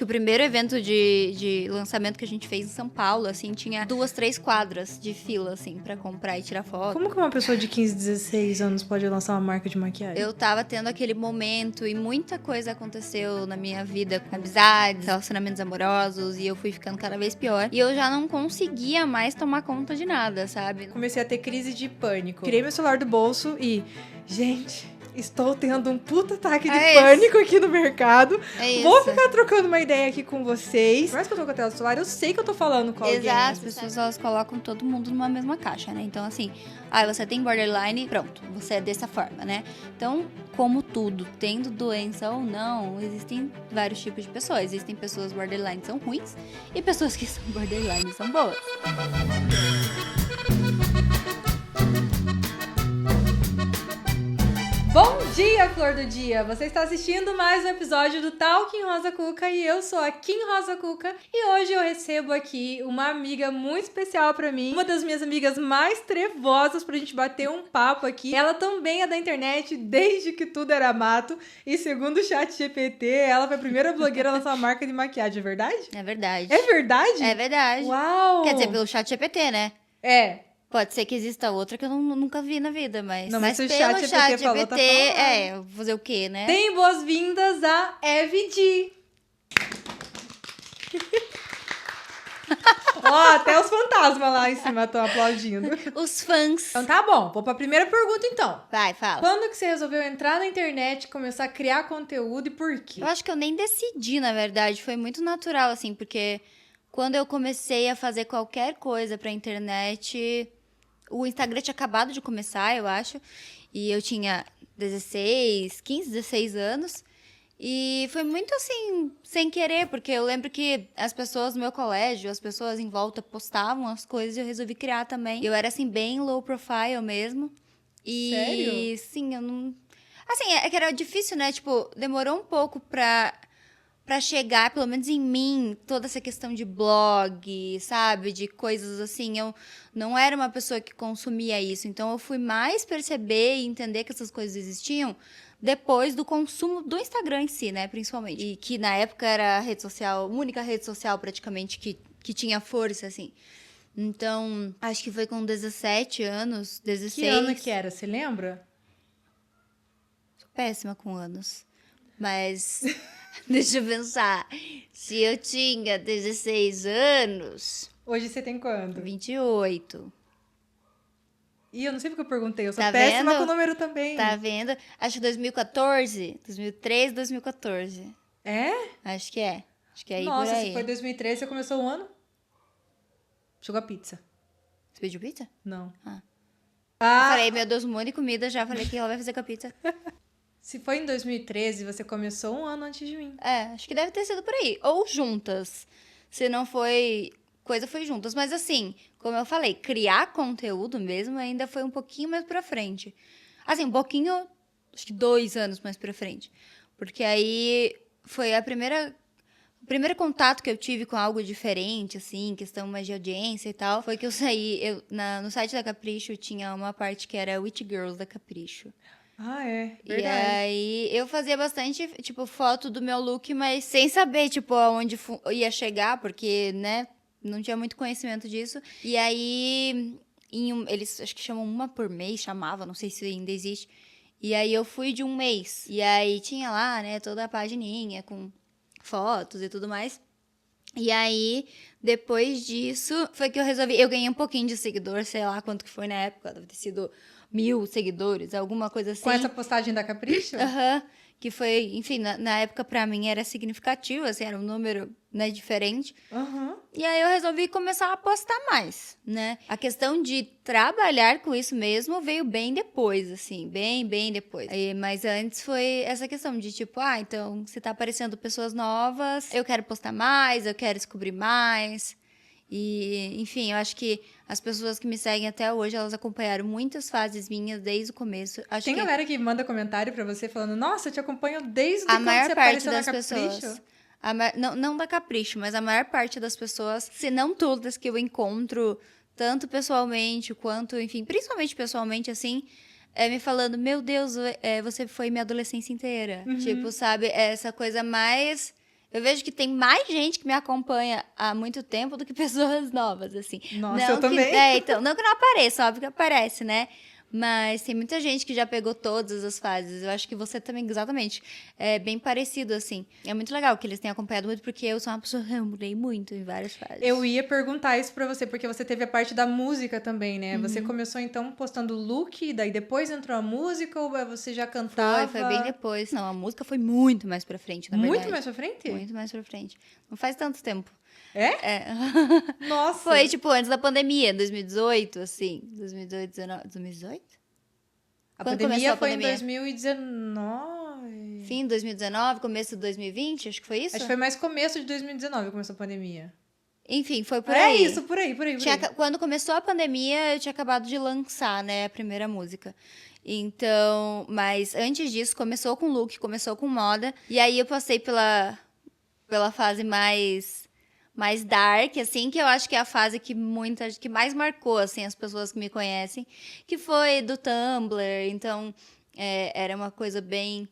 O primeiro evento de lançamento que a gente fez em São Paulo, assim, tinha 2, 3 quadras de fila, assim, pra comprar e tirar foto. Como que uma pessoa de 15, 16 anos pode lançar uma marca de maquiagem? Eu tava tendo aquele momento e muita coisa aconteceu na minha vida, com amizades, relacionamentos amorosos, e eu fui ficando cada vez pior. E eu já não conseguia mais tomar conta de nada, sabe? Comecei a ter crise de pânico. Tirei meu celular do bolso e... Gente, estou tendo um puta ataque de pânico aqui no mercado. Vou ficar trocando uma ideia aqui com vocês. Por mais que eu tô com a tela do celular, eu sei que eu tô falando com alguém. Exato, as pessoas elas colocam todo mundo numa mesma caixa, né? Então, assim, você tem borderline, pronto, você é dessa forma, né? Então, como tudo, tendo doença ou não, existem vários tipos de pessoas. Existem pessoas borderline que são ruins e pessoas que são borderline são boas. Bom dia, Flor do Dia! Você está assistindo mais um episódio do Talking Rosa Cuca e eu sou a Kim Rosa Cuca e hoje eu recebo aqui uma amiga muito especial pra mim, uma das minhas amigas mais trevosas pra gente bater um papo aqui. Ela também é da internet desde que tudo era mato e segundo o ChatGPT, ela foi a primeira blogueira a lançar uma marca de maquiagem, é verdade? É verdade. É verdade? É verdade. Uau! Quer dizer, pelo ChatGPT, né? É. Pode ser que exista outra que eu nunca vi na vida, mas... Não, mas se o pelo ChatGPT falou, tá falando. fazer o quê, né? Tem boas-vindas a Evdi. Ó, até os fantasmas lá em cima estão aplaudindo. Os fãs. Então tá bom, vou pra primeira pergunta então. Vai, fala. Quando que você resolveu entrar na internet, começar a criar conteúdo e por quê? Eu acho que eu nem decidi, na verdade. Foi muito natural, assim, porque quando eu comecei a fazer qualquer coisa pra internet... O Instagram tinha acabado de começar, eu acho. E eu tinha 15, 16 anos. E foi muito assim, sem querer, porque eu lembro que as pessoas do meu colégio, as pessoas em volta postavam as coisas e eu resolvi criar também. Eu era assim, bem low profile mesmo. E sério? Sim, eu não... Assim, é que era difícil, né? Tipo, demorou um pouco pra chegar, pelo menos em mim, toda essa questão de blog, sabe? De coisas assim. Eu não era uma pessoa que consumia isso. Então, eu fui mais perceber e entender que essas coisas existiam depois do consumo do Instagram em si, né? Principalmente. E que na época era a rede social, a única rede social praticamente que tinha força, assim. Então, acho que foi com 17 anos, 16. Que ano que era, você lembra? Sou péssima com anos. Mas... Deixa eu pensar. Se eu tinha 16 anos... Hoje você tem quando? 28. Ih, eu não sei porque eu perguntei. Eu sou Tá péssima vendo? com o número também. Tá vendo? Acho que 2014. 2013, 2014. É? Acho que é. Acho que é aí por Nossa, aí. se foi 2013, você começou o ano? Chegou a pizza. Você pediu pizza? Não. Eu Ah, falei, meu Deus, um monte de comida. Já falei que ela vai fazer com a pizza. se foi em 2013, você começou um ano antes de mim. É, acho que deve ter sido por aí. Ou juntas. Se não foi... Coisa foi juntas. Mas assim, como eu falei, criar conteúdo mesmo ainda foi um pouquinho mais pra frente. Assim, um pouquinho... Acho que 2 anos mais pra frente. Porque aí foi o primeiro contato que eu tive com algo diferente, assim, questão mais de audiência e tal, foi que eu saí... no site da Capricho tinha uma parte que era Witch Girls da Capricho. Ah, é. E Verdade. aí, eu fazia bastante, tipo, foto do meu look, mas sem saber, tipo, aonde ia chegar, porque, né, não tinha muito conhecimento disso. E aí, eles acho que chamam uma por mês, chamava, não sei se ainda existe. E aí, eu fui de um mês. E aí, tinha lá, né, toda a pagininha com fotos e tudo mais. E aí, depois disso, foi que eu resolvi... Eu ganhei um pouquinho de seguidor, sei lá quanto que foi na época, deve ter sido 1.000 seguidores, alguma coisa assim. Com essa postagem da Capricho? Aham, que foi, enfim, na época pra mim era significativo, assim, era um número, né, diferente. Aham. E aí eu resolvi começar a postar mais, né? A questão de trabalhar com isso mesmo veio bem depois, assim, bem depois. Mas antes foi essa questão de tipo, então, se tá aparecendo pessoas novas, eu quero postar mais, eu quero descobrir mais. E, enfim, eu acho que as pessoas que me seguem até hoje, elas acompanharam muitas fases minhas desde o começo. Acho Tem que galera que manda comentário pra você falando, nossa, eu te acompanho desde a quando maior você parte apareceu na das Capricho. pessoas... não da Capricho, mas a maior parte das pessoas, se não todas que eu encontro, tanto pessoalmente quanto, enfim, principalmente pessoalmente, assim, me falando, meu Deus, você foi minha adolescência inteira. Uhum. Tipo, sabe, essa coisa mais Eu vejo que tem mais gente que me acompanha há muito tempo do que pessoas novas, assim. Nossa, não eu também. Então, não que não apareça, óbvio que aparece, né? Mas tem muita gente que já pegou todas as fases. Eu acho que você também, exatamente, é bem parecido, assim. É muito legal que eles tenham acompanhado muito, porque eu sou uma pessoa que eu mudei muito em várias fases. Eu ia perguntar isso pra você, porque você teve a parte da música também, né? Você começou, então, postando look, daí depois entrou a música, ou você já cantava? Foi bem depois. Não, a música foi muito mais pra frente, na verdade. Muito mais pra frente? Muito mais pra frente. Não faz tanto tempo. É? É. Nossa! Foi, tipo, antes da pandemia, 2018, assim. 2018, 19... 2018? A Quando pandemia começou a foi em pandemia? 2019. Fim de 2019, começo de 2020, acho que foi isso? Acho que foi mais começo de 2019 que começou a pandemia. Enfim, foi por É aí. isso, por aí. Quando começou a pandemia, eu tinha acabado de lançar, né, a primeira música. Então, mas antes disso, começou com look, começou com moda. E aí eu passei pela fase mais dark, assim, que eu acho que é a fase que mais marcou, assim, as pessoas que me conhecem, que foi do Tumblr. Então, era uma coisa bem...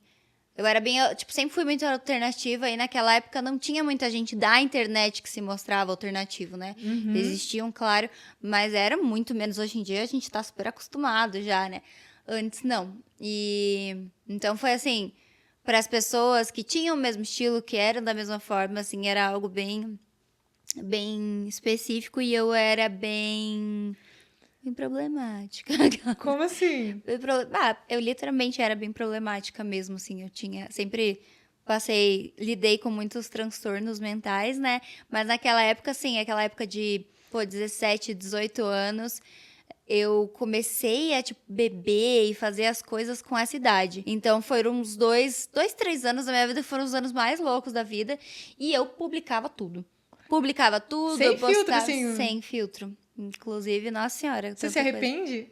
Eu era bem, tipo, sempre fui muito alternativa, e naquela época não tinha muita gente da internet que se mostrava alternativo, né? Existiam, claro, mas era muito menos. Hoje em dia a gente tá super acostumado já, né? Antes não. E então foi assim, para as pessoas que tinham o mesmo estilo, que eram da mesma forma, assim, era algo bem específico, e eu era bem problemática. Como assim? Eu literalmente era bem problemática mesmo, assim. Eu sempre lidei com muitos transtornos mentais, né? Mas naquela época, assim, aquela época de, 17, 18 anos, eu comecei a, tipo, beber e fazer as coisas com essa idade. Então, foram uns 3 anos da minha vida, foram os anos mais loucos da vida. E eu publicava tudo. Sem Eu postava filtro, assim? sem filtro. Inclusive, nossa senhora. Você se tanta coisa. arrepende?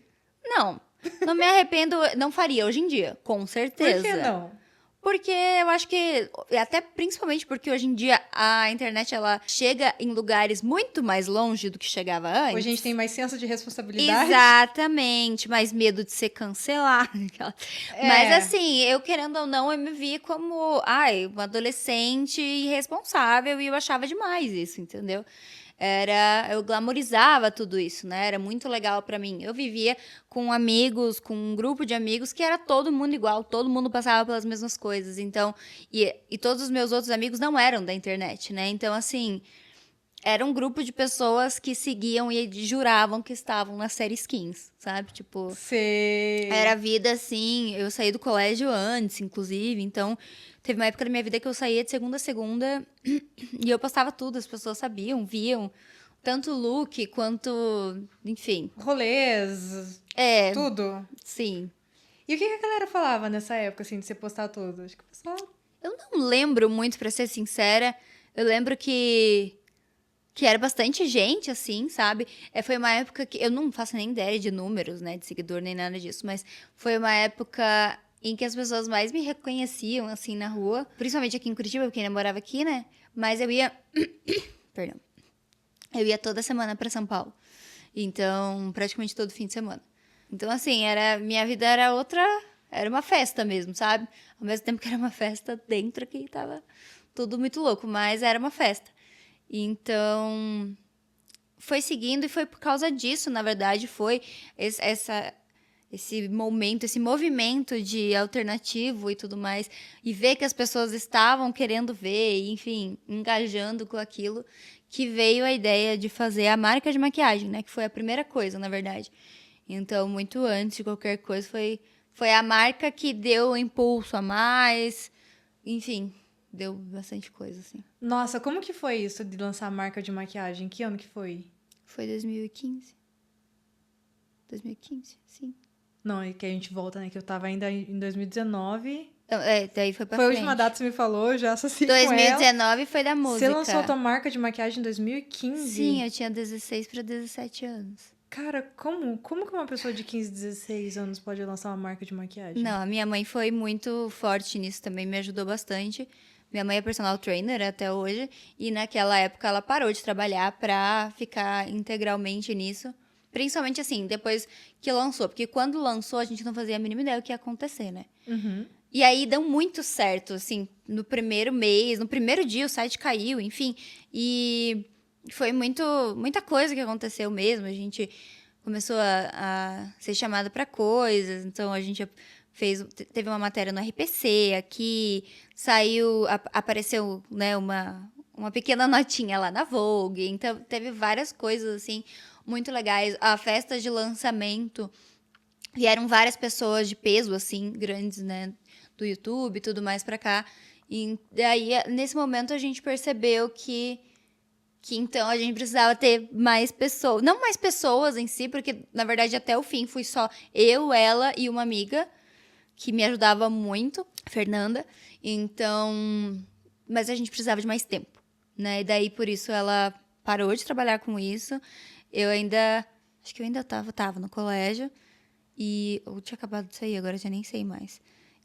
Não me arrependo, não faria hoje em dia, com certeza. Por que não? Porque eu acho que, até principalmente porque hoje em dia a internet, ela chega em lugares muito mais longe do que chegava antes. Hoje a gente tem mais senso de responsabilidade. Exatamente, mais medo de ser cancelado. Mas assim, eu querendo ou não, eu me via como, uma adolescente irresponsável, e eu achava demais isso, entendeu? Eu glamorizava tudo isso, né? Era muito legal pra mim. Eu vivia com amigos, com um grupo de amigos que era todo mundo igual, todo mundo passava pelas mesmas coisas. Então, e todos os meus outros amigos não eram da internet, né? Então, assim, era um grupo de pessoas que seguiam e juravam que estavam na série Skins, sabe? Tipo, Sei. era vida assim. Eu saí do colégio antes, inclusive, então teve uma época da minha vida que eu saía de segunda a segunda e eu postava tudo, as pessoas sabiam, viam, tanto o look quanto, enfim. Rolês, tudo. Sim. E o que a galera falava nessa época, assim, de você postar tudo? Acho que o pessoal... Eu não lembro muito, pra ser sincera. Eu lembro que era bastante gente, assim, sabe? Foi uma época que... Eu não faço nem ideia de números, né? De seguidor, nem nada disso. Mas foi uma época em que as pessoas mais me reconheciam, assim, na rua. Principalmente aqui em Curitiba, porque eu morava aqui, né? Mas eu ia... Perdão. Eu ia toda semana pra São Paulo. Então, praticamente todo fim de semana. Então, assim, minha vida era outra... Era uma festa mesmo, sabe? Ao mesmo tempo que era uma festa, dentro aqui tava tudo muito louco. Mas era uma festa. Então, foi seguindo, e foi por causa disso, na verdade, foi esse momento, esse movimento de alternativo e tudo mais, e ver que as pessoas estavam querendo ver, e, enfim, engajando com aquilo, que veio a ideia de fazer a marca de maquiagem, né? Que foi a primeira coisa, na verdade. Então, muito antes de qualquer coisa, foi a marca que deu o impulso a mais, enfim... Deu bastante coisa, assim. Nossa, como que foi isso de lançar a marca de maquiagem? Que ano que foi? Foi 2015. 2015, sim. Não, é que a gente volta, né? Que eu tava ainda em 2019. Então, daí foi pra Foi a frente. última data que você me falou, eu já associei com 2019 ela. foi da música. Você lançou a tua marca de maquiagem em 2015? Sim, eu tinha 16 para 17 anos. Cara, como que uma pessoa de 15, 16 anos pode lançar uma marca de maquiagem? Não, a minha mãe foi muito forte nisso também, me ajudou bastante. Minha mãe é personal trainer até hoje, e naquela época ela parou de trabalhar pra ficar integralmente nisso. Principalmente assim, depois que lançou. Porque quando lançou, a gente não fazia a mínima ideia do que ia acontecer, né? E aí deu muito certo, assim, no primeiro mês, no primeiro dia o site caiu, enfim. E foi muita coisa que aconteceu mesmo. A gente começou a ser chamada para coisas, então a gente teve uma matéria no RPC aqui, apareceu, né, uma pequena notinha lá na Vogue, então teve várias coisas, assim, muito legais. A festa de lançamento, vieram várias pessoas de peso, assim, grandes, né, do YouTube e tudo mais pra cá. E daí, nesse momento, a gente percebeu que então a gente precisava ter mais pessoas. Não mais pessoas em si, porque na verdade até o fim fui só eu, ela e uma amiga que me ajudava muito, Fernanda. Então, mas a gente precisava de mais tempo, né? E daí por isso ela parou de trabalhar com isso. Acho que eu ainda tava no colégio e eu tinha acabado de sair, agora eu já nem sei mais.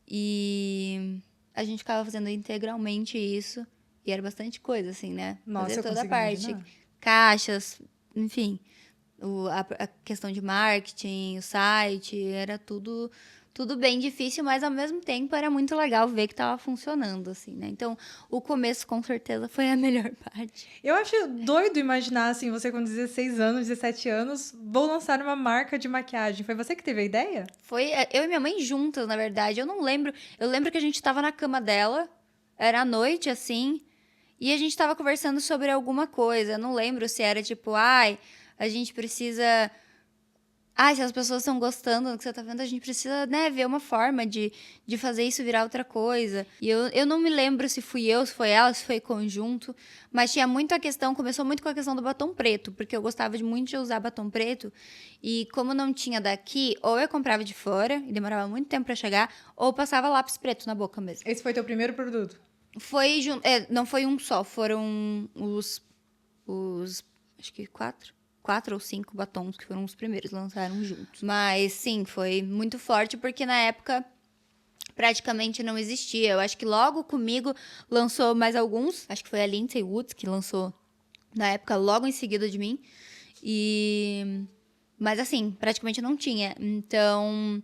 E a gente ficava fazendo integralmente isso. E era bastante coisa, assim, né? Nossa, fazer eu toda a consigo parte. imaginar. Caixas, enfim. A questão de marketing, o site, era tudo bem difícil, mas ao mesmo tempo era muito legal ver que estava funcionando, assim, né? Então, o começo, com certeza, foi a melhor parte. Eu acho doido imaginar, assim, você com 16 anos, 17 anos, vou lançar uma marca de maquiagem. Foi você que teve a ideia? Foi eu e minha mãe juntas, na verdade. Eu não lembro. Eu lembro que a gente estava na cama dela, era à noite, assim, e a gente tava conversando sobre alguma coisa. Eu não lembro se era tipo, a gente precisa. Se as pessoas estão gostando do que você tá vendo, a gente precisa, né, ver uma forma de fazer isso virar outra coisa. E eu não me lembro se fui eu, se foi ela, se foi conjunto. Mas tinha muito a questão, começou muito com a questão do batom preto, porque eu gostava muito de usar batom preto. E como não tinha daqui, ou eu comprava de fora, e demorava muito tempo pra chegar, ou passava lápis preto na boca mesmo. Esse foi teu primeiro produto? Não foi um só, foram os acho que quatro ou cinco batons que foram os primeiros, lançaram juntos. Mas sim, foi muito forte porque na época praticamente não existia. Eu acho que logo comigo lançou mais alguns, acho que foi a Lindsay Woods que lançou na época logo em seguida de mim. Mas assim, praticamente não tinha. Então,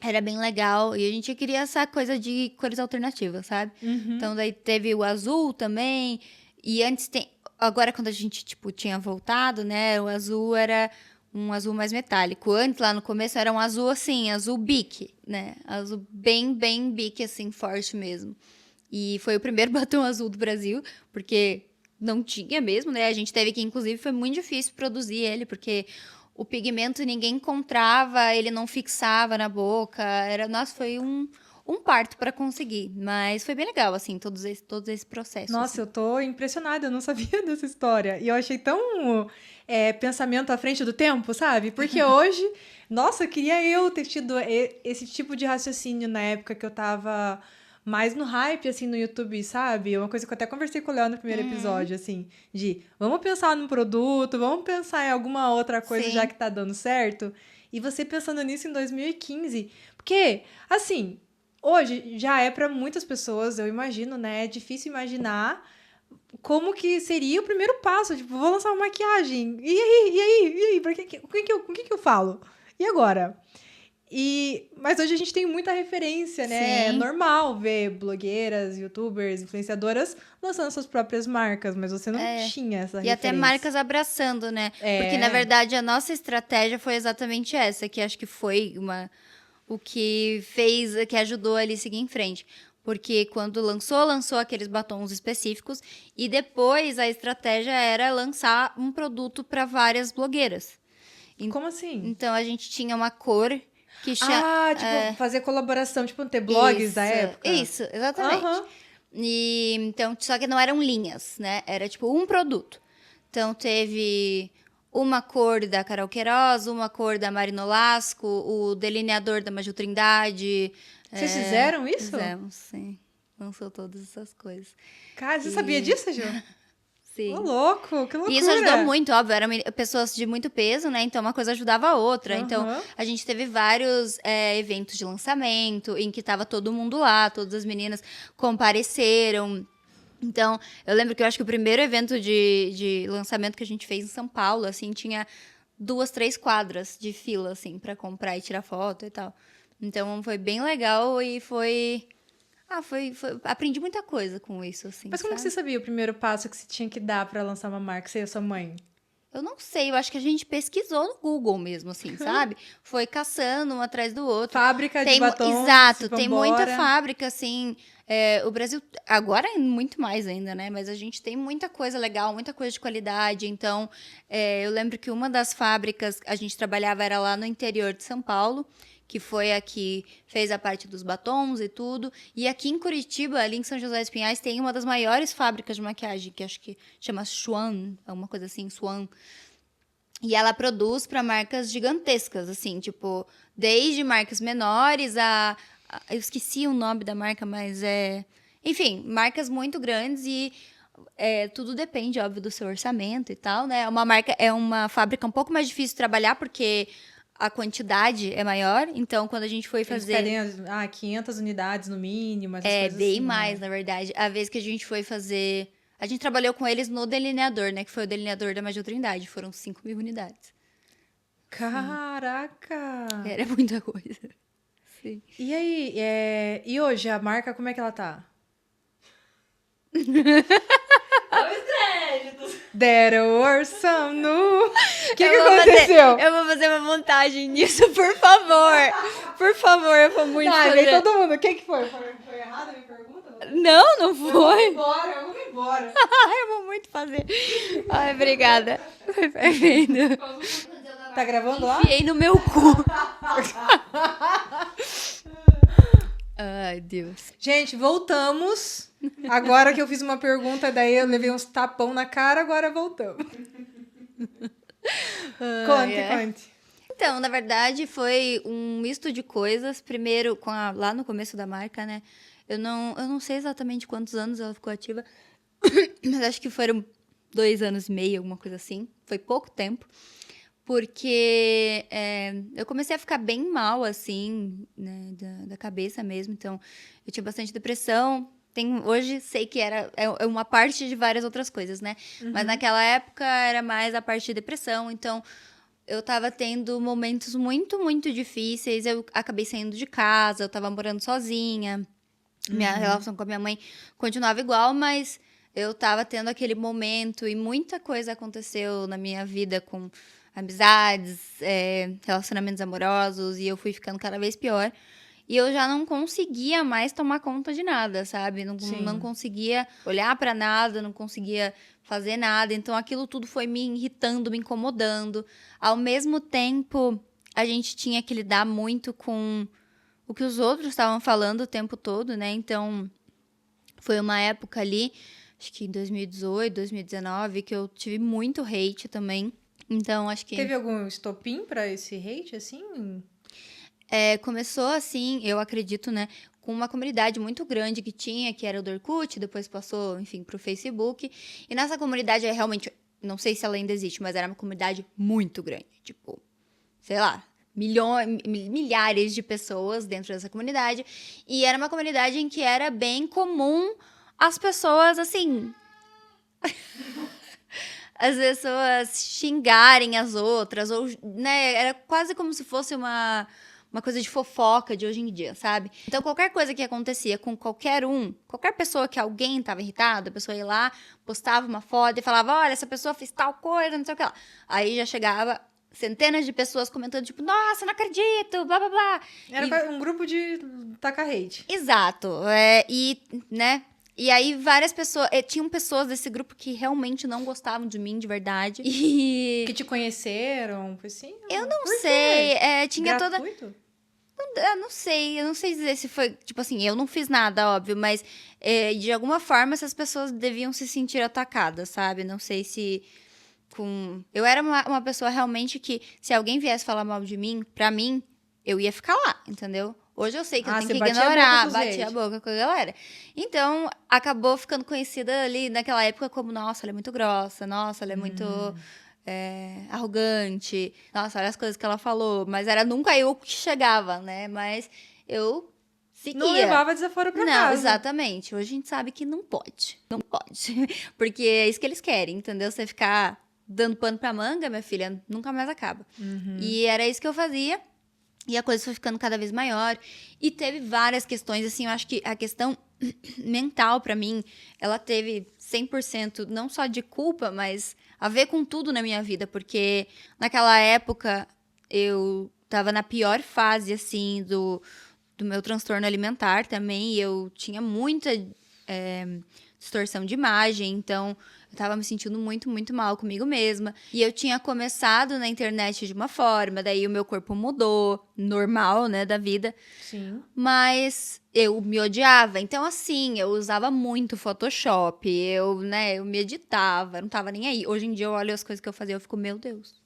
era bem legal. E a gente queria essa coisa de cores alternativas, sabe? Então, daí teve o azul também. E antes agora, quando a gente, tipo, tinha voltado, né? O azul era um azul mais metálico. Antes, lá no começo, era um azul assim, azul bique, né? Azul bem, bem bique, assim, forte mesmo. E foi o primeiro batom azul do Brasil, porque não tinha mesmo, né? A gente teve que, inclusive, foi muito difícil produzir ele, porque o pigmento ninguém encontrava, ele não fixava na boca. Nossa, foi um parto para conseguir. Mas foi bem legal, assim, todo esse processo. Nossa, assim. eu tô impressionada, eu não sabia dessa história. E eu achei tão pensamento à frente do tempo, sabe? Porque hoje, nossa, queria eu ter tido esse tipo de raciocínio na época que eu tava mais no hype, assim, no YouTube, sabe? Uma coisa que eu até conversei com o Léo no primeiro episódio, assim, de vamos pensar num produto, vamos pensar em alguma outra coisa Sim. já que tá dando certo. E você pensando nisso em 2015. Porque, assim, hoje já é para muitas pessoas, eu imagino, né? É difícil imaginar como que seria o primeiro passo. Tipo, vou lançar uma maquiagem. E aí? Com quem que eu falo? E agora? Mas hoje a gente tem muita referência, né? É Sim. normal ver blogueiras, youtubers, influenciadoras lançando suas próprias marcas, mas você não tinha essa E referência. até marcas abraçando, né? Porque, na verdade, a nossa estratégia foi exatamente essa, que acho que foi o que fez, que ajudou ali a seguir em frente. Porque quando lançou aqueles batons específicos e depois a estratégia era lançar um produto para várias blogueiras. Como assim? Então a gente tinha uma cor que chama. Tipo, fazer colaboração, tipo, ter blogs da época. Isso, exatamente. E então, só que não eram linhas, né? Era tipo um produto. Então teve uma cor da Carol Queiroz, uma cor da Marina Olasco, o delineador da Maju Trindade. Vocês fizeram isso? Fizemos, sim. Lançou todas essas coisas. Cara, você sabia disso, Ju? Sim. Ô, louco, que loucura. E isso ajudou muito, óbvio. Eram pessoas de muito peso, né? Então, uma coisa ajudava a outra. Então, a gente teve vários eventos de lançamento em que tava todo mundo lá, todas as meninas compareceram. Então, eu lembro que eu acho que o primeiro evento de lançamento que a gente fez em São Paulo, assim, tinha 2, 3 quadras de fila, assim, pra comprar e tirar foto e tal. Então, foi bem legal e foi... Aprendi muita coisa com isso, assim, Mas como que sabe? você sabia o primeiro passo que você tinha que dar pra lançar uma marca, você e a sua mãe? Eu não sei, eu acho que a gente pesquisou no Google mesmo, assim, sabe? Foi caçando um atrás do outro. Fábrica de batons, Exato, tem muita vambora. fábrica, assim. O Brasil, agora é muito mais ainda, né? Mas a gente tem muita coisa legal, muita coisa de qualidade. Então, eu lembro que uma das fábricas a gente trabalhava era lá no interior de São Paulo, que foi a que fez a parte dos batons e tudo. E aqui em Curitiba, ali em São José dos Pinhais, tem uma das maiores fábricas de maquiagem, que acho que chama Swan, alguma coisa assim, Swan. E ela produz para marcas gigantescas, assim, tipo, desde marcas menores eu esqueci o nome da marca, mas enfim, marcas muito grandes e tudo depende, óbvio, do seu orçamento e tal, né? É uma fábrica um pouco mais difícil de trabalhar porque a quantidade é maior. Então, quando a gente foi Eles fazer. pedem 500 unidades no mínimo, essas coisas Bem assim, mais, né? na verdade. A vez que a gente foi fazer. A gente trabalhou com eles no delineador, né? Que foi o delineador da Magia Trindade. Foram 5.000 unidades. Caraca! Era muita coisa. Sim. E aí, e hoje a marca, como é que ela tá? Dois créditos. Deram orçam nu. O que Eu vou aconteceu? eu vou fazer uma montagem nisso, por favor. Por favor, eu vou muito Ai, fazer. veio todo mundo. O que foi? Foi errado a minha pergunta? Não, não foi. Eu vou embora. Eu vou muito fazer. Ai, obrigada. Foi perfeito. Tá gravando lá? Enfiei no meu cu. Ai, Deus. Gente, voltamos. Agora que eu fiz uma pergunta, daí eu levei uns tapão na cara, agora voltamos. Conte. Então, na verdade, foi um misto de coisas. Primeiro, lá no começo da marca, né? Eu não sei exatamente quantos anos ela ficou ativa, mas acho que foram 2 anos e meio, alguma coisa assim. Foi pouco tempo. Porque eu comecei a ficar bem mal, assim, né, da cabeça mesmo. Então, eu tinha bastante depressão. Hoje sei que é uma parte de várias outras coisas, né? Mas naquela época era mais a parte de depressão. Então, eu tava tendo momentos muito, muito difíceis. Eu acabei saindo de casa, eu tava morando sozinha. Minha relação com a minha mãe continuava igual, mas eu tava tendo aquele momento e muita coisa aconteceu na minha vida com amizades, relacionamentos amorosos, e eu fui ficando cada vez pior. E eu já não conseguia mais tomar conta de nada, sabe? Não conseguia olhar pra nada, não conseguia fazer nada. Então aquilo tudo foi me irritando, me incomodando. Ao mesmo tempo, a gente tinha que lidar muito com o que os outros estavam falando o tempo todo, né? Então, foi uma época ali, acho que em 2018, 2019, que eu tive muito hate também. Então, acho que... Teve algum estopim pra esse hate, assim? começou assim, eu acredito, né? Com uma comunidade muito grande que tinha, que era o do Orkut, depois passou, enfim, pro Facebook. E nessa comunidade, realmente, não sei se ela ainda existe, mas era uma comunidade muito grande. Tipo, sei lá, milhares de pessoas dentro dessa comunidade. E era uma comunidade em que era bem comum as pessoas, assim... as pessoas xingarem as outras, ou, né, era quase como se fosse uma coisa de fofoca de hoje em dia, sabe? Então, qualquer coisa que acontecia com qualquer pessoa que alguém tava irritado, a pessoa ia lá, postava uma foto e falava, olha, essa pessoa fez tal coisa, não sei o que lá. Aí já chegava centenas de pessoas comentando, tipo, nossa, não acredito, blá, blá, blá. Era um grupo de taca hate. Exato. Né? E aí, várias pessoas... tinham pessoas desse grupo que realmente não gostavam de mim, de verdade. E... Que te conheceram, foi assim? eu não Por quê? sei. Tinha toda... Gratuito? Eu não sei dizer se foi... Tipo assim, eu não fiz nada, óbvio. Mas, de alguma forma, essas pessoas deviam se sentir atacadas, sabe? Não sei se... Eu era uma pessoa realmente que... Se alguém viesse falar mal de mim, pra mim, eu ia ficar lá, entendeu? Hoje eu sei que eu tenho que ignorar, batia a boca com a galera. Então, acabou ficando conhecida ali naquela época como, nossa, ela é muito grossa, nossa, ela é muito arrogante, nossa, olha as coisas que ela falou. Mas era nunca eu que chegava, né? Mas eu seguia. Não levava desaforo pra casa. Não, exatamente. Hoje a gente sabe que não pode. Não pode. Porque é isso que eles querem, entendeu? Você ficar dando pano pra manga, minha filha, nunca mais acaba. E era isso que eu fazia. E a coisa foi ficando cada vez maior. E teve várias questões, assim, eu acho que a questão mental, pra mim, ela teve 100% não só de culpa, mas a ver com tudo na minha vida. Porque naquela época, eu tava na pior fase, assim, do meu transtorno alimentar também. E eu tinha muita distorção de imagem, então eu tava me sentindo muito, muito mal comigo mesma. E eu tinha começado na internet de uma forma, daí o meu corpo mudou, normal, né, da vida. Sim. Mas eu me odiava. Então, assim, eu usava muito Photoshop, eu me editava, não tava nem aí. Hoje em dia eu olho as coisas que eu fazia e eu fico, meu Deus.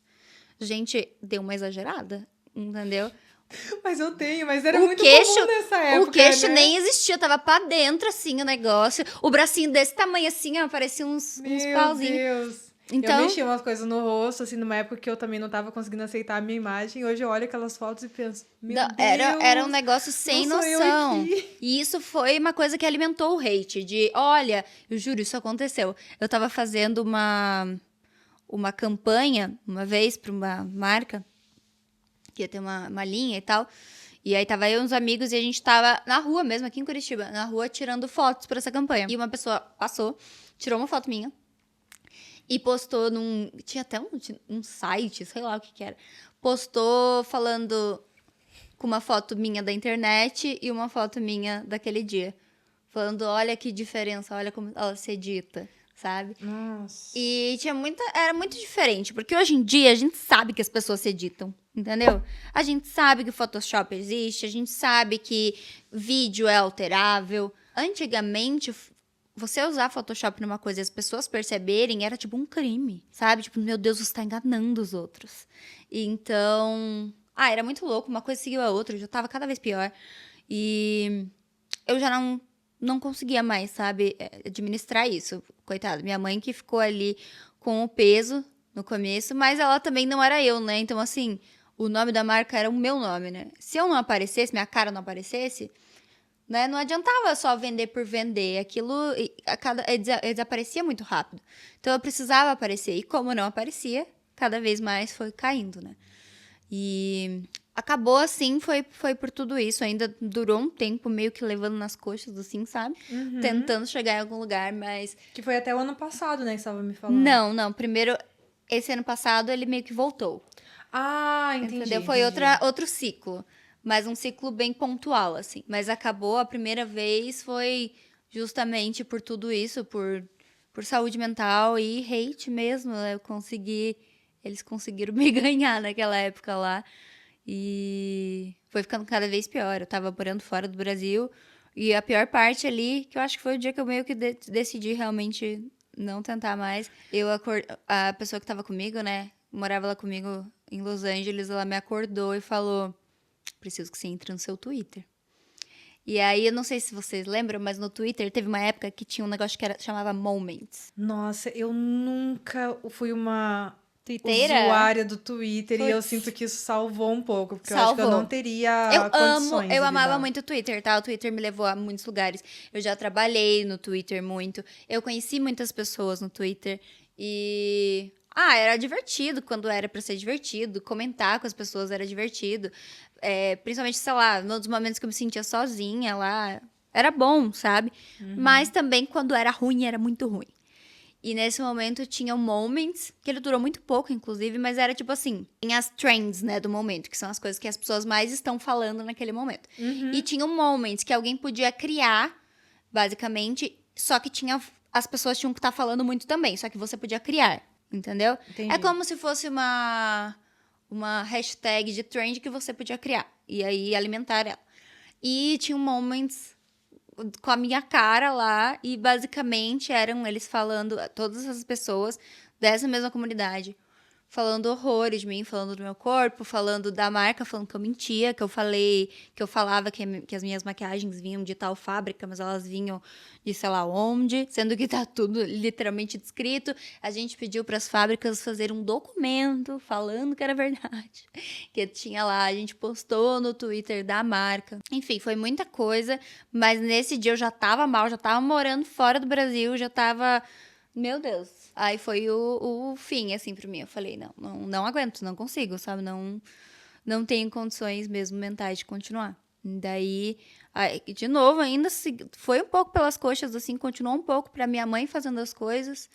Gente, deu uma exagerada, entendeu? Mas eu tenho, mas era O muito queixo- comum nessa época, O queixo né? nem existia, tava pra dentro, assim, o negócio. O bracinho desse tamanho, assim, ó, parecia uns Meu pauzinhos. Deus. Então, Eu mexia umas coisas no rosto, assim, numa época que eu também não tava conseguindo aceitar a minha imagem. Hoje eu olho aquelas fotos e penso, meu não, Deus, era um negócio sem não sou eu noção. aqui. E isso foi uma coisa que alimentou o hate. De, olha, eu juro, isso aconteceu. Eu tava fazendo uma campanha, uma vez, pra uma marca, que ia ter uma linha e tal. E aí tava eu e uns amigos e a gente tava na rua mesmo, aqui em Curitiba, na rua, tirando fotos pra essa campanha. E uma pessoa passou, tirou uma foto minha e postou num... Tinha até um site, sei lá o que era. Postou falando com uma foto minha da internet e uma foto minha daquele dia. Falando, olha que diferença, olha como ela se edita, sabe? Nossa. E era muito diferente, porque hoje em dia a gente sabe que as pessoas se editam, entendeu? A gente sabe que o Photoshop existe, a gente sabe que vídeo é alterável. Antigamente, você usar Photoshop numa coisa e as pessoas perceberem era tipo um crime, sabe? Tipo, meu Deus, você tá enganando os outros. E então, era muito louco, uma coisa seguiu a outra, já tava cada vez pior. E eu já não conseguia mais, sabe, administrar isso. Coitada, minha mãe que ficou ali com o peso no começo, mas ela também não era eu, né? Então, assim, o nome da marca era o meu nome, né? Se eu não aparecesse, minha cara não aparecesse, né? Não adiantava só vender por vender. Aquilo desaparecia muito rápido. Então, eu precisava aparecer. E como não aparecia, cada vez mais foi caindo, né? E acabou assim, foi por tudo isso. Ainda durou um tempo meio que levando nas coxas, assim, sabe? Tentando chegar em algum lugar, mas... Que foi até o ano passado, né, que você tava me falando. Não. Primeiro, esse ano passado, ele meio que voltou. Ah, entendi. Entendeu? Foi entendi. outro ciclo. Mas um ciclo bem pontual, assim. Mas acabou, a primeira vez foi justamente por tudo isso, por saúde mental e hate mesmo. Eles conseguiram me ganhar naquela época lá. E foi ficando cada vez pior. Eu tava morando fora do Brasil. E a pior parte ali, que eu acho que foi o dia que eu meio que decidi realmente não tentar mais. A pessoa que tava comigo, né? Morava lá comigo em Los Angeles, ela me acordou e falou: preciso que você entre no seu Twitter. E aí, eu não sei se vocês lembram, mas no Twitter teve uma época que tinha um negócio que chamava Moments. Nossa, eu nunca fui uma Twitteira? usuária do Twitter e eu Putz. sinto que isso salvou um pouco, porque eu acho que eu Salvou. não teria condições Eu de amava lidar. muito o Twitter, tá? O Twitter me levou a muitos lugares. Eu já trabalhei no Twitter muito. Eu conheci muitas pessoas no Twitter. E... era divertido quando era pra ser divertido. Comentar com as pessoas era divertido. Principalmente, sei lá, num dos momentos que eu me sentia sozinha lá. Era bom, sabe? Mas também quando era ruim, era muito ruim. E nesse momento tinha o Moments, que ele durou muito pouco, inclusive, mas era tipo assim, tem as trends, né, do momento, que são as coisas que as pessoas mais estão falando naquele momento. E tinha o Moments, que alguém podia criar, basicamente, só que as pessoas tinham que estar falando muito também, só que você podia criar, entendeu? Entendi. É como se fosse uma hashtag de trend que você podia criar, e aí alimentar ela. E tinha o Moments com a minha cara lá e basicamente eram eles falando, todas as pessoas dessa mesma comunidade, falando horrores de mim, falando do meu corpo, falando da marca, falando que eu mentia, que eu falava que as minhas maquiagens vinham de tal fábrica, mas elas vinham de sei lá onde, sendo que tá tudo literalmente descrito. A gente pediu para as fábricas fazer um documento falando que era verdade, que tinha lá, a gente postou no Twitter da marca. Enfim, foi muita coisa, mas nesse dia eu já tava mal, já tava morando fora do Brasil, já tava... Meu Deus. Aí foi o fim, assim, pra mim. Eu falei, não aguento, não consigo, sabe? Não... não tenho condições mesmo mentais de continuar. Daí, de novo, ainda foi um pouco pelas coxas, assim, continuou um pouco pra minha mãe fazendo as coisas.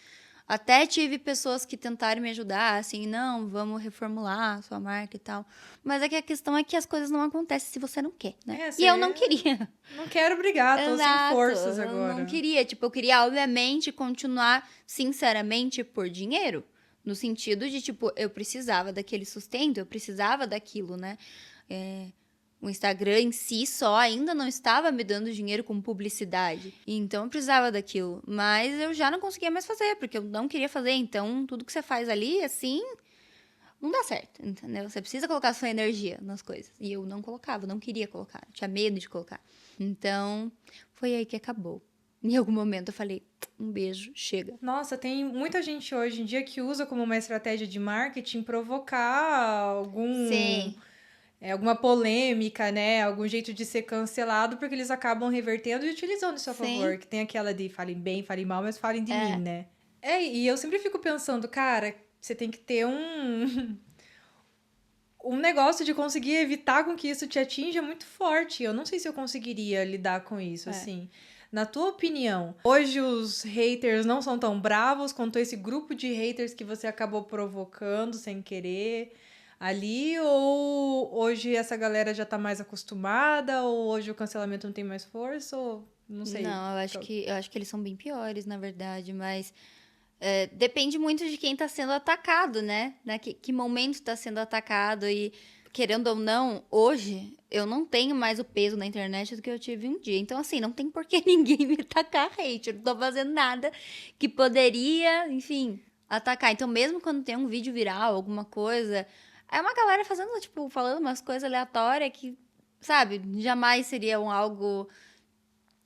Até tive pessoas que tentaram me ajudar, assim, não, vamos reformular a sua marca e tal. Mas é que a questão é que as coisas não acontecem se você não quer, né? E eu não queria. Não quero brigar, tô sem forças Eu agora. não queria. Tipo, eu queria, obviamente, continuar, sinceramente, por dinheiro. No sentido de, tipo, eu precisava daquele sustento, eu precisava daquilo, né? O Instagram em si só ainda não estava me dando dinheiro com publicidade. Então eu precisava daquilo. Mas eu já não conseguia mais fazer, porque eu não queria fazer. Então tudo que você faz ali, assim, não dá certo, entendeu? Você precisa colocar sua energia nas coisas. E eu não colocava, não queria colocar. Tinha medo de colocar. Então foi aí que acabou. Em algum momento eu falei, um beijo, chega. Nossa, tem muita gente hoje em dia que usa como uma estratégia de marketing provocar Sim. alguma polêmica, né? Algum jeito de ser cancelado, porque eles acabam revertendo e utilizando isso a favor. Sim. Que tem aquela de falem bem, falem mal, mas falem de mim, né? E eu sempre fico pensando, cara, você tem que ter um negócio de conseguir evitar com que isso te atinja muito forte. Eu não sei se eu conseguiria lidar com isso, assim. Na tua opinião, hoje os haters não são tão bravos quanto esse grupo de haters que você acabou provocando sem querer ali? Ou hoje essa galera já tá mais acostumada? Ou hoje o cancelamento não tem mais força? Ou não sei. Não, eu acho que eles são bem piores, na verdade, mas depende muito de quem está sendo atacado, né? Que momento está sendo atacado e, querendo ou não, hoje eu não tenho mais o peso na internet do que eu tive um dia. Então, assim, não tem por que ninguém me atacar hate. Eu não tô fazendo nada que poderia, enfim, atacar. Então, mesmo quando tem um vídeo viral, alguma coisa, é uma galera fazendo, tipo, falando umas coisas aleatórias que, sabe, jamais seriam algo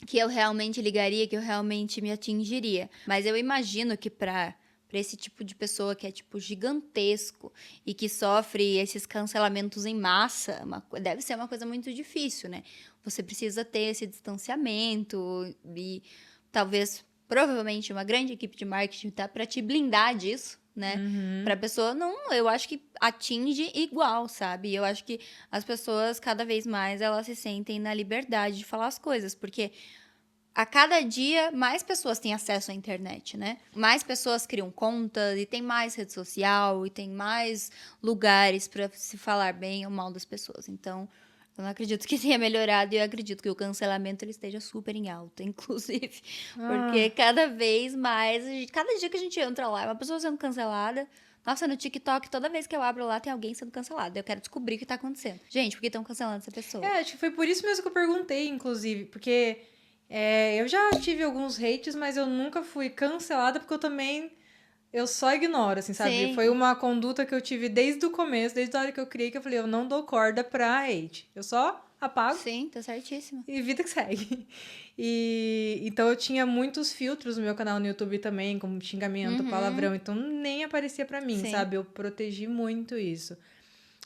que eu realmente ligaria, que eu realmente me atingiria. Mas eu imagino que para esse tipo de pessoa que é, tipo, gigantesco e que sofre esses cancelamentos em massa, deve ser uma coisa muito difícil, né? Você precisa ter esse distanciamento e talvez, provavelmente, uma grande equipe de marketing tá para te blindar disso, né? Pra pessoa, não, eu acho que atinge igual, sabe? Eu acho que as pessoas, cada vez mais, elas se sentem na liberdade de falar as coisas, porque a cada dia, mais pessoas têm acesso à internet, né? Mais pessoas criam contas e tem mais rede social e tem mais lugares para se falar bem ou mal das pessoas. Então, eu não acredito que tenha melhorado e eu acredito que o cancelamento ele esteja super em alta, inclusive. Porque cada vez mais, cada dia que a gente entra lá, é uma pessoa sendo cancelada. Nossa, no TikTok, toda vez que eu abro lá, tem alguém sendo cancelado. Eu quero descobrir o que tá acontecendo. Gente, por que estão cancelando essa pessoa? Acho que foi por isso mesmo que eu perguntei, inclusive, porque eu já tive alguns hates, mas eu nunca fui cancelada, porque eu só ignoro, assim, sabe? Sim. Foi uma conduta que eu tive desde o começo, desde a hora que eu criei, que eu falei, eu não dou corda pra hate. Eu só apago Sim, tá certíssimo. e vida que segue. Então eu tinha muitos filtros no meu canal no YouTube também, como xingamento, palavrão, então nem aparecia pra mim, Sim. sabe? Eu protegi muito isso.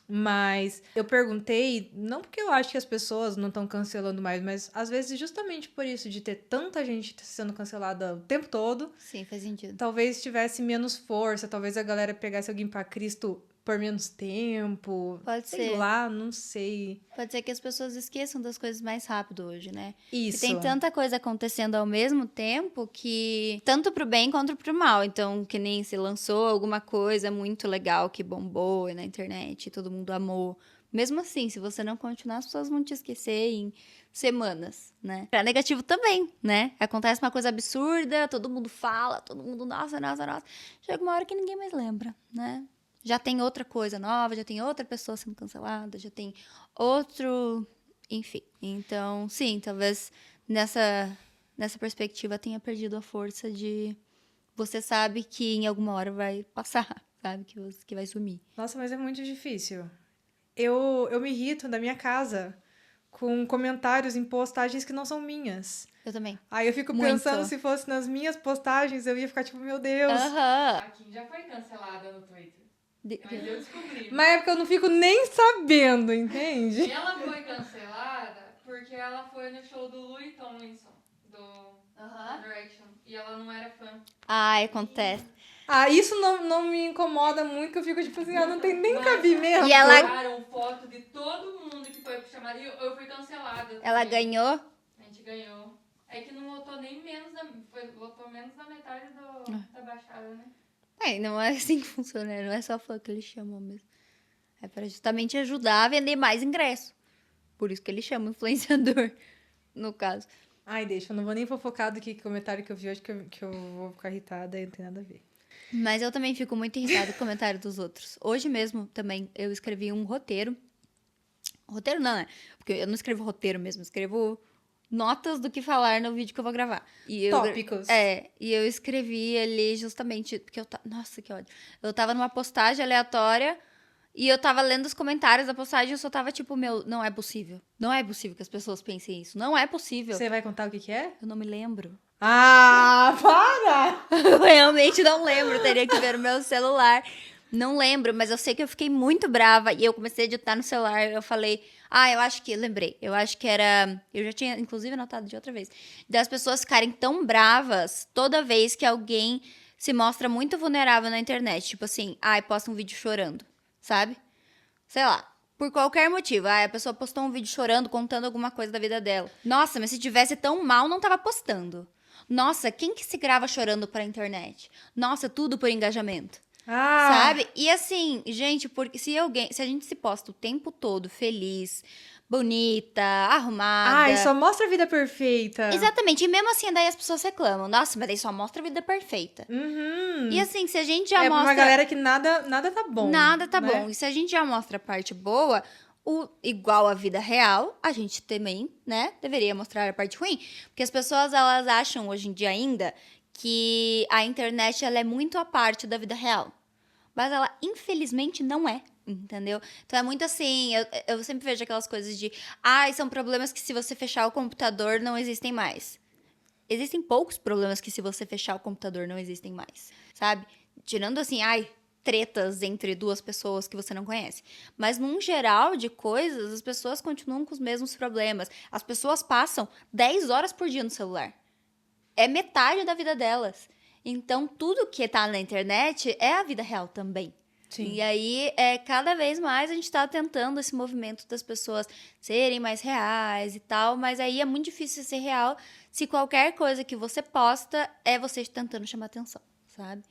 Mas eu perguntei, não porque eu acho que as pessoas não estão cancelando mais, mas às vezes justamente por isso, de ter tanta gente sendo cancelada o tempo todo, Sim, faz sentido. talvez tivesse menos força, talvez a galera pegasse alguém pra Cristo por menos tempo. Pode sei ser. lá, não sei. Pode ser que as pessoas esqueçam das coisas mais rápido hoje, né? Isso. E tem tanta coisa acontecendo ao mesmo tempo que... Tanto pro bem quanto pro mal. Então, que nem se lançou alguma coisa muito legal que bombou na internet e todo mundo amou. Mesmo assim, se você não continuar, as pessoas vão te esquecer em semanas, né? Pra negativo também, né? Acontece uma coisa absurda, todo mundo fala, todo mundo, nossa, nossa, nossa. Chega uma hora que ninguém mais lembra, né? Já tem outra coisa nova, já tem outra pessoa sendo cancelada, já tem outro... Enfim. Então, sim, talvez nessa perspectiva tenha perdido a força de... Você sabe que em alguma hora vai passar, sabe? Que vai sumir. Nossa, mas é muito difícil. Eu me irrito da minha casa com comentários em postagens que não são minhas. Eu também. Aí eu fico Muito. pensando, se fosse nas minhas postagens, eu ia ficar tipo, meu Deus. Aham. A Kim já foi cancelada no Twitter. Mas eu descobri. Mas é porque eu não fico nem sabendo, entende? E ela foi cancelada porque ela foi no show do Louis Tomlinson, do One Direction. E ela não era fã. Ai, acontece. Ah, isso não me incomoda muito, que eu fico tipo assim, não tem nem cabimento. E ela- Tiraram foto de todo mundo que foi pro chamado e eu fui cancelada. Ela também. ganhou. A gente ganhou. É que não lotou nem menos da... Lotou menos da metade da baixada, né? Não é assim que funciona, né? Não é só fã que eles chamam mesmo. É pra justamente ajudar a vender mais ingresso. Por isso que eles chamam influenciador, no caso. Ai, deixa, eu não vou nem fofocar do que comentário que eu vi hoje, que eu vou ficar irritada e não tem nada a ver. Mas eu também fico muito irritada com o comentário dos outros. Hoje mesmo, também, eu escrevi um roteiro. Roteiro não, né? Porque eu não escrevo roteiro mesmo, eu escrevo notas do que falar no vídeo que eu vou gravar. Tópicos. E eu escrevi ali justamente, porque nossa, que ódio. Eu tava numa postagem aleatória e eu tava lendo os comentários da postagem e eu só tava tipo, não é possível. Não é possível que as pessoas pensem isso. Não é possível. Você vai contar o que é? Eu não me lembro. Ah, para! Eu realmente não lembro, teria que ver o meu celular. Não lembro, mas eu sei que eu fiquei muito brava e eu comecei a editar no celular. Eu falei, eu acho que, lembrei, eu acho que era. Eu já tinha, inclusive, anotado de outra vez. Das pessoas ficarem tão bravas toda vez que alguém se mostra muito vulnerável na internet. Tipo assim, posta um vídeo chorando, sabe? Sei lá. Por qualquer motivo. A pessoa postou um vídeo chorando, contando alguma coisa da vida dela. Nossa, mas se tivesse tão mal, não tava postando. Nossa, quem que se grava chorando pra internet? Nossa, tudo por engajamento. Ah, Sabe? E assim, gente, porque se a gente se posta o tempo todo feliz, bonita, arrumada. ai, só mostra a vida perfeita. Exatamente. E mesmo assim, daí as pessoas reclamam. Nossa, mas daí só mostra a vida perfeita. Uhum. E assim, se a gente já É pra mostra. uma galera que nada tá bom. Nada tá né? bom. E se a gente já mostra a parte boa, igual a vida real, a gente também, né, deveria mostrar a parte ruim. Porque as pessoas, elas acham hoje em dia ainda que a internet, ela é muito a parte da vida real. Mas ela, infelizmente, não é. Entendeu? Então é muito assim, eu sempre vejo aquelas coisas de são problemas que se você fechar o computador não existem mais. Existem poucos problemas que se você fechar o computador não existem mais, sabe? Tirando assim, tretas entre duas pessoas que você não conhece. Mas num geral de coisas, as pessoas continuam com os mesmos problemas. As pessoas passam 10 horas por dia no celular. É metade da vida delas. Então, tudo que tá na internet é a vida real também. Sim. E aí, cada vez mais a gente tá tentando esse movimento das pessoas serem mais reais e tal, mas aí é muito difícil ser real se qualquer coisa que você posta é você tentando chamar atenção, sabe?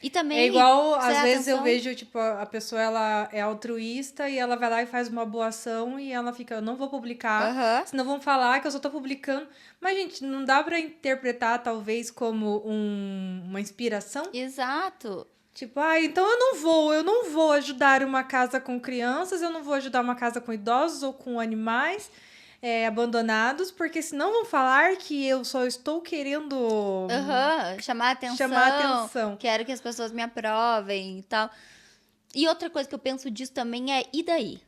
E também... É igual, se às a vezes eu atenção- vejo, tipo, a pessoa, ela é altruísta e ela vai lá e faz uma boa ação e ela fica, eu não vou publicar, Aham. senão vão falar que eu só tô publicando. Mas, gente, não dá pra interpretar, talvez, como uma inspiração? Exato. Tipo, então eu não vou ajudar uma casa com crianças, eu não vou ajudar uma casa com idosos ou com animais abandonados, porque senão vão falar que eu só estou querendo Chamar atenção. chamar atenção. Quero que as pessoas me aprovem e tal. E outra coisa que eu penso disso também é, e daí?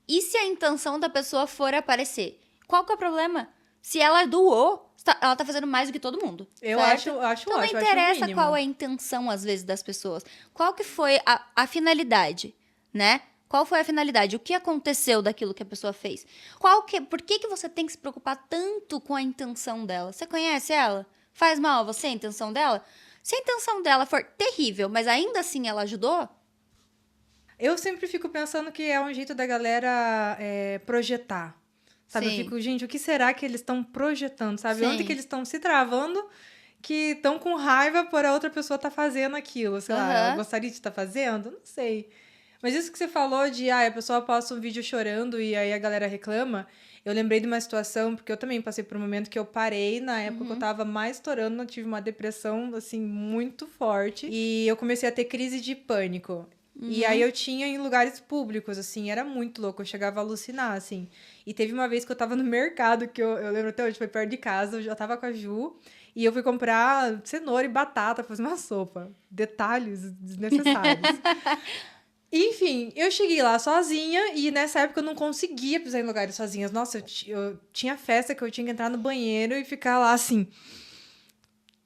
E se a intenção da pessoa for aparecer? Qual que é o problema? Se ela doou, ela tá fazendo mais do que todo mundo. Eu certo? acho Então não ótimo, interessa acho o mínimo. qual é a intenção, às vezes, das pessoas. Qual que foi a finalidade, né? Qual foi a finalidade? O que aconteceu daquilo que a pessoa fez? Por que você tem que se preocupar tanto com a intenção dela? Você conhece ela? Faz mal a você a intenção dela? Se a intenção dela for terrível, mas ainda assim ela ajudou, Eu sempre fico pensando que é um jeito da galera projetar. Sabe? Sim. Eu fico, gente, o que será que eles estão projetando? Sabe? Sim. Onde que eles estão se travando que estão com raiva por a outra pessoa estar fazendo aquilo? Sei lá, ela gostaria de estar fazendo? Não sei. Mas isso que você falou de, a pessoa posta um vídeo chorando e aí a galera reclama, eu lembrei de uma situação, porque eu também passei por um momento que eu parei, na época que eu tava mais estourando, eu tive uma depressão, assim, muito forte, e eu comecei a ter crise de pânico. E aí eu tinha em lugares públicos, assim, era muito louco, eu chegava a alucinar, assim. E teve uma vez que eu tava no mercado, que eu lembro até hoje, foi perto de casa, eu já tava com a Ju, e eu fui comprar cenoura e batata pra fazer uma sopa. Detalhes desnecessários. Enfim, eu cheguei lá sozinha e nessa época eu não conseguia pisar em lugares sozinhas. Nossa, eu tinha festa que eu tinha que entrar no banheiro e ficar lá assim.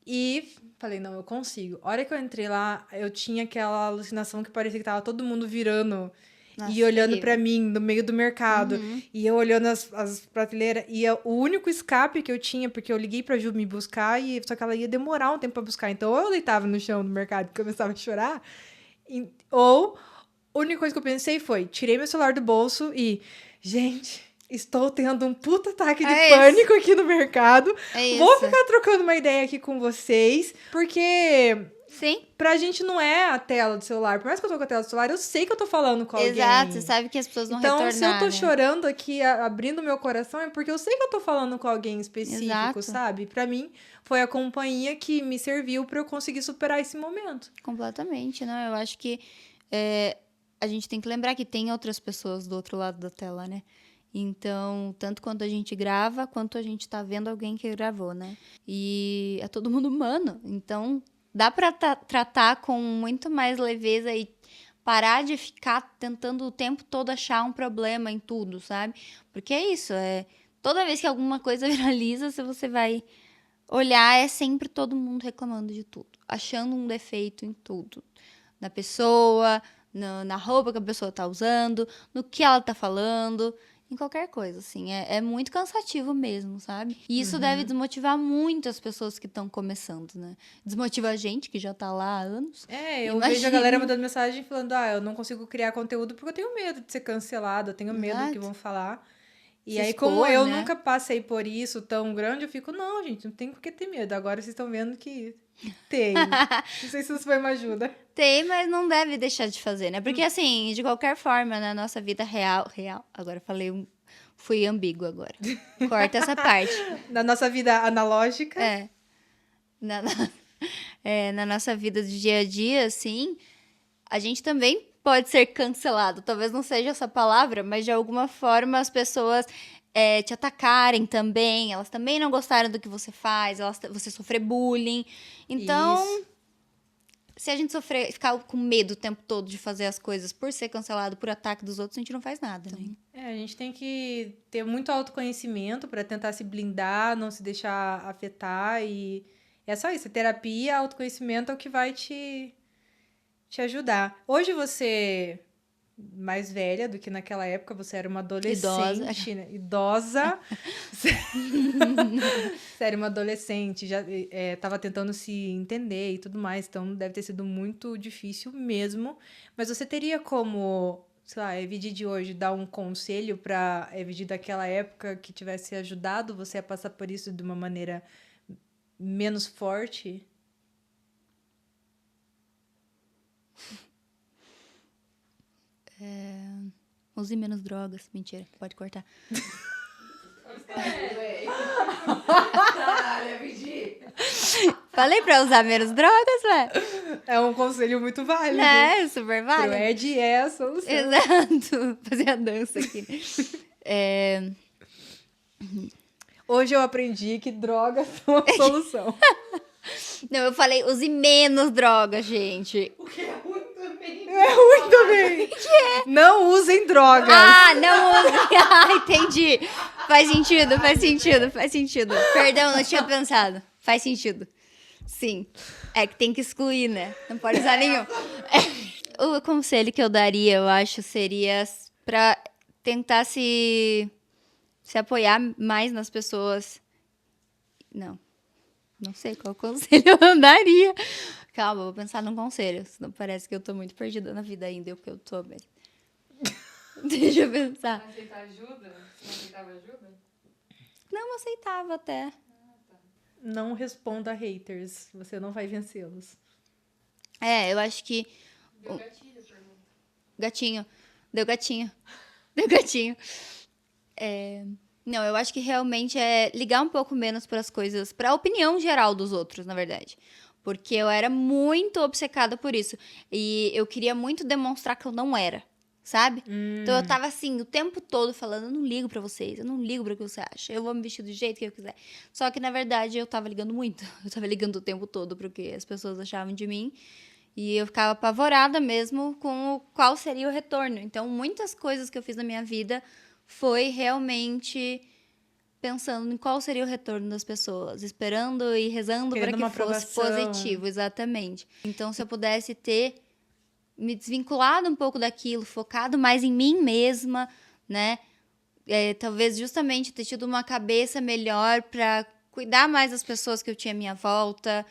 E falei, não, eu consigo. A hora que eu entrei lá, eu tinha aquela alucinação que parecia que tava todo mundo virando Nossa, e olhando terrível. pra mim no meio do mercado, e eu olhando as prateleiras, o único escape que eu tinha, porque eu liguei pra Ju me buscar, só que ela ia demorar um tempo pra buscar, então ou eu deitava no chão do mercado e começava a chorar, ou a única coisa que eu pensei foi, tirei meu celular do bolso e, gente, estou tendo um puta ataque de pânico aqui no mercado, vou ficar trocando uma ideia aqui com vocês, porque... Sim. Pra gente não é a tela do celular. Por mais que eu tô com a tela do celular, eu sei que eu tô falando com alguém. Exato, você sabe que as pessoas vão retornar, então, se eu tô né? chorando aqui, abrindo meu coração, é porque eu sei que eu tô falando com alguém específico, Exato. sabe? Pra mim, foi a companhia que me serviu pra eu conseguir superar esse momento. Completamente, não. Eu acho que a gente tem que lembrar que tem outras pessoas do outro lado da tela, né? Então, tanto quanto a gente grava, quanto a gente tá vendo alguém que gravou, né? E é todo mundo humano. Então, dá pra tratar com muito mais leveza e parar de ficar tentando o tempo todo achar um problema em tudo, sabe? Porque é isso, toda vez que alguma coisa viraliza, se você vai olhar, é sempre todo mundo reclamando de tudo, achando um defeito em tudo. Na pessoa, na roupa que a pessoa tá usando, no que ela tá falando, em qualquer coisa, assim. É muito cansativo mesmo, sabe? E isso deve desmotivar muito as pessoas que estão começando, né? Desmotiva a gente, que já tá lá há anos. Eu vejo a galera mandando mensagem falando, eu não consigo criar conteúdo porque eu tenho medo de ser cancelado, eu tenho medo do que vão falar. E Se aí, expor, como eu né? nunca passei por isso tão grande, eu fico, não, gente, não tem por que ter medo. Agora vocês estão vendo que tem. Não sei se isso foi uma ajuda. Tem, mas não deve deixar de fazer, né? Porque, assim, de qualquer forma, na nossa vida real... Agora falei... Fui ambígua agora. Corta essa parte. Na nossa vida analógica. Na nossa vida de dia a dia, assim, a gente também pode ser cancelado. Talvez não seja essa palavra, mas de alguma forma as pessoas te atacarem também. Elas também não gostaram do que você faz. Você sofrer bullying. Então, Isso. se a gente ficar com medo o tempo todo de fazer as coisas por ser cancelado, por ataque dos outros, a gente não faz nada, né? A gente tem que ter muito autoconhecimento para tentar se blindar, não se deixar afetar. E é só isso. A terapia, autoconhecimento é o que vai te ajudar. Hoje você, mais velha do que naquela época, você era uma adolescente, né? Idosa. Você era uma adolescente, já estava tentando se entender e tudo mais, então deve ter sido muito difícil mesmo. Mas você teria como, sei lá, a Evidi de hoje dar um conselho para a Evidi daquela época que tivesse ajudado você a passar por isso de uma maneira menos forte? Use menos drogas. Mentira, pode cortar. Falei pra usar menos drogas, velho. É um conselho muito válido. Super Pro válido. Ed é a solução. Exato. Fazer a dança aqui. Hoje eu aprendi que drogas são a solução. Não, eu falei, use menos drogas, gente. O que é ruim também. É ruim também. Não usem drogas. Ah, não use. Ah, entendi. Faz sentido. Perdão, não tinha pensado. Faz sentido. Sim. É que tem que excluir, né? Não pode usar nenhum. O conselho que eu daria, eu acho, seria pra tentar se apoiar mais nas pessoas. Não sei qual conselho eu daria. Calma, vou pensar num conselho. Senão parece que eu tô muito perdida na vida ainda. Porque eu tô, mas... Deixa eu pensar. Não aceitar ajuda? Não aceitava ajuda? Não, aceitava até. Não responda a haters. Você não vai vencê-los. Eu acho que... Deu gatilho, pergunta. Gatinho. Deu gatinho. Não, eu acho que realmente é ligar um pouco menos para as coisas, para a opinião geral dos outros, na verdade. Porque eu era muito obcecada por isso. E eu queria muito demonstrar que eu não era, sabe? Então eu tava assim, o tempo todo falando, eu não ligo pra vocês, eu não ligo pra o que você acha, eu vou me vestir do jeito que eu quiser. Só que, na verdade, eu tava ligando muito. Eu tava ligando o tempo todo pro que as pessoas achavam de mim. E eu ficava apavorada mesmo com qual seria o retorno. Então, muitas coisas que eu fiz na minha vida foi realmente pensando em qual seria o retorno das pessoas, esperando e rezando para que fosse positivo, exatamente. Então, se eu pudesse ter me desvinculado um pouco daquilo, focado mais em mim mesma, né? Talvez justamente ter tido uma cabeça melhor para cuidar mais das pessoas que eu tinha à minha volta,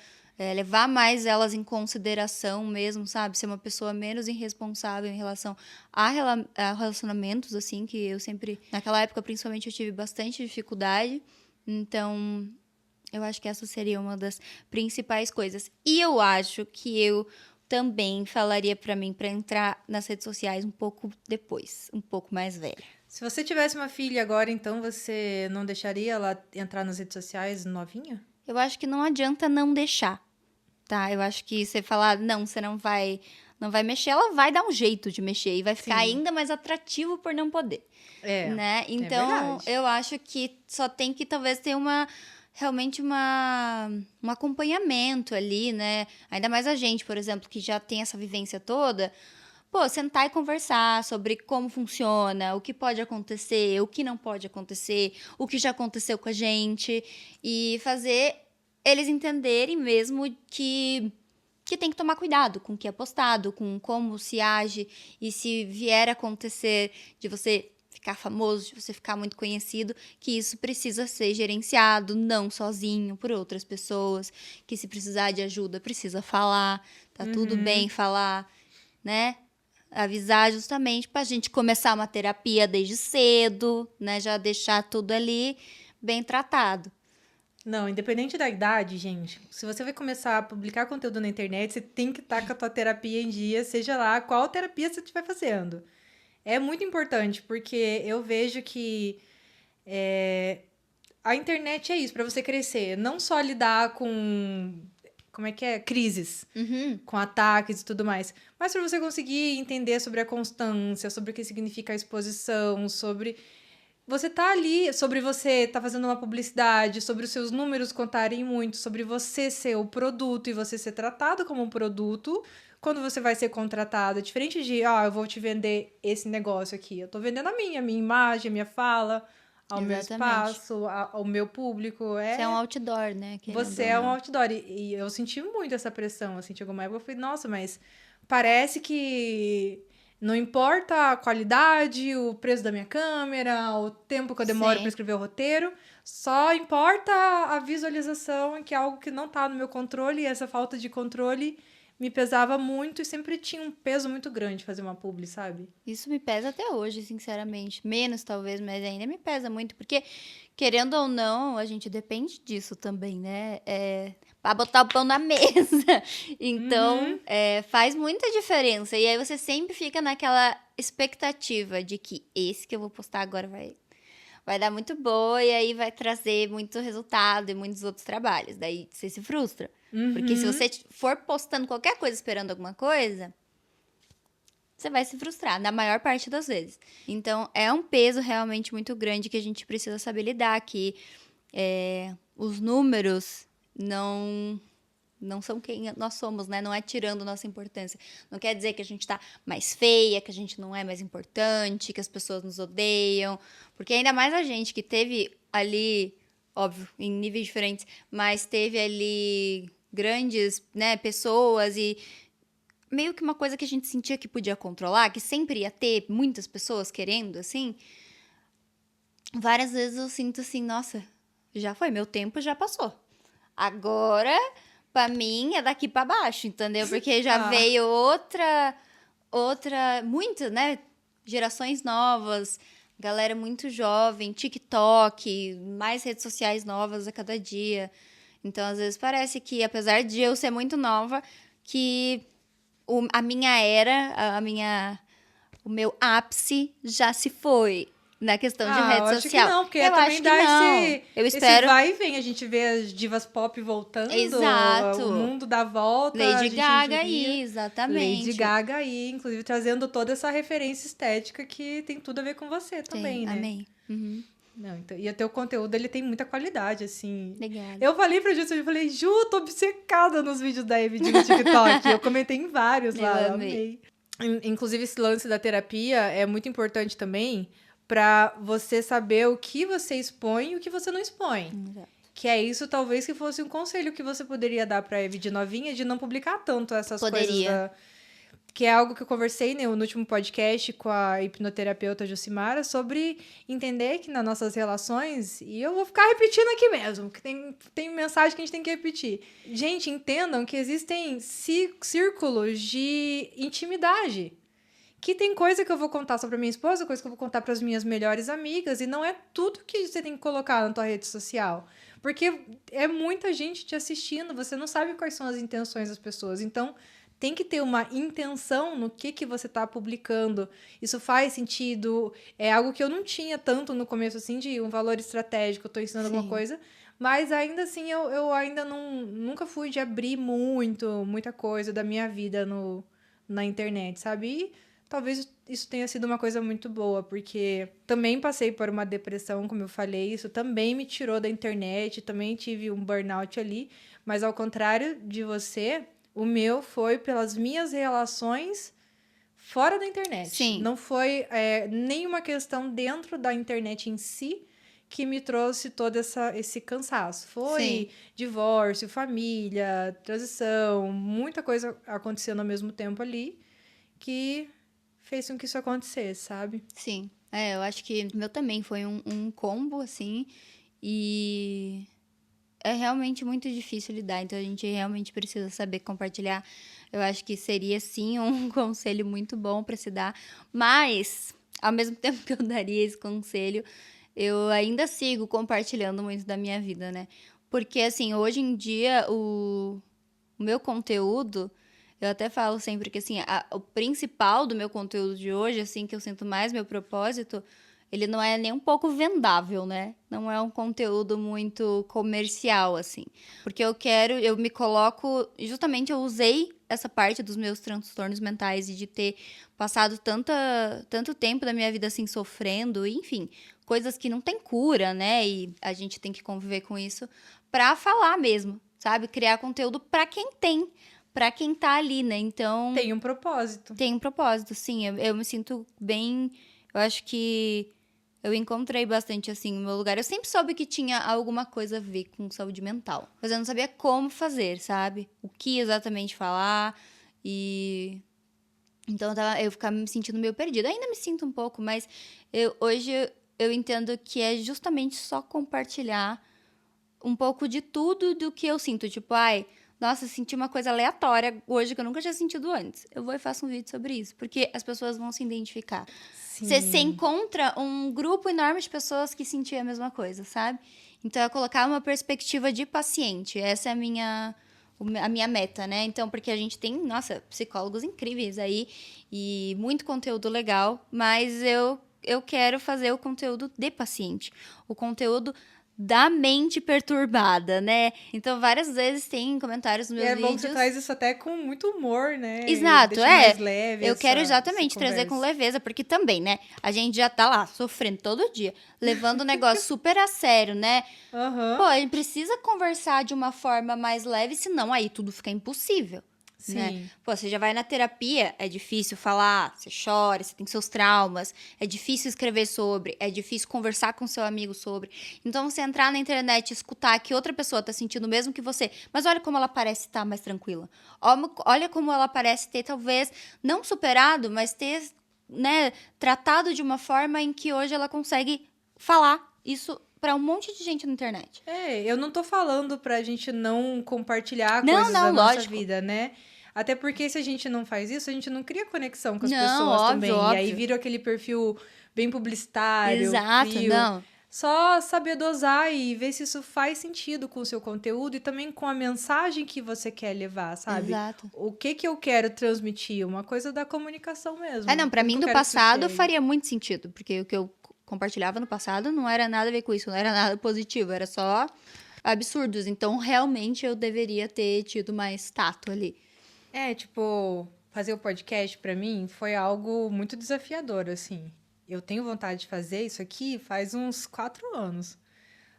levar mais elas em consideração mesmo, sabe? Ser uma pessoa menos irresponsável em relação a relacionamentos, assim, que eu sempre... Naquela época, principalmente, eu tive bastante dificuldade. Então, eu acho que essa seria uma das principais coisas. E eu acho que eu também falaria pra mim pra entrar nas redes sociais um pouco depois, um pouco mais velha. Se você tivesse uma filha agora, então você não deixaria ela entrar nas redes sociais novinha? Eu acho que não adianta não deixar, tá? Eu acho que você falar, não, você não vai mexer, ela vai dar um jeito de mexer e vai ficar Sim. ainda mais atrativo por não poder, né? Então, verdade. eu acho que só tem que talvez ter realmente um acompanhamento ali, né? Ainda mais a gente, por exemplo, que já tem essa vivência toda. Pô, sentar e conversar sobre como funciona, o que pode acontecer, o que não pode acontecer, o que já aconteceu com a gente e fazer eles entenderem mesmo que tem que tomar cuidado com o que é postado, com como se age e se vier a acontecer de você ficar famoso, de você ficar muito conhecido, que isso precisa ser gerenciado, não sozinho, por outras pessoas, que se precisar de ajuda, precisa falar, tá tudo bem falar, né? Avisar justamente pra gente começar uma terapia desde cedo, né? Já deixar tudo ali bem tratado. Não, independente da idade, gente, se você vai começar a publicar conteúdo na internet, você tem que estar com a tua terapia em dia, seja lá qual terapia você estiver fazendo. É muito importante, porque eu vejo que a internet é isso, para você crescer. Não só lidar com, crises, com ataques e tudo mais, mas para você conseguir entender sobre a constância, sobre o que significa a exposição, sobre... Você tá ali, sobre você tá fazendo uma publicidade, sobre os seus números contarem muito, sobre você ser o produto e você ser tratado como um produto quando você vai ser contratado. É diferente de, eu vou te vender esse negócio aqui. Eu tô vendendo a minha imagem, a minha fala, ao meu Exatamente. espaço, ao meu público. Você é um outdoor, né? Você Querendo é ou um não. outdoor. E eu senti muito essa pressão, assim, chegou uma época eu falei, nossa, mas parece que não importa a qualidade, o preço da minha câmera, o tempo que eu demoro Sim. para escrever o roteiro, só importa a visualização, que é algo que não tá no meu controle, e essa falta de controle me pesava muito e sempre tinha um peso muito grande fazer uma publi, sabe? Isso me pesa até hoje, sinceramente. Menos, talvez, mas ainda me pesa muito. Porque, querendo ou não, a gente depende disso também, né? Pra botar o pão na mesa. Então, faz muita diferença. E aí você sempre fica naquela expectativa de que esse que eu vou postar agora vai dar muito boa e aí vai trazer muito resultado e muitos outros trabalhos. Daí você se frustra. Porque se você for postando qualquer coisa esperando alguma coisa, você vai se frustrar, na maior parte das vezes. Então, é um peso realmente muito grande que a gente precisa saber lidar, que os números não são quem nós somos, né? Não é tirando nossa importância. Não quer dizer que a gente tá mais feia, que a gente não é mais importante, que as pessoas nos odeiam. Porque ainda mais a gente que teve ali, óbvio, em níveis diferentes, mas teve ali grandes, né, pessoas e meio que uma coisa que a gente sentia que podia controlar, que sempre ia ter muitas pessoas querendo, assim. Várias vezes eu sinto assim, nossa, já foi, meu tempo já passou. Agora, pra mim, é daqui pra baixo, entendeu? Porque já veio muito, né? Gerações novas, galera muito jovem, TikTok, mais redes sociais novas a cada dia. Então, às vezes parece que, apesar de eu ser muito nova, que a minha era, o meu ápice já se foi na questão de Eu rede acho social. que não, porque Eu também acho que dá não. Eu esse espero. vai e vem. A gente vê as divas pop voltando, Exato. o mundo dá volta, a Lady gente Gaga judia. aí, exatamente. Lady Gaga aí, inclusive trazendo toda essa referência estética que tem tudo a ver com você também, né? Amém. Uhum. Não, então, e o teu conteúdo, ele tem muita qualidade, assim. Obrigada. Eu falei pra Ju, eu falei, Ju, tô obcecada nos vídeos da Evid no TikTok. Eu comentei em vários lá, Eu eu amei. Inclusive, esse lance da terapia é muito importante também pra você saber o que você expõe e o que você não expõe. Exato. Que é isso, talvez, que fosse um conselho que você poderia dar pra Evi de novinha, de não publicar tanto essas coisas Poderia. que é algo que eu conversei no último podcast com a hipnoterapeuta Jucimara, sobre entender que nas nossas relações, e eu vou ficar repetindo aqui mesmo, que tem mensagem que a gente tem que repetir. Gente, entendam que existem círculos de intimidade. Que tem coisa que eu vou contar só pra minha esposa, coisa que eu vou contar pras minhas melhores amigas, e não é tudo que você tem que colocar na tua rede social. Porque é muita gente te assistindo, você não sabe quais são as intenções das pessoas. Então, tem que ter uma intenção no que você tá publicando. Isso faz sentido. É algo que eu não tinha tanto no começo, assim, de um valor estratégico, eu tô ensinando alguma coisa. Mas ainda assim, eu ainda nunca fui de abrir muita coisa da minha vida na internet, sabe? E talvez isso tenha sido uma coisa muito boa, porque também passei por uma depressão, como eu falei, isso também me tirou da internet, também tive um burnout ali, mas ao contrário de você, o meu foi pelas minhas relações fora da internet. Sim. Não foi nenhuma questão dentro da internet em si que me trouxe todo esse cansaço. Foi Sim. divórcio, família, transição, muita coisa acontecendo ao mesmo tempo ali que fez com que isso acontecesse, sabe? Sim. Eu acho que o meu também foi um combo, assim, e é realmente muito difícil lidar, então a gente realmente precisa saber compartilhar. Eu acho que seria, sim, um conselho muito bom para se dar, mas, ao mesmo tempo que eu daria esse conselho, eu ainda sigo compartilhando muito da minha vida, né? Porque, assim, hoje em dia, o meu conteúdo, eu até falo sempre que, assim, o principal do meu conteúdo de hoje, assim, que eu sinto mais meu propósito, ele não é nem um pouco vendável, né? Não é um conteúdo muito comercial, assim. Porque eu me coloco, justamente eu usei essa parte dos meus transtornos mentais e de ter passado tanto tempo da minha vida, assim, sofrendo, enfim, coisas que não tem cura, né? E a gente tem que conviver com isso pra falar mesmo, sabe? Criar conteúdo pra quem tem, pra quem tá ali, né? Então, Tem um propósito. tem um propósito, sim. Eu me sinto bem. Eu acho que eu encontrei bastante, assim, o meu lugar. Eu sempre soube que tinha alguma coisa a ver com saúde mental. Mas eu não sabia como fazer, sabe? O que exatamente falar. E então eu ficava me sentindo meio perdida. Ainda me sinto um pouco, mas hoje eu entendo que é justamente só compartilhar um pouco de tudo do que eu sinto. Tipo, ai, nossa, senti uma coisa aleatória hoje que eu nunca tinha sentido antes. Eu vou e faço um vídeo sobre isso, porque as pessoas vão se identificar. Você encontra um grupo enorme de pessoas que sentiam a mesma coisa, sabe? Então, é colocar uma perspectiva de paciente. Essa é a minha meta, né? Então, porque a gente tem, nossa, psicólogos incríveis aí e muito conteúdo legal, mas eu quero fazer o conteúdo de paciente. O conteúdo da mente perturbada, né? Então, várias vezes tem comentários nos meus vídeos. E é bom que você traz isso até com muito humor, né? Exato, deixa mais leve eu quero essa exatamente trazer com conversa. leveza, porque também, né? A gente já tá lá, sofrendo todo dia, levando o negócio super a sério, né? Aham. Pô, a gente precisa conversar de uma forma mais leve, senão aí tudo fica impossível. Sim. Né? Pô, você já vai na terapia, é difícil falar, você chora, você tem seus traumas, é difícil escrever sobre, é difícil conversar com seu amigo sobre. Então, você entrar na internet e escutar que outra pessoa tá sentindo o mesmo que você, mas olha como ela parece estar mais tranquila. Olha como ela parece ter, talvez, não superado, mas ter, né, tratado de uma forma em que hoje ela consegue falar isso pra um monte de gente na internet. Eu não tô falando pra gente não compartilhar Não, coisas não, da nossa lógico. vida, né? Até porque se a gente não faz isso, a gente não cria conexão com as Não, pessoas óbvio, também. E aí óbvio. vira aquele perfil bem publicitário, Exato, frio. não. Só saber dosar e ver se isso faz sentido com o seu conteúdo e também com a mensagem que você quer levar, sabe? Exato. O que eu quero transmitir? Uma coisa da comunicação mesmo. Não, pra Como que mim eu do quero que isso passado chegue? faria muito sentido, porque o que eu compartilhava no passado não era nada a ver com isso, não era nada positivo, era só absurdos. Então, realmente, eu deveria ter tido mais tato ali. Tipo, fazer o podcast pra mim foi algo muito desafiador, assim. Eu tenho vontade de fazer isso aqui faz uns 4 anos.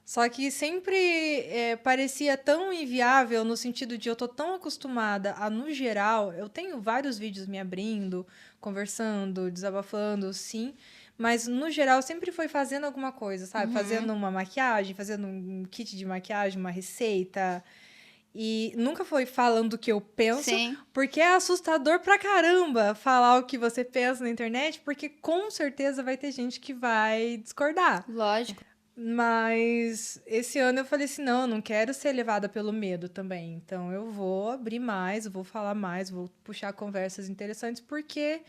Só que sempre parecia tão inviável no sentido de eu tô tão acostumada a, no geral, eu tenho vários vídeos me abrindo, conversando, desabafando, sim. Mas, no geral, sempre foi fazendo alguma coisa, sabe? Fazendo uma maquiagem, fazendo um kit de maquiagem, uma receita. E nunca foi falando o que eu penso, Sim. porque é assustador pra caramba falar o que você pensa na internet, porque com certeza vai ter gente que vai discordar. Lógico. Mas esse ano eu falei assim, não, eu não quero ser levada pelo medo também. Então eu vou abrir mais, eu vou falar mais, vou puxar conversas interessantes, porque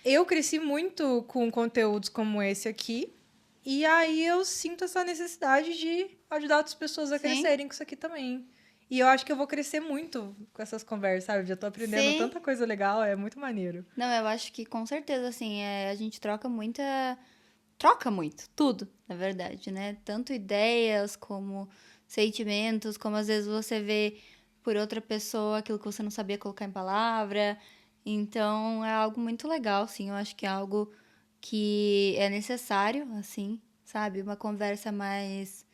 eu cresci muito com conteúdos como esse aqui, e aí eu sinto essa necessidade de ajudar outras pessoas a Sim. crescerem com isso aqui também. E eu acho que eu vou crescer muito com essas conversas, sabe? Já tô aprendendo Sim. tanta coisa legal, é muito maneiro. Não, eu acho que com certeza, assim, a gente troca muito, tudo, na verdade, né? Tanto ideias como sentimentos, como às vezes você vê por outra pessoa aquilo que você não sabia colocar em palavra. Então, é algo muito legal, sim. Eu acho que é algo que é necessário, assim, sabe? Uma conversa mais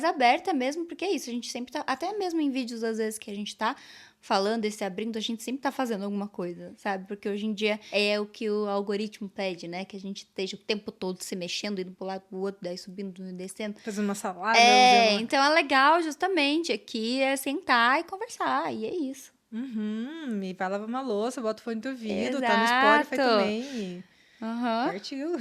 aberta mesmo, porque é isso, a gente sempre tá, até mesmo em vídeos às vezes que a gente tá falando e se abrindo, a gente sempre tá fazendo alguma coisa, sabe? Porque hoje em dia é o que o algoritmo pede, né? Que a gente esteja o tempo todo se mexendo, indo pro lado pro outro, daí subindo e descendo. Fazendo uma salada, Então é legal justamente aqui é sentar e conversar, e é isso. E vai lavar uma louça, bota o fone do ouvido, tá no Spotify Exato. também. E Aham. partiu.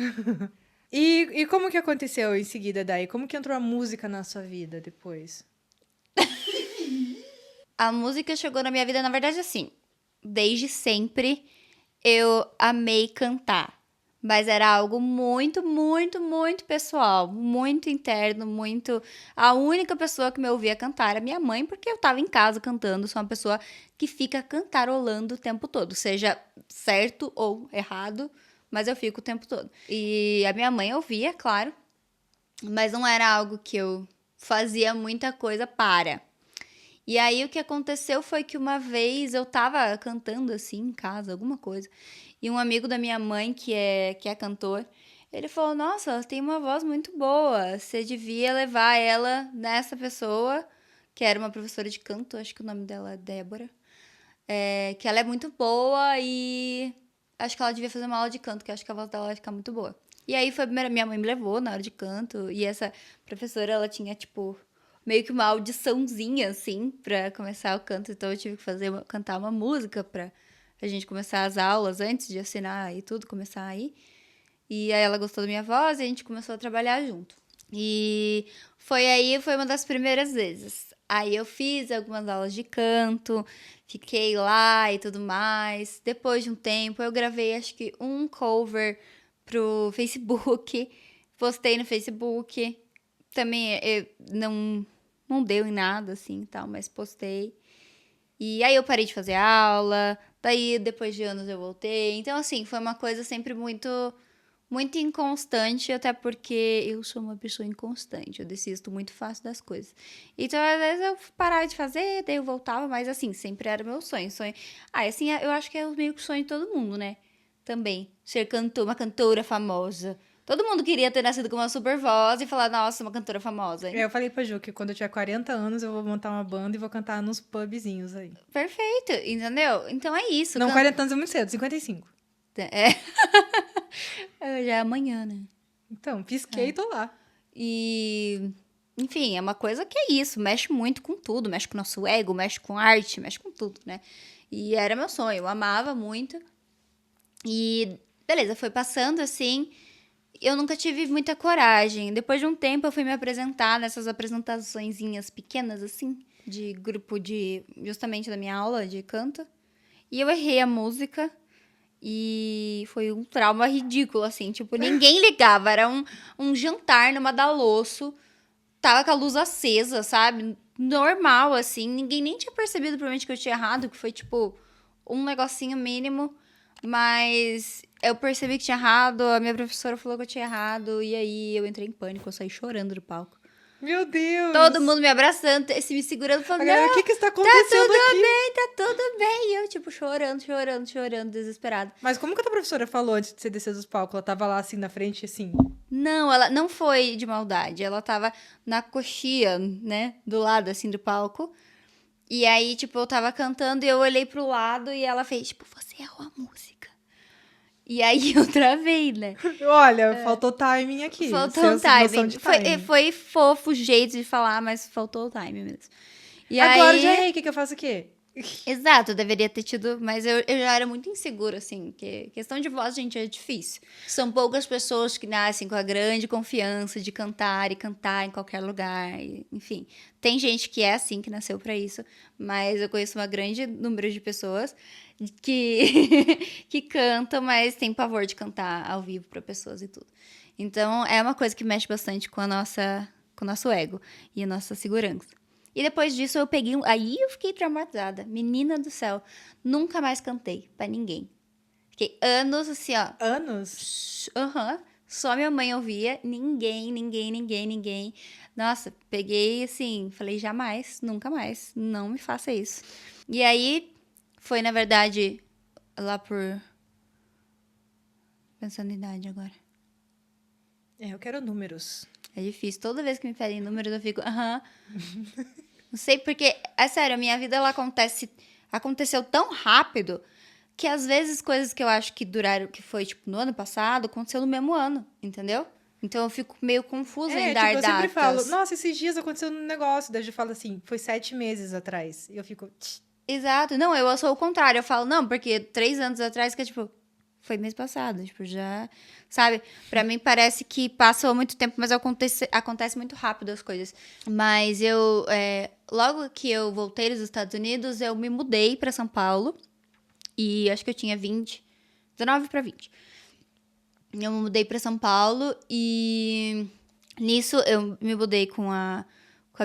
E como que aconteceu em seguida daí? Como que entrou a música na sua vida depois? A música chegou na minha vida, na verdade, assim, desde sempre eu amei cantar. Mas era algo muito, muito, muito pessoal, muito interno, muito. A única pessoa que me ouvia cantar era minha mãe, porque eu tava em casa cantando. Sou uma pessoa que fica cantarolando o tempo todo, seja certo ou errado, mas eu fico o tempo todo. E a minha mãe ouvia, claro, mas não era algo que eu fazia muita coisa para. E aí o que aconteceu foi que uma vez eu tava cantando assim em casa, alguma coisa, e um amigo da minha mãe, que é cantor, ele falou: Nossa, ela tem uma voz muito boa, você devia levar ela nessa pessoa, que era uma professora de canto, acho que o nome dela é Débora, que ela é muito boa e acho que ela devia fazer uma aula de canto, que acho que a voz dela vai ficar muito boa. E aí foi a primeira, minha mãe me levou na hora de canto, e essa professora, ela tinha, tipo, meio que uma audiçãozinha, assim, pra começar o canto. Então eu tive que cantar uma música pra a gente começar as aulas antes de assinar e tudo, começar aí. E aí ela gostou da minha voz e a gente começou a trabalhar junto. E foi uma das primeiras vezes. Aí eu fiz algumas aulas de canto, fiquei lá e tudo mais. Depois de um tempo, eu gravei acho que um cover pro Facebook, postei no Facebook. Também não deu em nada, assim, e tal, mas postei. E aí eu parei de fazer aula, daí depois de anos eu voltei. Então, assim, foi uma coisa sempre muito, muito inconstante, até porque eu sou uma pessoa inconstante, eu desisto muito fácil das coisas. Então, às vezes eu parava de fazer, daí eu voltava, mas assim, sempre era meu sonho. Assim, eu acho que é meio que o sonho de todo mundo, né? Também, ser uma cantora famosa. Todo mundo queria ter nascido com uma super voz e falar, nossa, uma cantora famosa, hein? Eu falei pra Ju que quando eu tiver 40 anos eu vou montar uma banda e vou cantar nos pubzinhos aí. Perfeito, entendeu? Então é isso. Não, 40 anos é muito cedo, 55. Já é amanhã, né? Então, pisquei e tô lá. E, enfim, é uma coisa que é isso, mexe muito com tudo, mexe com o nosso ego, mexe com arte, mexe com tudo, né? E era meu sonho, eu amava muito. E, beleza, foi passando assim, eu nunca tive muita coragem. Depois de um tempo eu fui me apresentar nessas apresentaçõezinhas pequenas, assim, de grupo justamente da minha aula de canto. E eu errei a música. E foi um trauma ridículo, assim. Tipo, ninguém ligava. Era um jantar no Madalosso. Tava com a luz acesa, sabe? Normal, assim. Ninguém nem tinha percebido, provavelmente, que eu tinha errado. Que foi, tipo, um negocinho mínimo. Mas eu percebi que tinha errado. A minha professora falou que eu tinha errado. E aí eu entrei em pânico. Eu saí chorando do palco. Meu Deus! Todo mundo me abraçando, se me segurando, falando, Galera, não, o que está acontecendo aqui? tá tudo bem. E eu, tipo, chorando, desesperada. Mas como que a tua professora falou antes de você descer dos palcos? Ela tava lá, assim, na frente, assim? Não, ela não foi de maldade. Ela tava na coxia, né? Do lado, assim, do palco. E aí, tipo, eu tava cantando e eu olhei pro lado e ela fez, tipo, você errou a música. E aí eu travei, né? Olha, faltou timing aqui. Faltou o timing. Foi fofo o jeito de falar, mas faltou o timing mesmo. E Agora aí... já errei, o que eu faço o quê? Exato, eu deveria ter tido, mas eu já era muito insegura, assim, que questão de voz, gente, é difícil. São poucas pessoas que nascem com a grande confiança de cantar e cantar em qualquer lugar, enfim. Tem gente que é assim, que nasceu pra isso, mas eu conheço uma grande número de pessoas que, que cantam, mas tem pavor de cantar ao vivo pra pessoas e tudo. Então, é uma coisa que mexe bastante com com o nosso ego e a nossa segurança. E depois disso eu peguei. Aí eu fiquei traumatizada. Menina do céu. Nunca mais cantei pra ninguém. Fiquei anos assim, ó. Anos? Aham. Só minha mãe ouvia. Ninguém. Nossa, peguei assim. Falei, jamais, nunca mais. Não me faça isso. E aí foi, na verdade, lá por. Pensando em idade agora. Eu quero números. É difícil. Toda vez que me pedem números, eu fico, Não sei porque, é sério, a minha vida ela aconteceu tão rápido que às vezes coisas que eu acho que duraram, que foi tipo no ano passado, aconteceu no mesmo ano, entendeu? Então eu fico meio confusa em dar tipo, eu sempre datas. falo, nossa, esses dias aconteceu um negócio. Daí eu falo assim, foi 7 meses atrás. E eu fico... Exato. Não, eu sou o contrário. Eu falo, não, porque 3 anos atrás, que é tipo, foi mês passado. Tipo, já. Sabe? Pra mim parece que passou muito tempo, mas acontece muito rápido as coisas. Mas eu. Logo que eu voltei dos Estados Unidos, eu me mudei pra São Paulo. E acho que eu tinha 19 pra 20. Eu me mudei pra São Paulo e nisso eu me mudei com a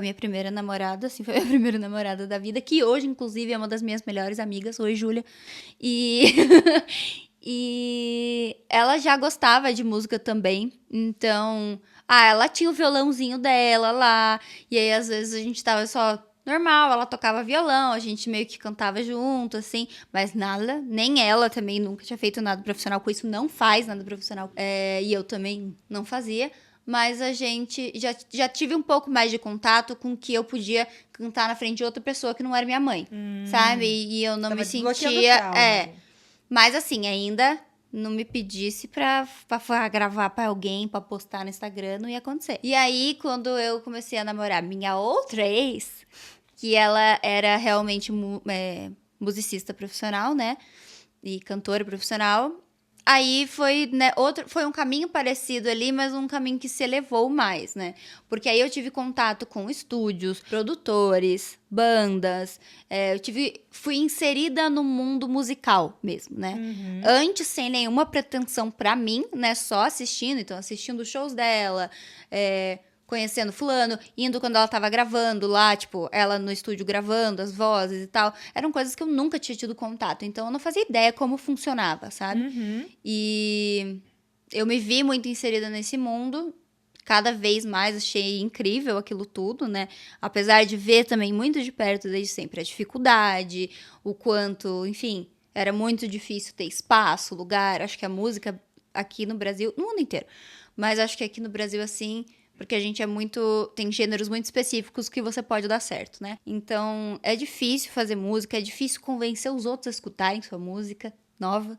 minha primeira namorada, assim, foi a minha primeira namorada da vida, que hoje, inclusive, é uma das minhas melhores amigas. Oi, Júlia. E, e ela já gostava de música também, então... ela tinha o violãozinho dela lá, e aí, às vezes, a gente tava só normal, ela tocava violão, a gente meio que cantava junto, assim, mas nada, nem ela também nunca tinha feito nada profissional com isso, não faz nada profissional, e eu também não fazia. Mas a gente já tive um pouco mais de contato com que eu podia cantar na frente de outra pessoa que não era minha mãe, sabe? E eu não Tava me desbloqueando sentia. trauma ali. Mas assim, ainda não me pedisse pra gravar pra alguém, pra postar no Instagram, não ia acontecer. E aí, quando eu comecei a namorar minha outra ex, que ela era realmente musicista profissional, né? E cantora profissional. Aí foi, né, foi um caminho parecido ali, mas um caminho que se elevou mais, né? Porque aí eu tive contato com estúdios, produtores, bandas, fui inserida no mundo musical mesmo, né? Antes, sem nenhuma pretensão pra mim, né? Só assistindo, então assistindo os shows dela, conhecendo fulano, indo quando ela tava gravando lá, tipo, ela no estúdio gravando as vozes e tal. Eram coisas que eu nunca tinha tido contato, então eu não fazia ideia como funcionava, sabe? E eu me vi muito inserida nesse mundo, cada vez mais achei incrível aquilo tudo, né? Apesar de ver também muito de perto desde sempre a dificuldade, o quanto, enfim, era muito difícil ter espaço, lugar. Acho que a música aqui no Brasil, no mundo inteiro, mas acho que aqui no Brasil, assim, porque a gente tem gêneros muito específicos que você pode dar certo, né? Então, é difícil fazer música, é difícil convencer os outros a escutarem sua música nova.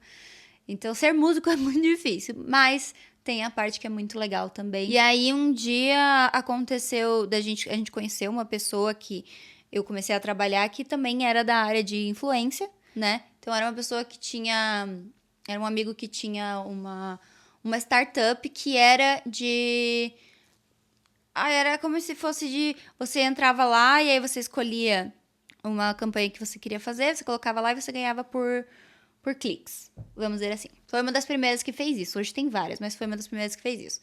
Então, ser músico é muito difícil, mas tem a parte que é muito legal também. E aí, um dia aconteceu a gente conheceu uma pessoa que eu comecei a trabalhar que também era da área de influência, né? Então, era uma pessoa que era um amigo que tinha uma startup que era de... era como se fosse de... Você entrava lá e aí você escolhia uma campanha que você queria fazer, você colocava lá e você ganhava por cliques, vamos dizer assim. Foi uma das primeiras que fez isso. Hoje tem várias, mas foi uma das primeiras que fez isso.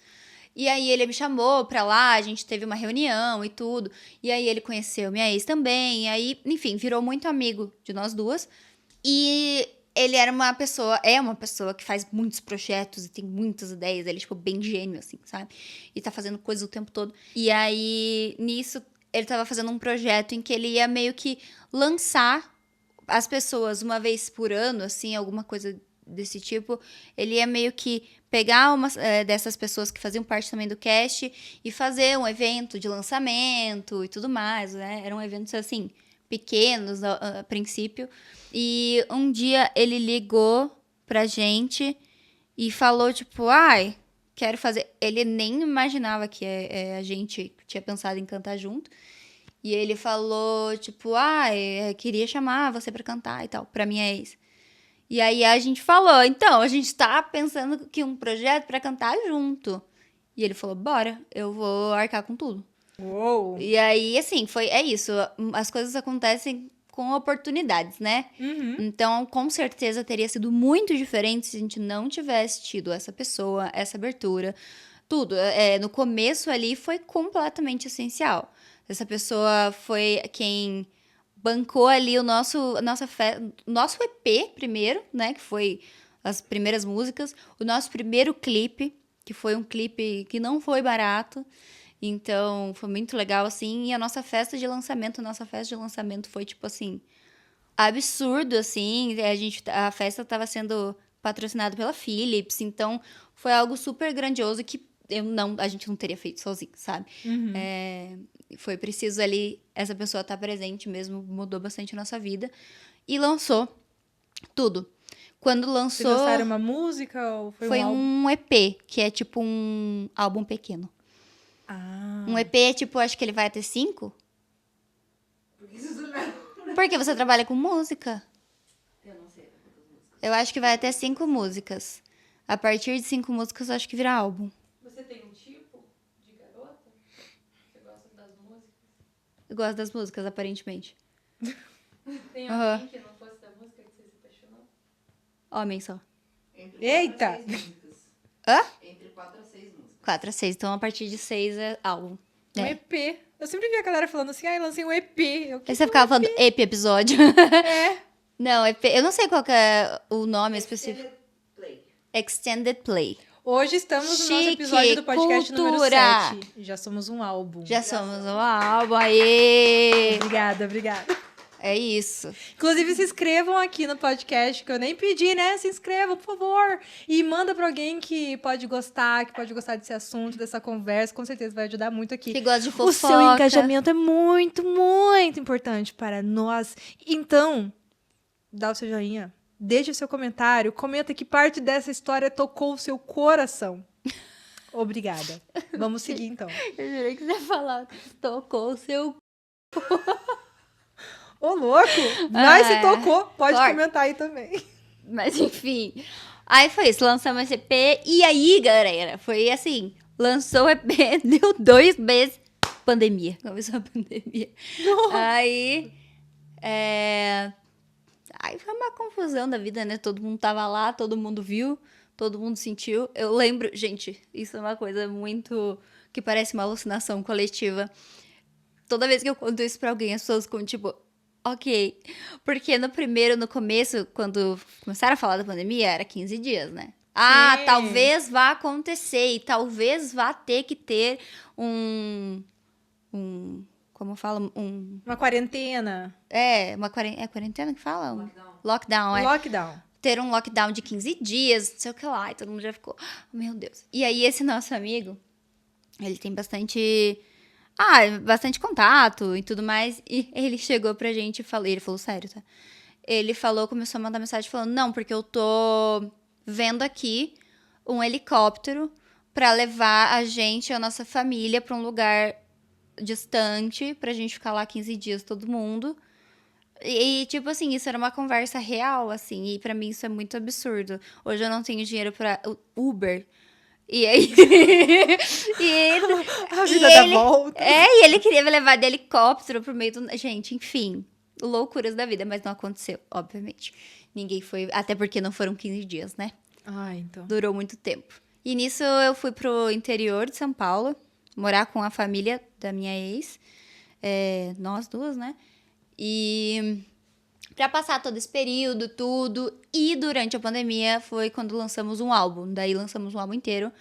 E aí ele me chamou pra lá, a gente teve uma reunião e tudo. E aí ele conheceu minha ex também. E aí, enfim, virou muito amigo de nós duas. E ele é uma pessoa que faz muitos projetos e tem muitas ideias. Ele é, tipo, bem gênio, assim, sabe? E tá fazendo coisas o tempo todo. E aí, nisso, ele tava fazendo um projeto em que ele ia meio que lançar as pessoas uma vez por ano, assim, alguma coisa desse tipo. Ele ia meio que pegar dessas pessoas que faziam parte também do cast e fazer um evento de lançamento e tudo mais, né? Eram eventos, assim, pequenos a princípio. E um dia ele ligou pra gente e falou, tipo, quero fazer... Ele nem imaginava que a gente tinha pensado em cantar junto. E ele falou, tipo, queria chamar você pra cantar e tal, pra minha ex. E aí a gente falou, então, a gente tá pensando que um projeto pra cantar junto. E ele falou, bora, eu vou arcar com tudo. Uou! E aí, assim, é isso. As coisas acontecem com oportunidades, né? Uhum. Então, com certeza teria sido muito diferente se a gente não tivesse tido essa pessoa, essa abertura, tudo. No começo ali foi completamente essencial. Essa pessoa foi quem bancou ali nosso EP primeiro, né? Que foi as primeiras músicas. O nosso primeiro clipe, que foi um clipe que não foi barato. Então, foi muito legal, assim. E a nossa festa de lançamento foi, tipo assim, absurdo, assim. A festa estava sendo patrocinada pela Philips. Então, foi algo super grandioso que a gente não teria feito sozinho, sabe? Uhum. Foi preciso ali essa pessoa estar presente mesmo, mudou bastante a nossa vida. E lançou tudo. Quando Vocês lançou, lançaram uma música ou foi um álbum? um EP, que é tipo um álbum pequeno. Ah. Um EP é tipo, acho que ele vai até 5. Porque você trabalha com música. Eu não sei quantas músicas. Eu acho que vai até 5 músicas. A partir de 5 músicas, eu acho que vira álbum. Você tem um tipo de garota? Você gosta das músicas? Eu gosto das músicas, aparentemente. Tem Aham. alguém que não fosse da música que você se apaixonou? Homem só. Eita! Hã? Entre 4 a 6 músicas. 4 a 6. Então, a partir de 6 é álbum. Um É. EP. Eu sempre vi a galera falando assim, lancei um EP. Aí você ficava falando EP episódio. É. Não, EP. Eu não sei qual que é o nome específico. Extended Play. Extended Play. Hoje estamos no nosso Chique, episódio do podcast número cultura. 7. Já somos um álbum. Já somos um álbum. Aê! Obrigada. É isso. Inclusive, se inscrevam aqui no podcast, que eu nem pedi, né? Se inscrevam, por favor. E manda pra alguém que pode gostar desse assunto, dessa conversa. Com certeza vai ajudar muito aqui. Que gosta de fofoca. O seu engajamento é muito, muito importante para nós. Então, dá o seu joinha, deixe o seu comentário, comenta que parte dessa história tocou o seu coração. Obrigada. Vamos seguir, então. Eu jurei que você ia falar. Tocou o seu... Ô, louco! Mas se tocou, pode Corta. comentar aí também. Mas enfim. Aí foi isso, lançamos esse EP. E aí, galera, foi assim. Lançou o EP, deu 2 meses. Pandemia. Começou a pandemia. Aí... Aí foi uma confusão da vida, né? Todo mundo tava lá, todo mundo viu, todo mundo sentiu. Eu lembro... Gente, isso é uma coisa muito... que parece uma alucinação coletiva. Toda vez que eu conto isso pra alguém, as pessoas ficam tipo... Ok. Porque no começo, quando começaram a falar da pandemia, era 15 dias, né? Ah, Sim. talvez vá acontecer e talvez vá ter que ter como fala? Uma quarentena. Uma quarentena que fala? Lockdown, Lockdown. Ter um lockdown de 15 dias, não sei o que lá. E todo mundo já ficou, meu Deus. E aí, esse nosso amigo, ele tem bastante contato e tudo mais. E ele chegou pra gente e ele falou sério, tá? Ele começou a mandar mensagem falando, não, porque eu tô vendo aqui um helicóptero pra levar a gente, a nossa família, pra um lugar distante, pra gente ficar lá 15 dias, todo mundo. E, tipo assim, isso era uma conversa real, assim, e pra mim isso é muito absurdo. Hoje eu não tenho dinheiro pra Uber. E aí... A vida dá volta. E ele queria me levar de helicóptero pro meio do... Gente, enfim, loucuras da vida, mas não aconteceu, obviamente. Ninguém foi... Até porque não foram 15 dias, né? Então. Durou muito tempo. E nisso eu fui pro interior de São Paulo, morar com a família da minha ex. Nós duas, né? E... Pra passar todo esse período, tudo. E durante a pandemia foi quando lançamos um álbum. Daí lançamos um álbum inteiro.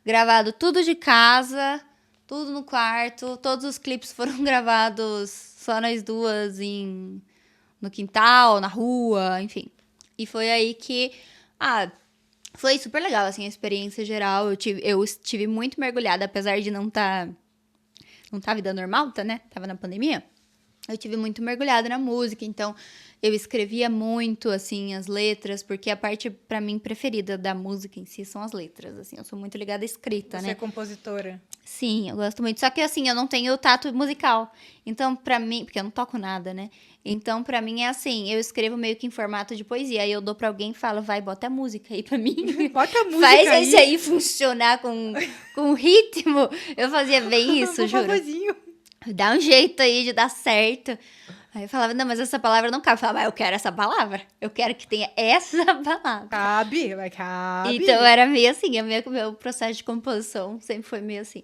Gravado tudo de casa, tudo no quarto. Todos os clipes foram gravados só nós duas no quintal, na rua, enfim. E foi aí que... foi super legal, assim, a experiência geral. Eu estive muito mergulhada, apesar de não tá vida normal, tá, né? Tava na pandemia. eu tive muito mergulhada na música, então eu escrevia muito, assim, as letras, porque a parte, pra mim, preferida da música em si são as letras, assim, eu sou muito ligada à escrita, Você né? é compositora. Sim, eu gosto muito, só que, assim, eu não tenho tato musical, então, pra mim, porque eu não toco nada, né? Então, pra mim, é assim, eu escrevo meio que em formato de poesia, aí eu dou pra alguém e falo, vai, bota a música aí pra mim. Bota a música Faz aí. esse aí funcionar com ritmo. Eu fazia bem isso, Por juro. favorzinho. Dá um jeito aí de dar certo. Aí eu falava, não, mas essa palavra não cabe. Eu falava, mas eu quero essa palavra. Eu quero que tenha essa palavra. Cabe, vai, cabe. Então era meio assim, meu processo de composição sempre foi meio assim.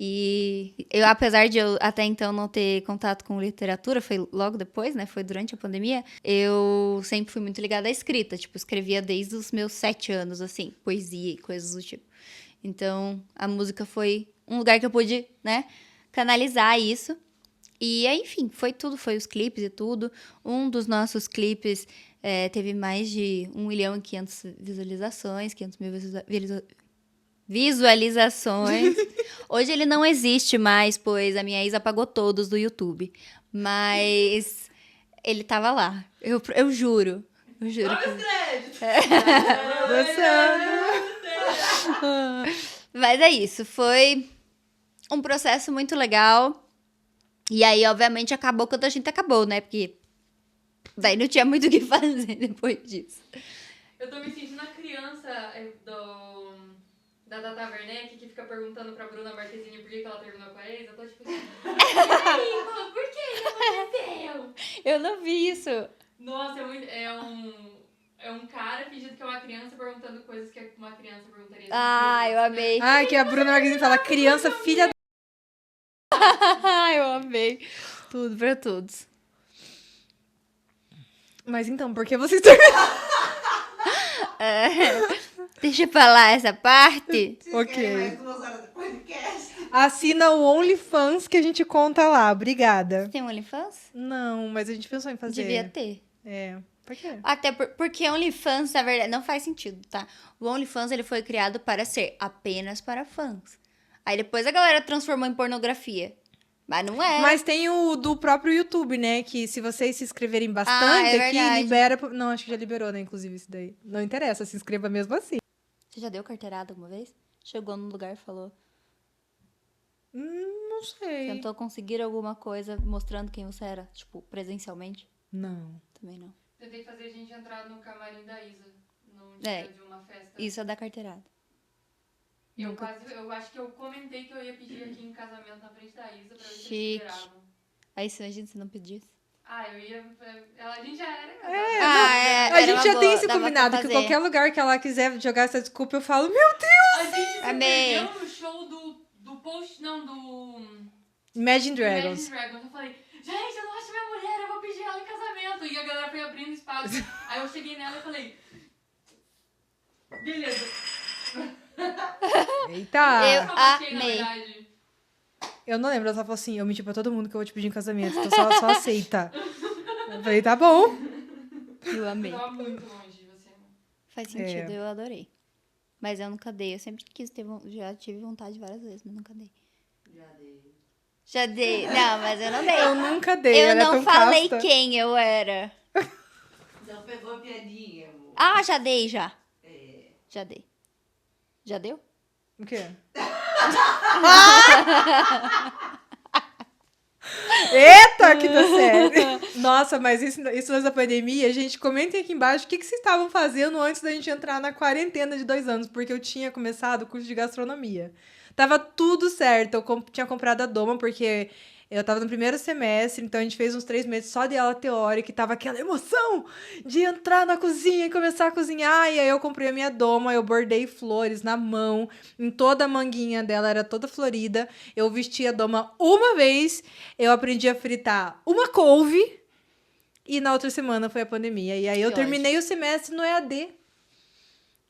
E eu, apesar de eu até então não ter contato com literatura, foi logo depois, né? Foi durante a pandemia, eu sempre fui muito ligada à escrita. Tipo, escrevia desde os meus 7 anos, assim, poesia e coisas do tipo. Então, a música foi um lugar que eu pude, né, canalizar isso. E aí, enfim, foi tudo, foi os clipes e tudo. Um dos nossos clipes teve mais de 1.500.000 visualizações, 500.000 visualizações. Hoje ele não existe mais, pois a minha ex apagou todos do YouTube. Mas ele tava lá. Eu juro. Eu juro que... Mas é isso, foi um processo muito legal. E aí, obviamente, acabou quando a gente acabou, né? Porque daí não tinha muito o que fazer depois disso. Eu tô me sentindo a criança da Tata Werneck que fica perguntando pra Bruna Marquezine por que ela terminou com a ex. Eu tô tipo assim, e aí, pô, por que aconteceu? Eu não vi isso. Nossa, é um cara fingindo que é uma criança perguntando coisas que uma criança perguntaria. Ah, eu amei. Ai, que a Bruna Marquezine fala, criança, filha da... Eu amei. Tudo pra todos. Mas então, por que vocês terminaram? Deixa eu falar essa parte. Ok. Querem mais 2 horas de podcast? Assina o OnlyFans que a gente conta lá. Obrigada. Tem um OnlyFans? Não, mas a gente pensou em fazer. Devia ter. É. Por quê? Até porque OnlyFans, na verdade, não faz sentido, tá? O OnlyFans, ele foi criado para ser apenas para fãs. Aí depois a galera transformou em pornografia. Mas não é. Mas tem o do próprio YouTube, né? Que se vocês se inscreverem bastante é aqui, verdade. libera... Não, acho que já liberou, né? Inclusive, isso daí. Não interessa, se inscreva mesmo assim. Você já deu carteirada alguma vez? Chegou num lugar e falou... Não sei. Tentou conseguir alguma coisa mostrando quem você era, tipo, presencialmente? Não. Também não. Tentei fazer a gente entrar no camarim da Isa, num dia É. de uma festa. Isso é da carteirada. Eu acho que eu comentei que eu ia pedir aqui em casamento na frente da Isa pra ver se eles Chique. liberavam. Aí se imagina se não pedisse. Ah, eu ia... A gente já era casado. A era gente uma já boa, tem esse dava pra combinado, que fazer. qualquer lugar que ela quiser jogar essa desculpa, eu falo, meu Deus! A gente se Amei. perdeu no show do Post... Não, do... Imagine Dragons. Imagine Dragons. Eu falei, gente, eu não acho minha mulher, eu vou pedir ela em casamento. E a galera foi abrindo espaço. Aí eu cheguei nela e falei, beleza. Eita! Eu- Eu achei, na amei. verdade. Eu não lembro, ela só falou assim, eu menti pra todo mundo que eu vou te pedir em casamento, então só aceita. Eu falei, tá bom. Eu Eu amei. tava muito longe de você. Faz sentido, eu adorei. Mas eu nunca dei. Eu sempre quis ter... Já tive vontade várias vezes, mas nunca dei. Já dei. Já dei. Não, mas eu não dei. Eu nunca dei, Eu era não tão falei casta. quem eu era. Não pegou a piadinha, amor. Ah, já dei, já. É. Já dei. Já deu? O quê? Eita, que tá sério. Nossa, mas isso antes da pandemia, gente, comentem aqui embaixo o que vocês estavam fazendo antes da gente entrar na quarentena de 2 anos, porque eu tinha começado o curso de gastronomia. Tava tudo certo, eu tinha comprado a Doma, porque eu tava no primeiro semestre, então a gente fez uns 3 meses só de aula teórica, e tava aquela emoção de entrar na cozinha e começar a cozinhar, e aí eu comprei a minha Doma, eu bordei flores na mão, em toda a manguinha dela, era toda florida, eu vesti a Doma uma vez, eu aprendi a fritar uma couve, e na outra semana foi a pandemia, e aí eu Que terminei o semestre no EAD.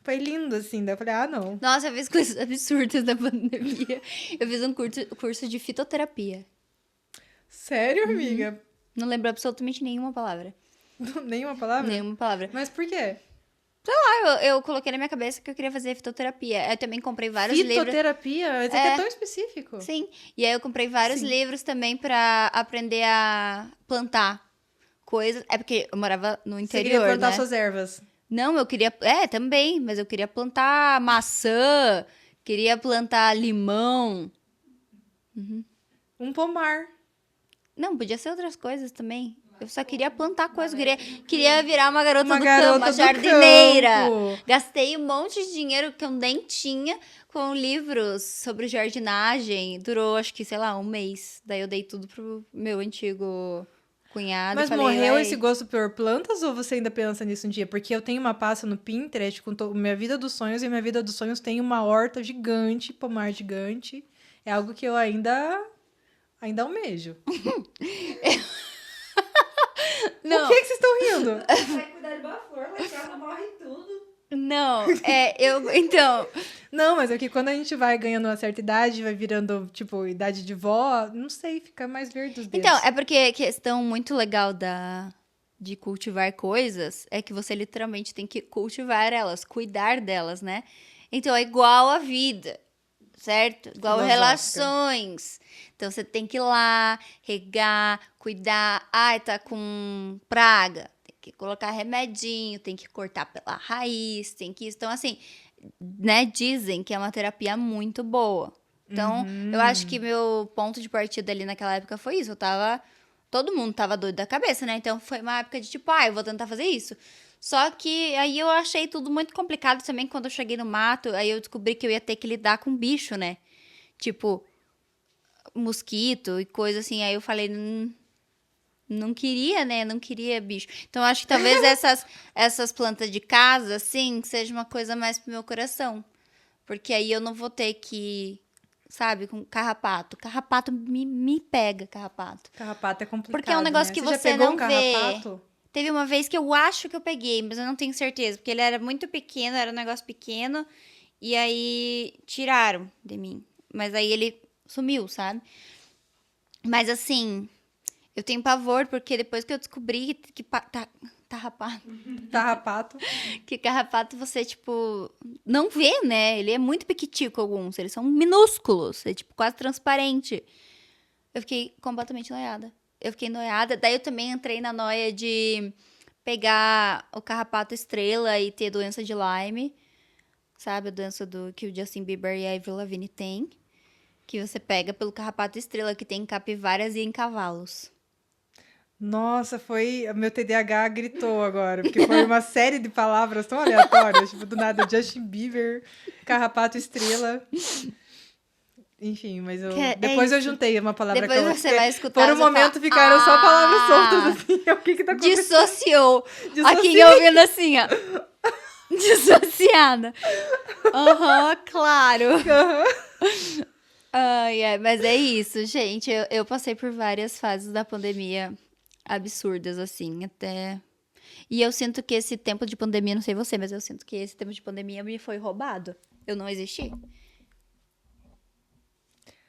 Foi lindo, assim, daí eu falei, não. Nossa, eu fiz coisas absurdas na pandemia. Eu fiz um curso de fitoterapia. Sério, amiga? Não lembro absolutamente nenhuma palavra. Nenhuma palavra? Nenhuma palavra. Mas por quê? Eu coloquei na minha cabeça que eu queria fazer fitoterapia. Eu também comprei vários livros. Fitoterapia? Mas é tão específico. Sim. E aí eu comprei vários Sim. livros também pra aprender a plantar coisas. É porque eu morava no Você interior, queria plantar né? suas ervas. Não, eu queria... também. Mas eu queria plantar maçã, queria plantar limão. Um pomar. Não, podia ser outras coisas também. Eu só queria plantar coisas. Queria virar uma garota Uma do garota campo, uma do jardineira. campo. Gastei um monte de dinheiro que eu nem tinha com livros sobre jardinagem. Durou, acho que, sei lá, um mês. Daí eu dei tudo pro meu antigo cunhado. Mas e falei, morreu vai... esse gosto por plantas ou você ainda pensa nisso um dia? Porque eu tenho uma pasta no Pinterest com minha vida dos sonhos e minha vida dos sonhos tem uma horta gigante, pomar gigante. É algo que eu ainda almejo. Não. O que vocês estão rindo? Vai cuidar de uma flor, mas ela morre tudo. Não, então... Não, mas é que quando a gente vai ganhando uma certa idade, vai virando, tipo, idade de vó, não sei, fica mais verde os dedos. Então, é porque a questão muito legal de cultivar coisas é que você literalmente tem que cultivar elas, cuidar delas, né? Então, é igual a vida, certo? Igual Filosófica. relações. Então, você tem que ir lá, regar, cuidar. Ai, tá com praga. Tem que colocar remedinho, tem que cortar pela raiz, tem que... Então, assim, né? Dizem que é uma terapia muito boa. Então, eu acho que meu ponto de partida ali naquela época foi isso. Todo mundo tava doido da cabeça, né? Então, foi uma época de tipo, eu vou tentar fazer isso. Só que aí eu achei tudo muito complicado também quando eu cheguei no mato. Aí eu descobri que eu ia ter que lidar com bicho, né? Tipo, mosquito e coisa assim. Aí eu falei, não queria, né? Não queria bicho. Então, eu acho que talvez essas plantas de casa, assim, seja uma coisa mais pro meu coração. Porque aí eu não vou ter que, sabe, com carrapato. Carrapato me pega, carrapato. Carrapato é complicado, Porque é um negócio né? que já você pegou não um vê. carrapato? Teve uma vez que eu acho que eu peguei, mas eu não tenho certeza. Porque ele era muito pequeno, era um negócio pequeno. E aí tiraram de mim. Mas aí ele sumiu, sabe? Mas assim, eu tenho pavor, porque depois que eu descobri Carrapato. que carrapato você, tipo, não vê, né? Ele é muito pequitico alguns, eles são minúsculos, é tipo quase transparente. Eu fiquei completamente noiada. Daí eu também entrei na noia de pegar o carrapato estrela e ter doença de Lyme, sabe? A doença que o Justin Bieber e a Avril Lavigne têm, que você pega pelo carrapato estrela que tem em capivaras e em cavalos. Nossa, meu TDAH gritou agora, porque foi uma série de palavras tão aleatórias, tipo, do nada, Justin Bieber, carrapato estrela. Enfim, mas depois eu isso. juntei uma palavra Depois com a outra. você porque vai escutar. Por um você vai momento falar, ficaram só palavras soltas, assim. O que tá acontecendo? Dissociou. Dissociei. Aqui ouvindo assim, ó. Dissociada. Aham, claro. Ai, mas é isso, gente. Eu passei por várias fases da pandemia absurdas, assim, até. E eu sinto que esse tempo de pandemia, não sei você, mas eu sinto que esse tempo de pandemia me foi roubado. Eu não existi.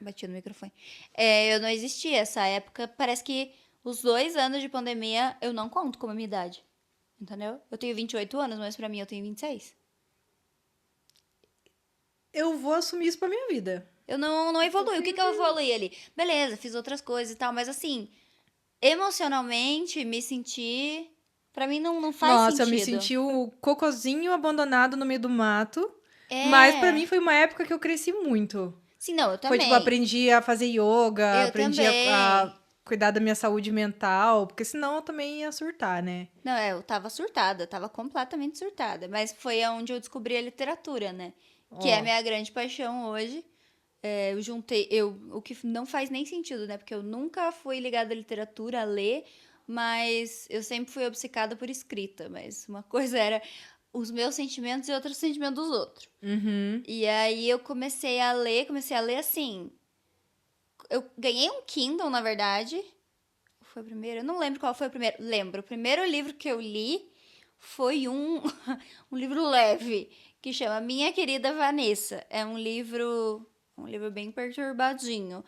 Bati no microfone. Eu não existi. Essa época, parece que os 2 anos de pandemia eu não conto como a minha idade. Entendeu? Eu tenho 28 anos, mas pra mim eu tenho 26. Eu vou assumir isso pra minha vida. Eu não evolui. O que eu evoluí ali? Beleza, fiz outras coisas e tal, mas assim, emocionalmente, me senti. Pra mim não faz Nossa, sentido. eu me senti o cocôzinho abandonado no meio do mato. É. Mas pra mim foi uma época que eu cresci muito. Sim, não, eu Foi também. tipo, aprendi a fazer yoga, Eu aprendi também. a cuidar da minha saúde mental, porque senão eu também ia surtar, né? Não, eu tava surtada, tava completamente surtada. Mas foi onde eu descobri a literatura, né? Que é a minha grande paixão hoje. Eu juntei. O que não faz nem sentido, né? Porque eu nunca fui ligada à literatura, a ler, mas eu sempre fui obcecada por escrita. Mas uma coisa era os meus sentimentos e outra os sentimentos dos outros. Uhum. E aí eu comecei a ler assim. Eu ganhei um Kindle, na verdade. Foi o primeiro? Eu não lembro qual foi o primeiro. Lembro. O primeiro livro que eu li foi um livro leve, que chama Minha Querida Vanessa. É um livro bem perturbadinho.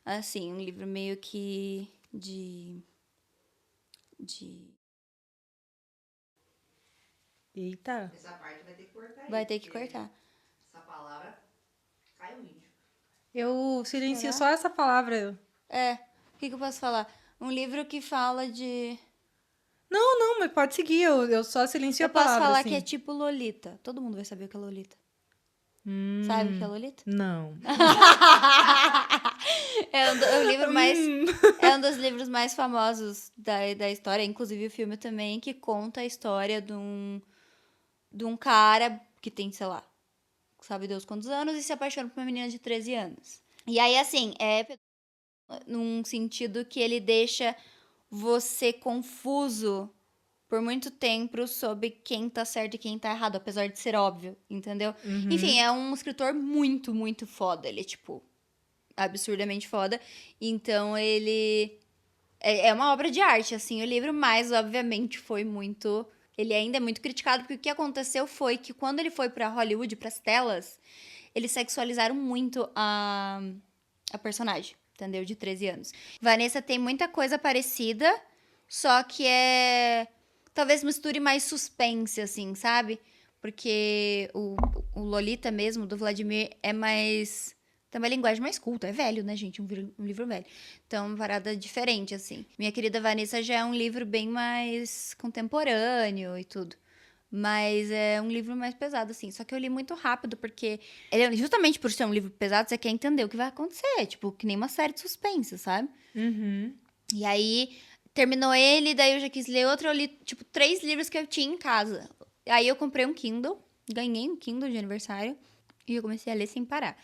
Assim, um livro meio que de Eita. Essa parte vai ter que cortar. Vai aí, ter que porque cortar. Essa palavra cai o vídeo. Eu silencio Será? só essa palavra. É, o que eu posso falar? Um livro que fala de... Não, mas pode seguir. Eu só silencio Eu a posso palavra, falar assim. que é tipo Lolita. Todo mundo vai saber o que é Lolita. Hum, Sabe o que é Lolita? Não. É o livro mais... É um dos livros mais famosos da história, inclusive o filme também, que conta a história de um cara que tem, sei lá, sabe Deus quantos anos, e se apaixona por uma menina de 13 anos. E aí, assim, é num sentido que ele deixa você confuso por muito tempo sobre quem tá certo e quem tá errado, apesar de ser óbvio, entendeu? Enfim, é um escritor muito, muito foda. Ele é, tipo, absurdamente foda. Então, ele... É uma obra de arte, assim, o livro, mas, obviamente, foi muito... Ele ainda é muito criticado, porque o que aconteceu foi que quando ele foi pra Hollywood, pras telas, eles sexualizaram muito a personagem, entendeu? De 13 anos. Vanessa tem muita coisa parecida, só que talvez misture mais suspense, assim, sabe? Porque o Lolita mesmo, do Vladimir, é mais... Tem uma linguagem mais culta. É velho, né, gente? Um livro velho. Então, uma parada diferente, assim. Minha Querida Vanessa já é um livro bem mais contemporâneo e tudo. Mas é um livro mais pesado, assim. Só que eu li muito rápido, porque... justamente por ser um livro pesado, você quer entender o que vai acontecer. Tipo, que nem uma série de suspense, sabe? Uhum. E aí, terminou ele, daí eu já quis ler outro. Eu li, tipo, 3 livros que eu tinha em casa. Aí eu comprei um Kindle. Ganhei um Kindle de aniversário. E eu comecei a ler sem parar.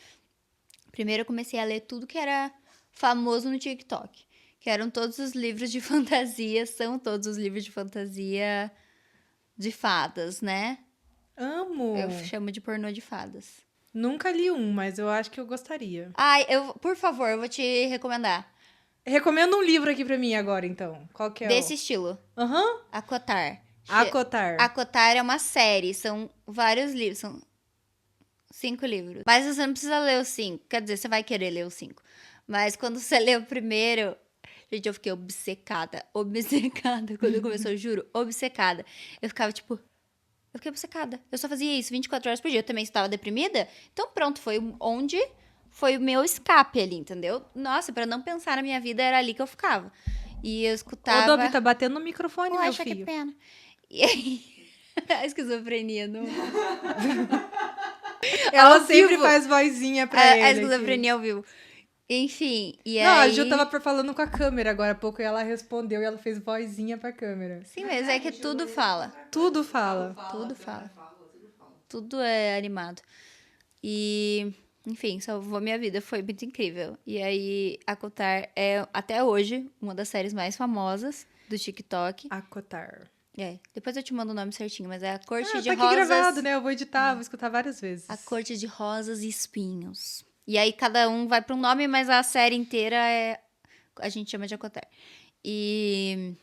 Primeiro eu comecei a ler tudo que era famoso no TikTok. Que eram todos os livros de fantasia. São todos os livros de fantasia de fadas, né? Amo. Eu chamo de pornô de fadas. Nunca li um, mas eu acho que eu gostaria. Ai, por favor, eu vou te recomendar. Recomenda um livro aqui pra mim agora, então. Qual que é Desse estilo. Aham. Acotar. Acotar. Acotar é uma série. São vários livros. São 5 livros. Mas você não precisa ler os 5. Quer dizer, você vai querer ler os 5. Mas quando você lê o primeiro... Gente, eu fiquei obcecada. Obcecada. Quando começou, eu juro. Obcecada. Eu ficava, tipo... Eu fiquei obcecada. Eu só fazia isso 24 horas por dia. Eu também estava deprimida. Então, pronto. Foi onde... Foi o meu escape ali, entendeu? Nossa, pra não pensar na minha vida, era ali que eu ficava. E eu escutava... Ô, Dobby, tá batendo no microfone, meu Poxa, que filho. pena. E aí... A esquizofrenia, não... Ela Ao sempre vivo. faz vozinha pra A ele. aqui. esquizofrenia ao vivo. Enfim, e Não, aí... a Ju tava falando com a câmera agora há pouco e ela respondeu e ela fez vozinha pra câmera. Sim, mas é que tudo fala. Tudo fala. Tudo fala. Tudo é animado. E... Enfim, salvou minha vida. Foi muito incrível. E aí, Acotar é, até hoje, uma das séries mais famosas do TikTok. Acotar. É, depois eu te mando o nome certinho, mas é A Corte Ah, de tá aqui Rosas... gravado, né? Eu vou editar, vou escutar várias vezes. A Corte de Rosas e Espinhos. E aí, cada um vai pra um nome, mas a série inteira a gente chama de Acotar. E...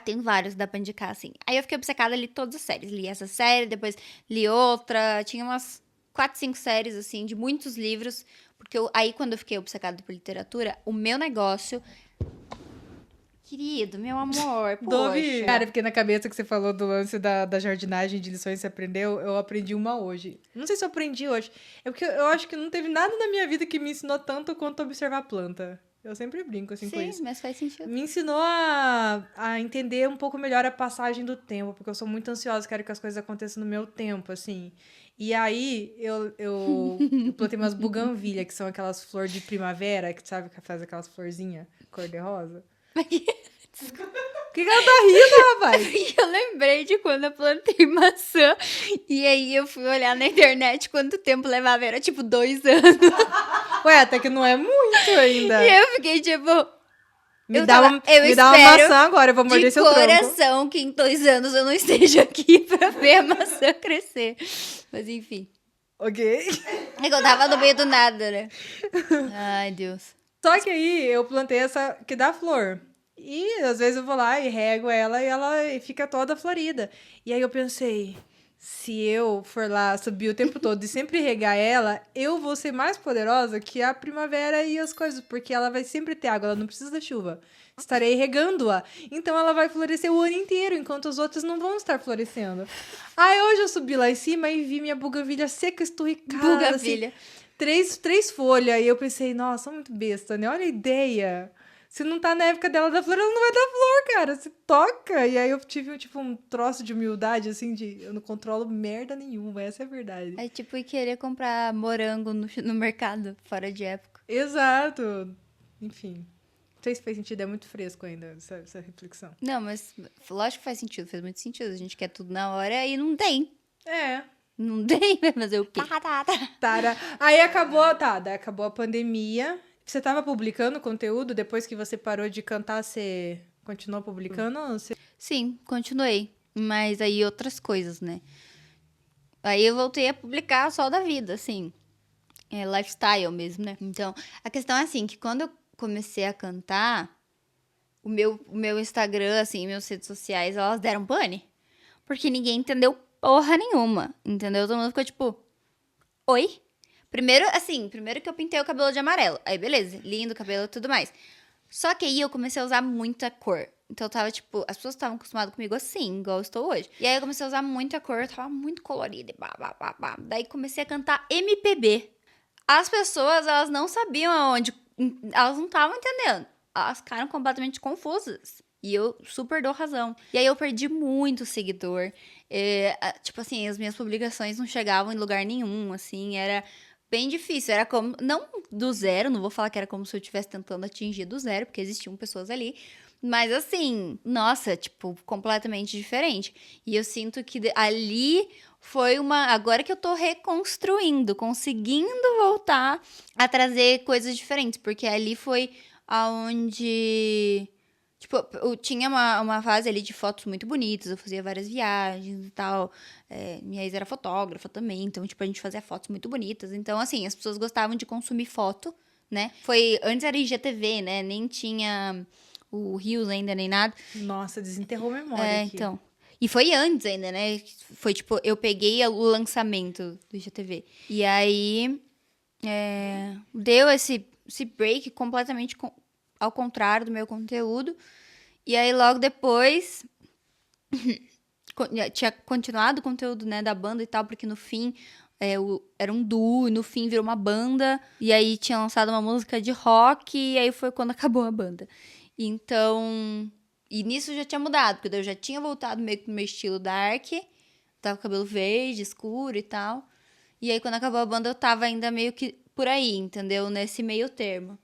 tem vários, dá pra indicar, assim. Aí eu fiquei obcecada, li todas as séries. Li essa série, depois li outra. Tinha umas 4, 5 séries, assim, de muitos livros. Porque aí, quando eu fiquei obcecada por literatura, o meu negócio... Querido, meu amor, Dobby. poxa. Cara, eu fiquei na cabeça que você falou do lance da jardinagem de lições que você aprendeu. Eu aprendi uma hoje. Não sei se eu aprendi hoje. É porque eu acho que não teve nada na minha vida que me ensinou tanto quanto observar planta. Eu sempre brinco assim com isso. Sim, mas faz sentido. Me ensinou a entender um pouco melhor a passagem do tempo, porque eu sou muito ansiosa, quero que as coisas aconteçam no meu tempo, assim. E aí, eu plantei umas buganvília, que são aquelas flores de primavera, que sabe que faz aquelas florzinhas cor-de-rosa. Por que ela tá rindo, rapaz? Eu lembrei de quando eu plantei maçã. E aí eu fui olhar na internet quanto tempo levava. Era tipo 2 anos. Ué, até que não é muito ainda. E eu fiquei tipo... Me eu dá uma espero maçã agora, eu vou morder de seu tronco. coração que em 2 anos eu não esteja aqui pra ver a maçã crescer. Mas enfim. Ok? É que eu tava no meio do nada, né? Ai, Deus. Só que aí eu plantei essa que dá flor. E às vezes eu vou lá e rego ela e ela fica toda florida. E aí eu pensei, se eu for lá subir o tempo todo e sempre regar ela, eu vou ser mais poderosa que a primavera e as coisas, porque ela vai sempre ter água, ela não precisa da chuva. Estarei regando-a. Então ela vai florescer o ano inteiro, enquanto os outros não vão estar florescendo. Aí hoje eu subi lá em cima e vi minha buganvília seca, esturricada. Buganvília. Assim, três folhas. E eu pensei, nossa, muito besta, né? Olha a ideia. Se não tá na época dela da flor, ela não vai dar flor, cara. Se toca. E aí eu tive, tipo, um troço de humildade, assim, de eu não controlo merda nenhuma. Essa é a verdade. É tipo ir querer comprar morango no mercado, fora de época. Exato. Enfim. Não sei se fez sentido, é muito fresco ainda essa reflexão. Não, mas lógico que faz sentido, faz muito sentido. A gente quer tudo na hora e não tem. É. Não tem, vai fazer o quê? Tara. Aí acabou, daí acabou a pandemia. Você tava publicando conteúdo depois que você parou de cantar, você continuou publicando? Ou você... Sim, continuei. Mas aí outras coisas, né? Aí eu voltei a publicar só da vida, assim. É lifestyle mesmo, né? Então, a questão é assim, que quando eu comecei a cantar, o meu Instagram, assim, minhas redes sociais, elas deram pane. Porque ninguém entendeu porra nenhuma, entendeu? Todo mundo ficou tipo, oi? Primeiro que eu pintei o cabelo de amarelo. Aí, beleza, lindo o cabelo e tudo mais. Só que aí eu comecei a usar muita cor. Então eu tava, tipo, as pessoas estavam acostumadas comigo assim, igual eu estou hoje. E aí eu comecei a usar muita cor, eu tava muito colorida, e Daí comecei a cantar MPB. As pessoas, elas não sabiam aonde, elas não estavam entendendo. Elas ficaram completamente confusas. E eu super dou razão. E aí eu perdi muito seguidor. Tipo assim, as minhas publicações não chegavam em lugar nenhum, assim, era bem difícil. Era como, não do zero, não vou falar que era como se eu estivesse tentando atingir do zero, porque existiam pessoas ali. Mas assim, nossa, tipo, completamente diferente. E eu sinto que ali foi agora que eu tô reconstruindo, conseguindo voltar a trazer coisas diferentes. Porque ali foi aonde... Tipo, eu tinha uma fase ali de fotos muito bonitas, eu fazia várias viagens e tal. Minha ex era fotógrafa também, então, tipo, a gente fazia fotos muito bonitas. Então, assim, as pessoas gostavam de consumir foto, né? Antes era IGTV, né? Nem tinha o Reels ainda, nem nada. Nossa, desenterrou a memória aqui. Então. E foi antes ainda, né? Foi, tipo, eu peguei o lançamento do IGTV. E aí, deu esse break completamente ao contrário do meu conteúdo. E aí, logo depois, tinha continuado o conteúdo, né, da banda e tal, porque no fim era um duo, e no fim virou uma banda. E aí tinha lançado uma música de rock, e aí foi quando acabou a banda. Então... E nisso já tinha mudado, porque eu já tinha voltado meio que pro meu estilo dark. Tava com cabelo verde, escuro e tal. E aí, quando acabou a banda, eu tava ainda meio que por aí, entendeu? Nesse meio termo.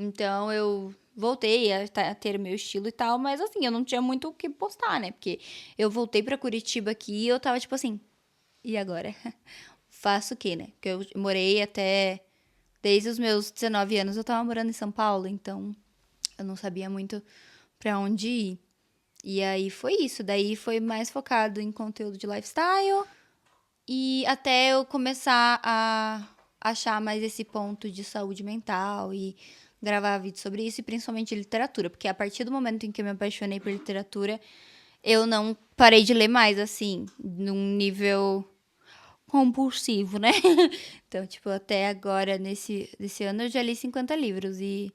Então, eu voltei a ter o meu estilo e tal, mas assim, eu não tinha muito o que postar, né? Porque eu voltei pra Curitiba aqui e eu tava tipo assim, e agora? Faço o quê, né? Porque eu morei desde os meus 19 anos, eu tava morando em São Paulo, então eu não sabia muito pra onde ir. E aí foi isso, daí foi mais focado em conteúdo de lifestyle e até eu começar a achar mais esse ponto de saúde mental e gravar vídeos sobre isso, e principalmente literatura, porque a partir do momento em que eu me apaixonei por literatura, eu não parei de ler mais, assim, num nível compulsivo, né? Então, tipo, até agora, nesse ano, eu já li 50 livros e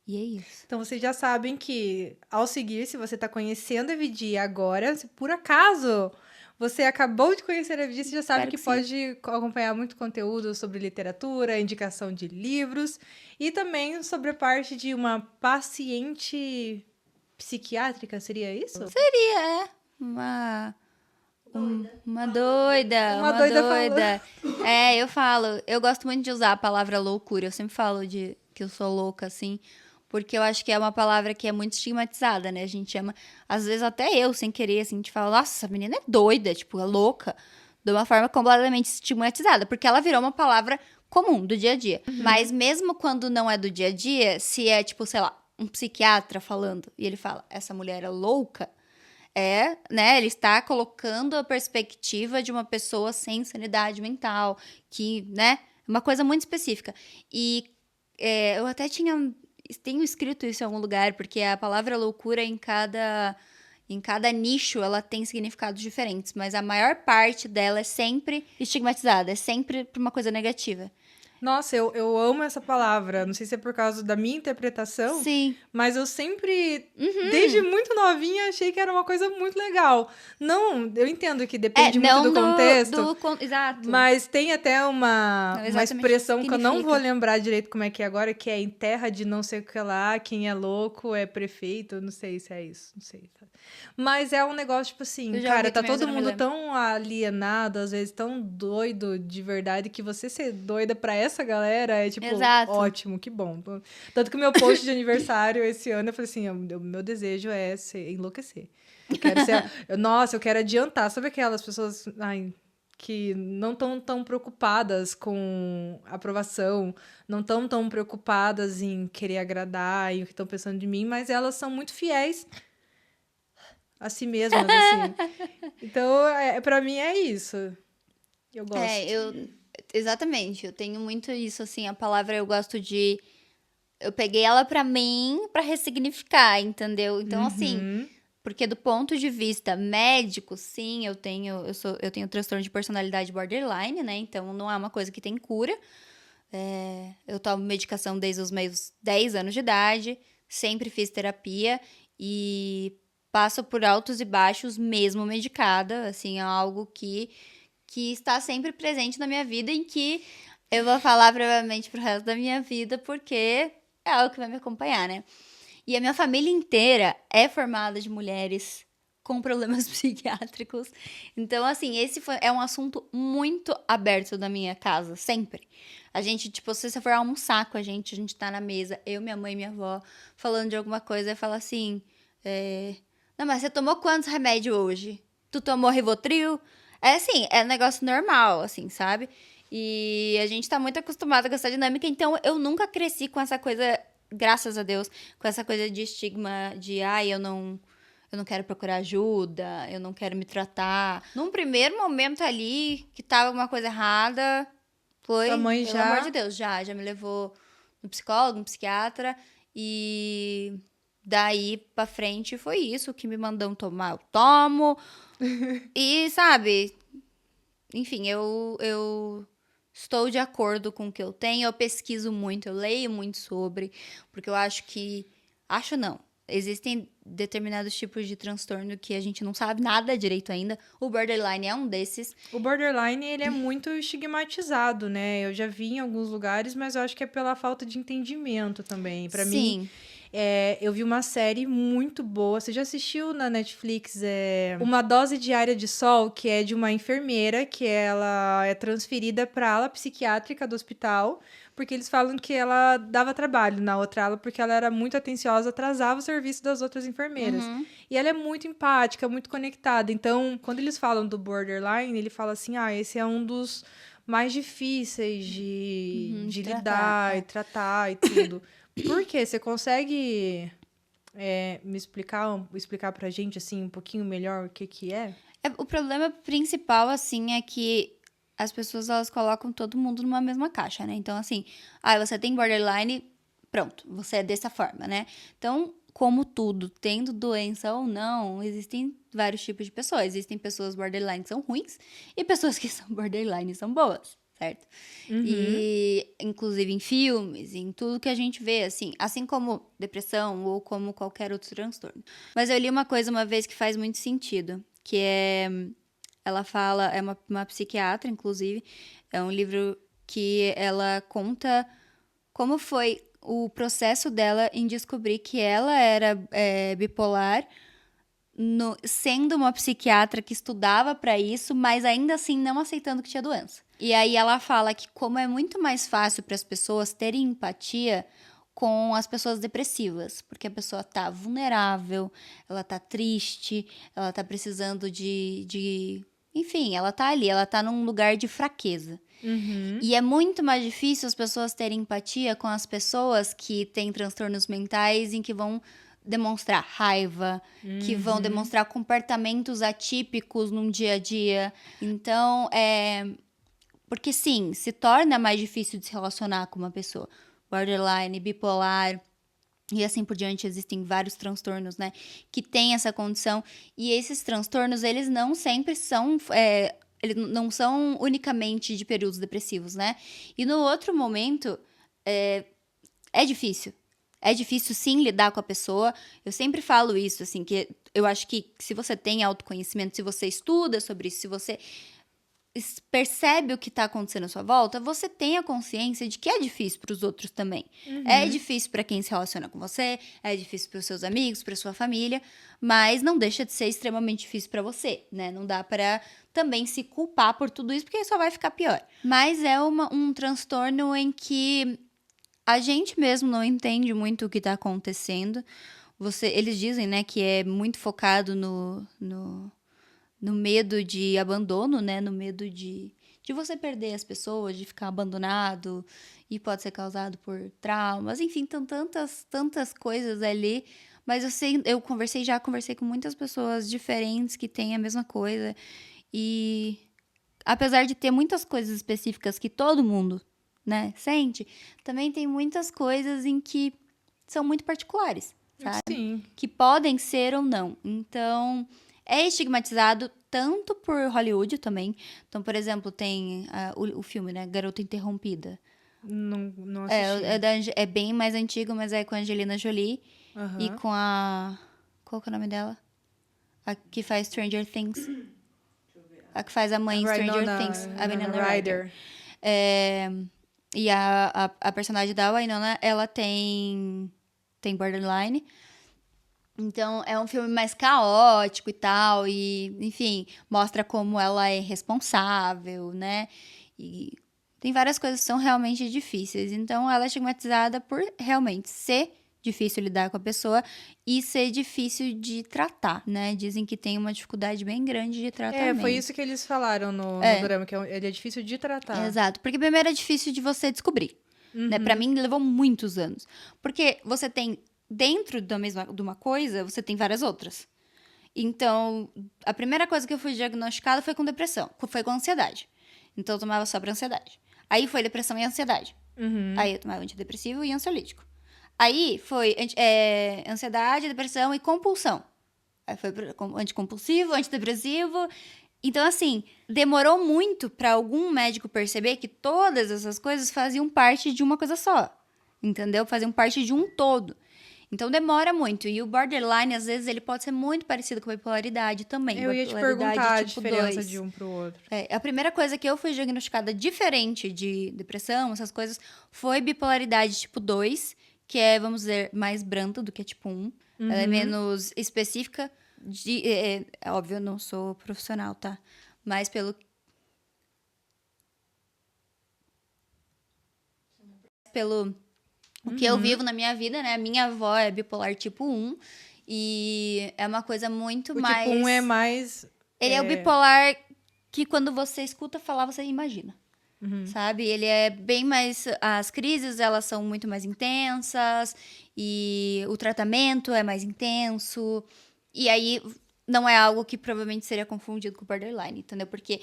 é isso. Então, vocês já sabem que, ao seguir, se você tá conhecendo a Evidi agora, se por acaso você acabou de conhecer a Evidi, você já sabe Espero que que pode acompanhar muito conteúdo sobre literatura, indicação de livros e também sobre a parte de uma paciente psiquiátrica, seria isso? Uma doida. Uma doida Eu falo, eu gosto muito de usar a palavra loucura, eu sempre falo que eu sou louca, assim, porque eu acho que é uma palavra que é muito estigmatizada, né? A gente chama, às vezes até eu, sem querer, assim, a gente fala, nossa, essa menina é doida, tipo, é louca, de uma forma completamente estigmatizada, porque ela virou uma palavra comum do dia a dia. Mas mesmo quando não é do dia a dia, se é, tipo, sei lá, um psiquiatra falando, e ele fala, essa mulher é louca, né, ele está colocando a perspectiva de uma pessoa sem sanidade mental, que, né, é uma coisa muito específica. E eu até tenho escrito isso em algum lugar, porque a palavra loucura em cada Em cada nicho, ela tem significados diferentes, mas a maior parte dela é sempre estigmatizada, é sempre por uma coisa negativa. Nossa, eu amo essa palavra. Não sei se é por causa da minha interpretação, Sim. mas eu sempre, desde muito novinha, achei que era uma coisa muito legal. Não, eu entendo que depende muito do contexto. Exato. Mas tem até uma Não, exatamente expressão o que que eu não vou significa. lembrar direito como é que é agora, que é em terra de não sei o que lá, quem é louco é prefeito, eu não sei se é isso, não sei. Mas é um negócio, tipo assim, Eu já cara, ouvi tá também, mas todo eu não me mundo lembro. tão alienado, às vezes tão doido de verdade, que você ser doida pra essa galera é, tipo, Exato. ótimo, que bom. Tanto que o meu post de aniversário esse ano, eu falei assim, meu desejo é enlouquecer. Eu quero ser... Nossa, eu quero adiantar. Sabe aquelas pessoas... Ai, que não estão tão preocupadas com aprovação, não estão tão preocupadas em querer agradar e o que estão pensando de mim, mas elas são muito fiéis a si mesmas, assim. Então, para mim é isso. Eu gosto. Exatamente, eu tenho muito isso, assim, a palavra eu gosto de... Eu peguei ela pra mim pra ressignificar, entendeu? Então, assim, Uhum. porque do ponto de vista médico, sim, eu tenho transtorno de personalidade borderline, né? Então, não é uma coisa que tem cura. Eu tomo medicação desde os meus 10 anos de idade, sempre fiz terapia e passo por altos e baixos mesmo medicada, assim, é algo que está sempre presente na minha vida, em que eu vou falar provavelmente pro resto da minha vida, porque é algo que vai me acompanhar, né? E a minha família inteira é formada de mulheres com problemas psiquiátricos. Então, assim, é um assunto muito aberto da minha casa, sempre. A gente, tipo, se você for almoçar com a gente tá na mesa, eu, minha mãe e minha avó, falando de alguma coisa, e fala assim: Não, mas você tomou quantos remédios hoje? Tu tomou Rivotril? É assim, é um negócio normal, assim, sabe? E a gente tá muito acostumado com essa dinâmica, então eu nunca cresci com essa coisa, graças a Deus, com essa coisa de estigma de, ai, eu não quero procurar ajuda, eu não quero me tratar. Num primeiro momento ali, que tava alguma coisa errada, Sua foi, mãe pelo amor já... de Deus, já me levou no psicólogo, no psiquiatra, e daí pra frente foi isso que me mandam tomar, eu tomo, e sabe, enfim, eu estou de acordo com o que eu tenho, eu pesquiso muito, eu leio muito sobre, porque eu acho que. Acho não. Existem determinados tipos de transtorno que a gente não sabe nada direito ainda. O borderline é um desses. O borderline, ele é muito estigmatizado, né? Eu já vi em alguns lugares, mas eu acho que é pela falta de entendimento também. Pra mim, Sim. eu vi uma série muito boa. Você já assistiu na Netflix? Uma Dose Diária de Sol, que é de uma enfermeira que ela é transferida para a ala psiquiátrica do hospital, porque eles falam que ela dava trabalho na outra ala, porque ela era muito atenciosa, atrasava o serviço das outras enfermeiras. Uhum. E ela é muito empática, muito conectada. Então, quando eles falam do borderline, ele fala assim: esse é um dos mais difíceis Uhum, de de tratar, lidar e tratar e tudo. Por quê? Você consegue me explicar pra gente, assim, um pouquinho melhor o que que é? O problema principal, assim, é que as pessoas, elas colocam todo mundo numa mesma caixa, né? Então, assim, você tem borderline, pronto, você é dessa forma, né? Então, como tudo, tendo doença ou não, existem vários tipos de pessoas. Existem pessoas borderline que são ruins e pessoas que são borderline são boas, certo? E, inclusive, em filmes, em tudo que a gente vê, assim como depressão ou como qualquer outro transtorno. Mas eu li uma coisa uma vez que faz muito sentido, que ela fala, é uma psiquiatra, inclusive, é um livro que ela conta como foi o processo dela em descobrir que ela era bipolar, sendo uma psiquiatra que estudava para isso, mas ainda assim não aceitando que tinha doença. E aí ela fala que como é muito mais fácil para as pessoas terem empatia com as pessoas depressivas, porque a pessoa tá vulnerável, ela tá triste, ela tá precisando enfim, ela tá ali, ela tá num lugar de fraqueza. E é muito mais difícil as pessoas terem empatia com as pessoas que têm transtornos mentais em que vão demonstrar raiva, que vão demonstrar comportamentos atípicos num dia a dia. Então, porque sim, se torna mais difícil de se relacionar com uma pessoa borderline, bipolar, E assim por diante, existem vários transtornos, né? Que têm essa condição. E esses transtornos, eles não sempre são... eles não são unicamente de períodos depressivos, né? E no outro momento, é difícil. É difícil, sim, lidar com a pessoa. Eu sempre falo isso, assim, que eu acho que se você tem autoconhecimento, se você estuda sobre isso, se você percebe o que está acontecendo à sua volta, você tem a consciência de que é difícil para os outros também. É difícil para quem se relaciona com você, é difícil para os seus amigos, para sua família, mas não deixa de ser extremamente difícil para você, né? Não dá para também se culpar por tudo isso, porque só vai ficar pior. Mas é um transtorno em que a gente mesmo não entende muito o que está acontecendo. Eles dizem, né, que é muito focado no medo de abandono, né? No medo de você perder as pessoas, de ficar abandonado, e pode ser causado por traumas, enfim, tantas coisas ali. Mas eu conversei com muitas pessoas diferentes que têm a mesma coisa. E apesar de ter muitas coisas específicas que todo mundo, né, sente, também tem muitas coisas em que são muito particulares, sabe? Sim. Que podem ser ou não. Então, é estigmatizado tanto por Hollywood também. Então, por exemplo, tem o filme, né? Garota Interrompida. Não assisti. É bem mais antigo, mas é com a Angelina Jolie. Aham. E com a... Qual que é o nome dela? A que faz Stranger Things. A que faz a mãe em Stranger Things. A Winona Ryder. E a personagem da Winona, ela tem borderline. Então, é um filme mais caótico e tal, e, enfim, mostra como ela é responsável, né? E tem várias coisas que são realmente difíceis. Então, ela é estigmatizada por realmente ser difícil lidar com a pessoa e ser difícil de tratar, né? Dizem que tem uma dificuldade bem grande de tratamento. Foi isso que eles falaram no drama, que ele é difícil de tratar. Exato, porque primeiro é difícil de você descobrir, né? Pra mim, levou muitos anos. Porque você tem... Dentro de uma coisa, você tem várias outras. Então, a primeira coisa que eu fui diagnosticada foi com depressão. Foi com ansiedade. Então, eu tomava só pra ansiedade. Aí foi depressão e ansiedade. Aí eu tomava antidepressivo e ansiolítico. Aí foi ansiedade, depressão e compulsão. Aí foi anticompulsivo, antidepressivo. Então, assim, demorou muito pra algum médico perceber que todas essas coisas faziam parte de uma coisa só. Entendeu? Faziam parte de um todo. Então, demora muito. E o borderline, às vezes, ele pode ser muito parecido com a bipolaridade também. Eu ia te perguntar a diferença de um pro outro. A primeira coisa que eu fui diagnosticada diferente de depressão, essas coisas, foi bipolaridade tipo 2, que é, vamos dizer, mais branda do que a tipo 1. Ela é menos específica. Óbvio, eu não sou profissional, tá? Mas pelo o que eu vivo na minha vida, né? A minha avó é bipolar tipo 1. E é uma coisa muito mais... O tipo 1 é mais... Ele é o bipolar que quando você escuta falar, você imagina. Sabe? Ele é bem mais... As crises, elas são muito mais intensas. E o tratamento é mais intenso. E aí... Não é algo que provavelmente seria confundido com borderline, entendeu? Porque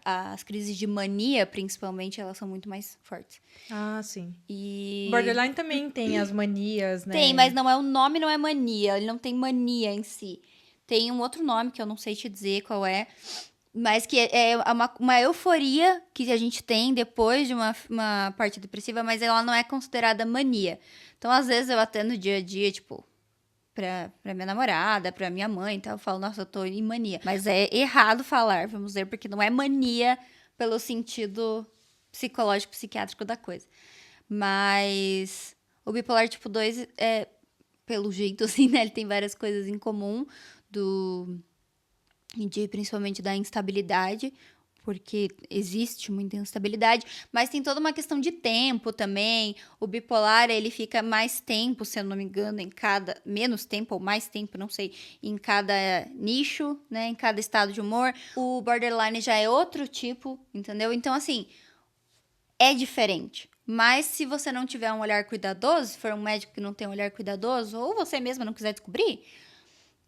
as crises de mania, principalmente, elas são muito mais fortes. Ah, sim. E... Borderline também tem as manias, né? Tem, mas o nome não é mania. Ele não tem mania em si. Tem um outro nome que eu não sei te dizer qual é. Mas que é uma euforia que a gente tem depois de uma parte depressiva, mas ela não é considerada mania. Então, às vezes, eu até no dia a dia, tipo... Pra minha namorada, pra minha mãe e tal, eu falo, nossa, eu tô em mania. Mas é errado falar, vamos dizer, porque não é mania pelo sentido psicológico, psiquiátrico da coisa. Mas o bipolar tipo 2 pelo jeito, assim, né? Ele tem várias coisas em comum, principalmente da instabilidade, porque existe muita instabilidade, mas tem toda uma questão de tempo também. O bipolar, ele fica mais tempo, se eu não me engano, menos tempo ou mais tempo, não sei, em cada nicho, né, em cada estado de humor. O borderline já é outro tipo, entendeu? Então, assim, é diferente. Mas se você não tiver um olhar cuidadoso, se for um médico que não tem um olhar cuidadoso, ou você mesma não quiser descobrir,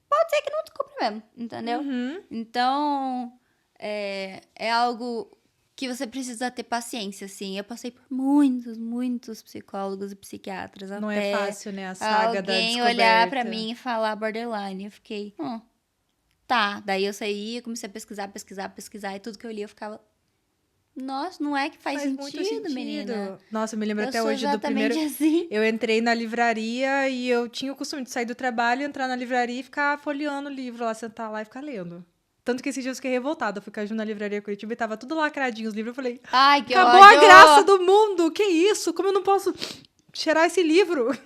pode ser que não descubra mesmo, entendeu? Então... É algo que você precisa ter paciência, assim. Eu passei por muitos psicólogos e psiquiatras Não até é fácil, né? A saga da alguém descoberta. olhar pra mim e falar borderline. Eu fiquei, tá. Daí eu saí, comecei a pesquisar, e tudo que eu li eu ficava, nossa, não é que faz muito sentido, menina. Nossa, eu me lembro Eu até sou hoje do exatamente primeiro... assim. Eu entrei na livraria e eu tinha o costume de sair do trabalho, entrar na livraria e ficar folheando o livro lá, sentar lá e ficar lendo. Tanto que esses dias eu fiquei revoltada. Eu fui caindo na livraria Curitiba e tava tudo lacradinho os livros. Eu falei, Ai, que acabou ódio! a graça do mundo! Que isso? Como eu não posso cheirar esse livro?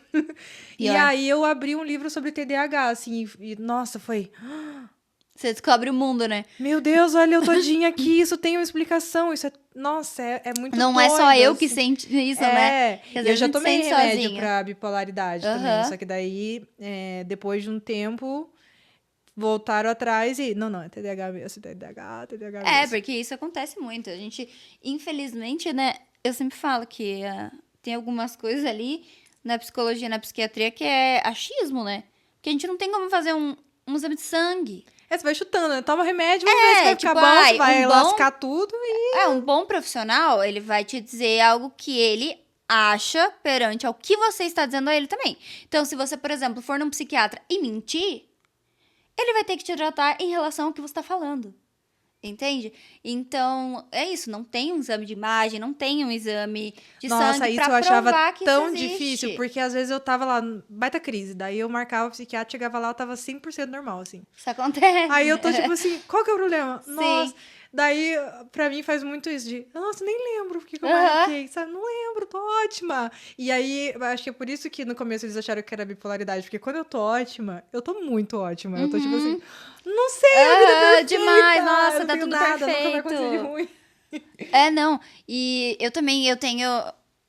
E Pior. aí eu abri um livro sobre TDAH, assim, e nossa, foi... Você descobre o mundo, né? Meu Deus, olha eu todinha aqui, isso tem uma explicação, isso é... Nossa, é muito Não é só doido, eu que assim. sente isso, né? Que às E eu vezes já a gente tomei sente remédio sozinha. pra bipolaridade também, Aham. só que daí, depois de um tempo, voltaram atrás e... Não, é TDAH mesmo, TDAH É, mesmo. porque isso acontece muito. A gente, infelizmente, né? Eu sempre falo que tem algumas coisas ali na psicologia, na psiquiatria, que é achismo, né? Que a gente não tem como fazer um exame de sangue. Você vai chutando, né? Toma remédio, vamos ver se vai ficar tipo, bom, ai, se vai um bom- lascar tudo. E... Um bom profissional, ele vai te dizer algo que ele acha perante ao que você está dizendo a ele também. Então, se você, por exemplo, for num psiquiatra e mentir, ele vai ter que te tratar em relação ao que você está falando. Entende? Então, é isso. Não tem um exame de imagem, não tem um exame de Nossa, sangue isso pra eu achava provar que tão isso existe. difícil, porque às vezes eu tava lá, baita crise, daí eu marcava o psiquiatra, chegava lá, eu tava 100% normal, assim. Isso acontece. Aí eu tô tipo assim, qual que é o problema? Sim. Nossa, daí pra mim faz muito isso de, nossa, nem lembro porque que eu Aham. marquei, sabe? Não lembro, tô ótima. E aí, eu acho que é por isso que no começo eles acharam que era bipolaridade, porque quando eu tô ótima, eu tô muito ótima. Eu tô tipo assim, não sei, a vida é perfeita. Demais, nossa, eu não tá tenho tudo nada, nunca vai perfeito. acontecer de ruim. Não. E eu também, eu tenho...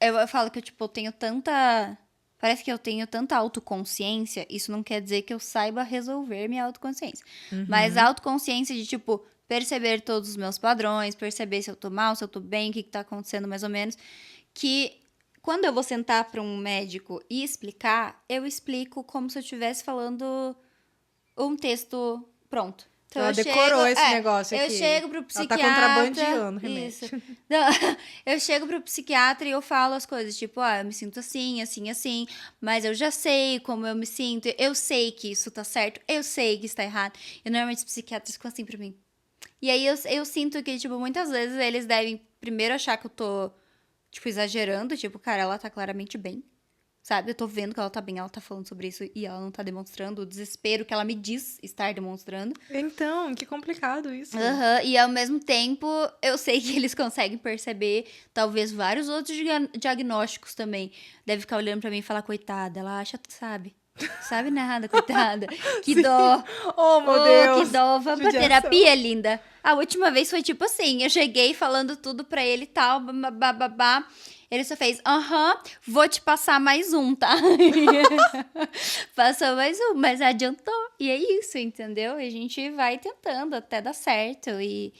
Eu falo que, tipo, eu tenho tanta... Parece que eu tenho tanta autoconsciência. Isso não quer dizer que eu saiba resolver minha autoconsciência. Mas a autoconsciência de, tipo, perceber todos os meus padrões, perceber se eu tô mal, se eu tô bem, o que tá acontecendo mais ou menos. Que quando eu vou sentar pra um médico e explicar, eu explico como se eu estivesse falando um texto pronto. Então, Ela eu decorou chego, esse negócio eu aqui. chego pro Ela psiquiatra... tá contrabandeando remédio. Isso. Não, eu chego pro psiquiatra e eu falo as coisas, tipo, eu me sinto assim, mas eu já sei como eu me sinto, eu sei que isso tá certo, eu sei que está errado. E normalmente os psiquiatras ficam assim pra mim. E aí eu sinto que, tipo, muitas vezes eles devem primeiro achar que eu tô, tipo, exagerando, tipo, cara, ela tá claramente bem. Sabe? Eu tô vendo que ela tá bem, ela tá falando sobre isso e ela não tá demonstrando o desespero que ela me diz estar demonstrando. Então, que complicado isso. E ao mesmo tempo, eu sei que eles conseguem perceber talvez vários outros diagnósticos também. Deve ficar olhando pra mim e falar, coitada, ela acha, sabe nada, coitada. Que Sim. dó. Oh, meu Deus. Que dó. Vamos pra Judiação. terapia, linda. A última vez foi tipo assim, eu cheguei falando tudo pra ele e tal, babá. Ele só fez, vou te passar mais um, tá? Passou mais um, mas adiantou. E é isso, entendeu? E a gente vai tentando até dar certo. E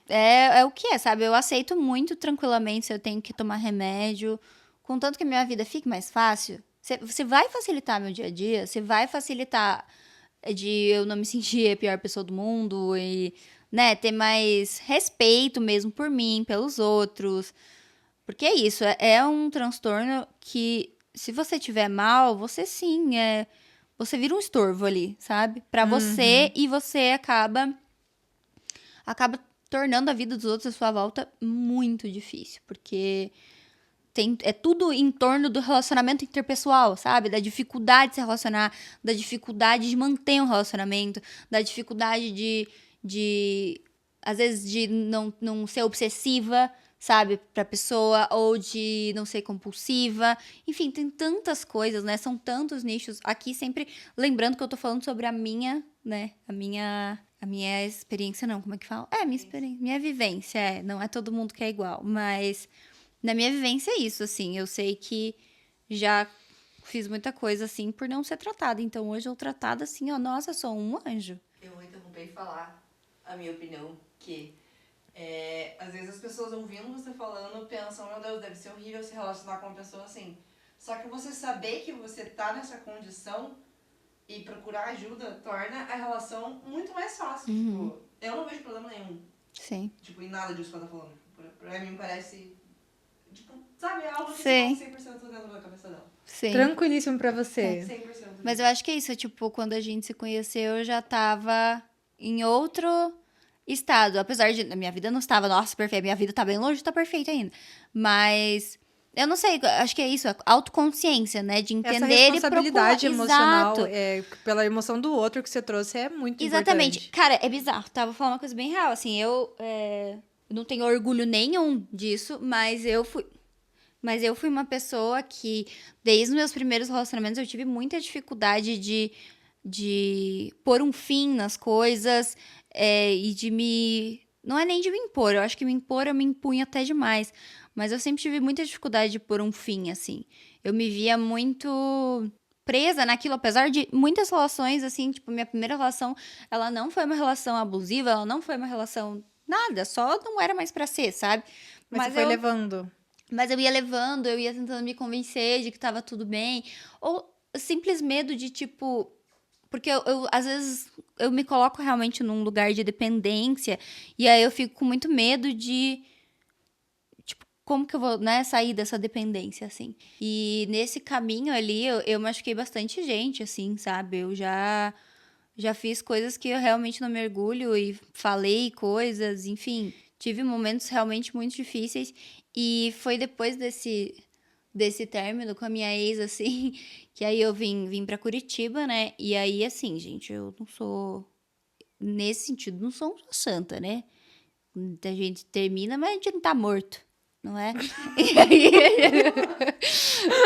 é o que é, sabe? Eu aceito muito tranquilamente se eu tenho que tomar remédio. Contanto que a minha vida fique mais fácil. Você vai facilitar meu dia a dia, você vai facilitar de eu não me sentir a pior pessoa do mundo e, né, ter mais respeito mesmo por mim, pelos outros. Porque é isso, é um transtorno que, se você tiver mal, você sim, você vira um estorvo ali, sabe? Pra você, e você acaba tornando a vida dos outros à sua volta muito difícil, porque é tudo em torno do relacionamento interpessoal, sabe? Da dificuldade de se relacionar, da dificuldade de manter um relacionamento, da dificuldade de às vezes, de não ser obsessiva, sabe, pra pessoa, ou de não ser compulsiva. Enfim, tem tantas coisas, né? São tantos nichos. Aqui sempre lembrando que eu tô falando sobre a minha, né? A minha experiência, não, como é que fala? Minha experiência, minha vivência, não é todo mundo que é igual, mas na minha vivência é isso, assim. Eu sei que já fiz muita coisa, assim, por não ser tratada. Então, hoje eu tratada assim, nossa, sou um anjo. Eu vou interromper e falar a minha opinião, que às vezes as pessoas ouvindo você falando pensam, meu Deus, deve ser horrível se relacionar com uma pessoa assim. Só que você saber que você tá nessa condição e procurar ajuda torna a relação muito mais fácil. Tipo, eu não vejo problema nenhum, Sim. tipo, em nada disso que ela tá falando. Pra mim parece, tipo, sabe, algo que Sim. se passa 100% dentro da cabeça dela. Sim. Tranquilíssimo pra você. 100%. Mas eu acho que é isso, tipo, quando a gente se conheceu, eu já tava em outro estado. Apesar de a minha vida não estava, nossa, perfeita. Minha vida tá bem longe de estar perfeita ainda. Mas eu não sei, acho que é isso, a autoconsciência, né? De Essa entender responsabilidade e procurar. emocional Exato. pela emoção do outro que você trouxe é muito Exatamente. importante. Cara, é bizarro, tá? Vou falar uma coisa bem real, assim, eu não tenho orgulho nenhum disso, mas eu fui uma pessoa que, desde os meus primeiros relacionamentos, eu tive muita dificuldade de pôr um fim nas coisas e de me. Não é nem de me impor, eu acho que me impor eu me impunho até demais. Mas eu sempre tive muita dificuldade de pôr um fim, assim. Eu me via muito presa naquilo, apesar de muitas relações, assim, tipo, minha primeira relação, ela não foi uma relação abusiva, ela não foi uma relação nada, só não era mais pra ser, sabe? Mas você foi levando. Mas eu ia levando, eu ia tentando me convencer de que tava tudo bem. Ou simples medo de, tipo. Porque às vezes, eu me coloco realmente num lugar de dependência. E aí eu fico com muito medo de. Tipo, como que eu vou, né, sair dessa dependência, assim. E nesse caminho ali, eu machuquei bastante gente, assim, sabe? Eu já fiz coisas que eu realmente não me orgulho e falei coisas, enfim. Tive momentos realmente muito difíceis. E foi depois desse término com a minha ex, assim, que aí eu vim pra Curitiba, né? E aí, assim, gente, eu não sou. Nesse sentido, não sou uma santa, né? A gente termina, mas a gente não tá morto, não é? E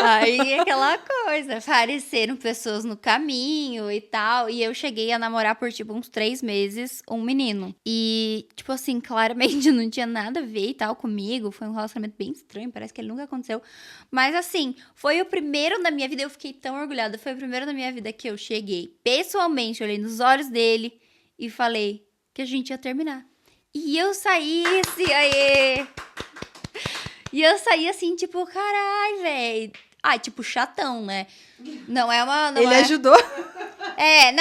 aí é aquela coisa, apareceram pessoas no caminho e tal. E eu cheguei a namorar por, tipo, uns 3 meses um menino. E, tipo assim, claramente não tinha nada a ver e tal comigo. Foi um relacionamento bem estranho, parece que ele nunca aconteceu. Mas, assim, foi o primeiro na minha vida, eu fiquei tão orgulhada. Foi o primeiro na minha vida que eu cheguei pessoalmente, olhei nos olhos dele e falei que a gente ia terminar. E eu saí assim, aê! E eu saí assim, tipo, carai, velho. Ai, tipo, chatão, né? Não é uma. Não Ele é... ajudou?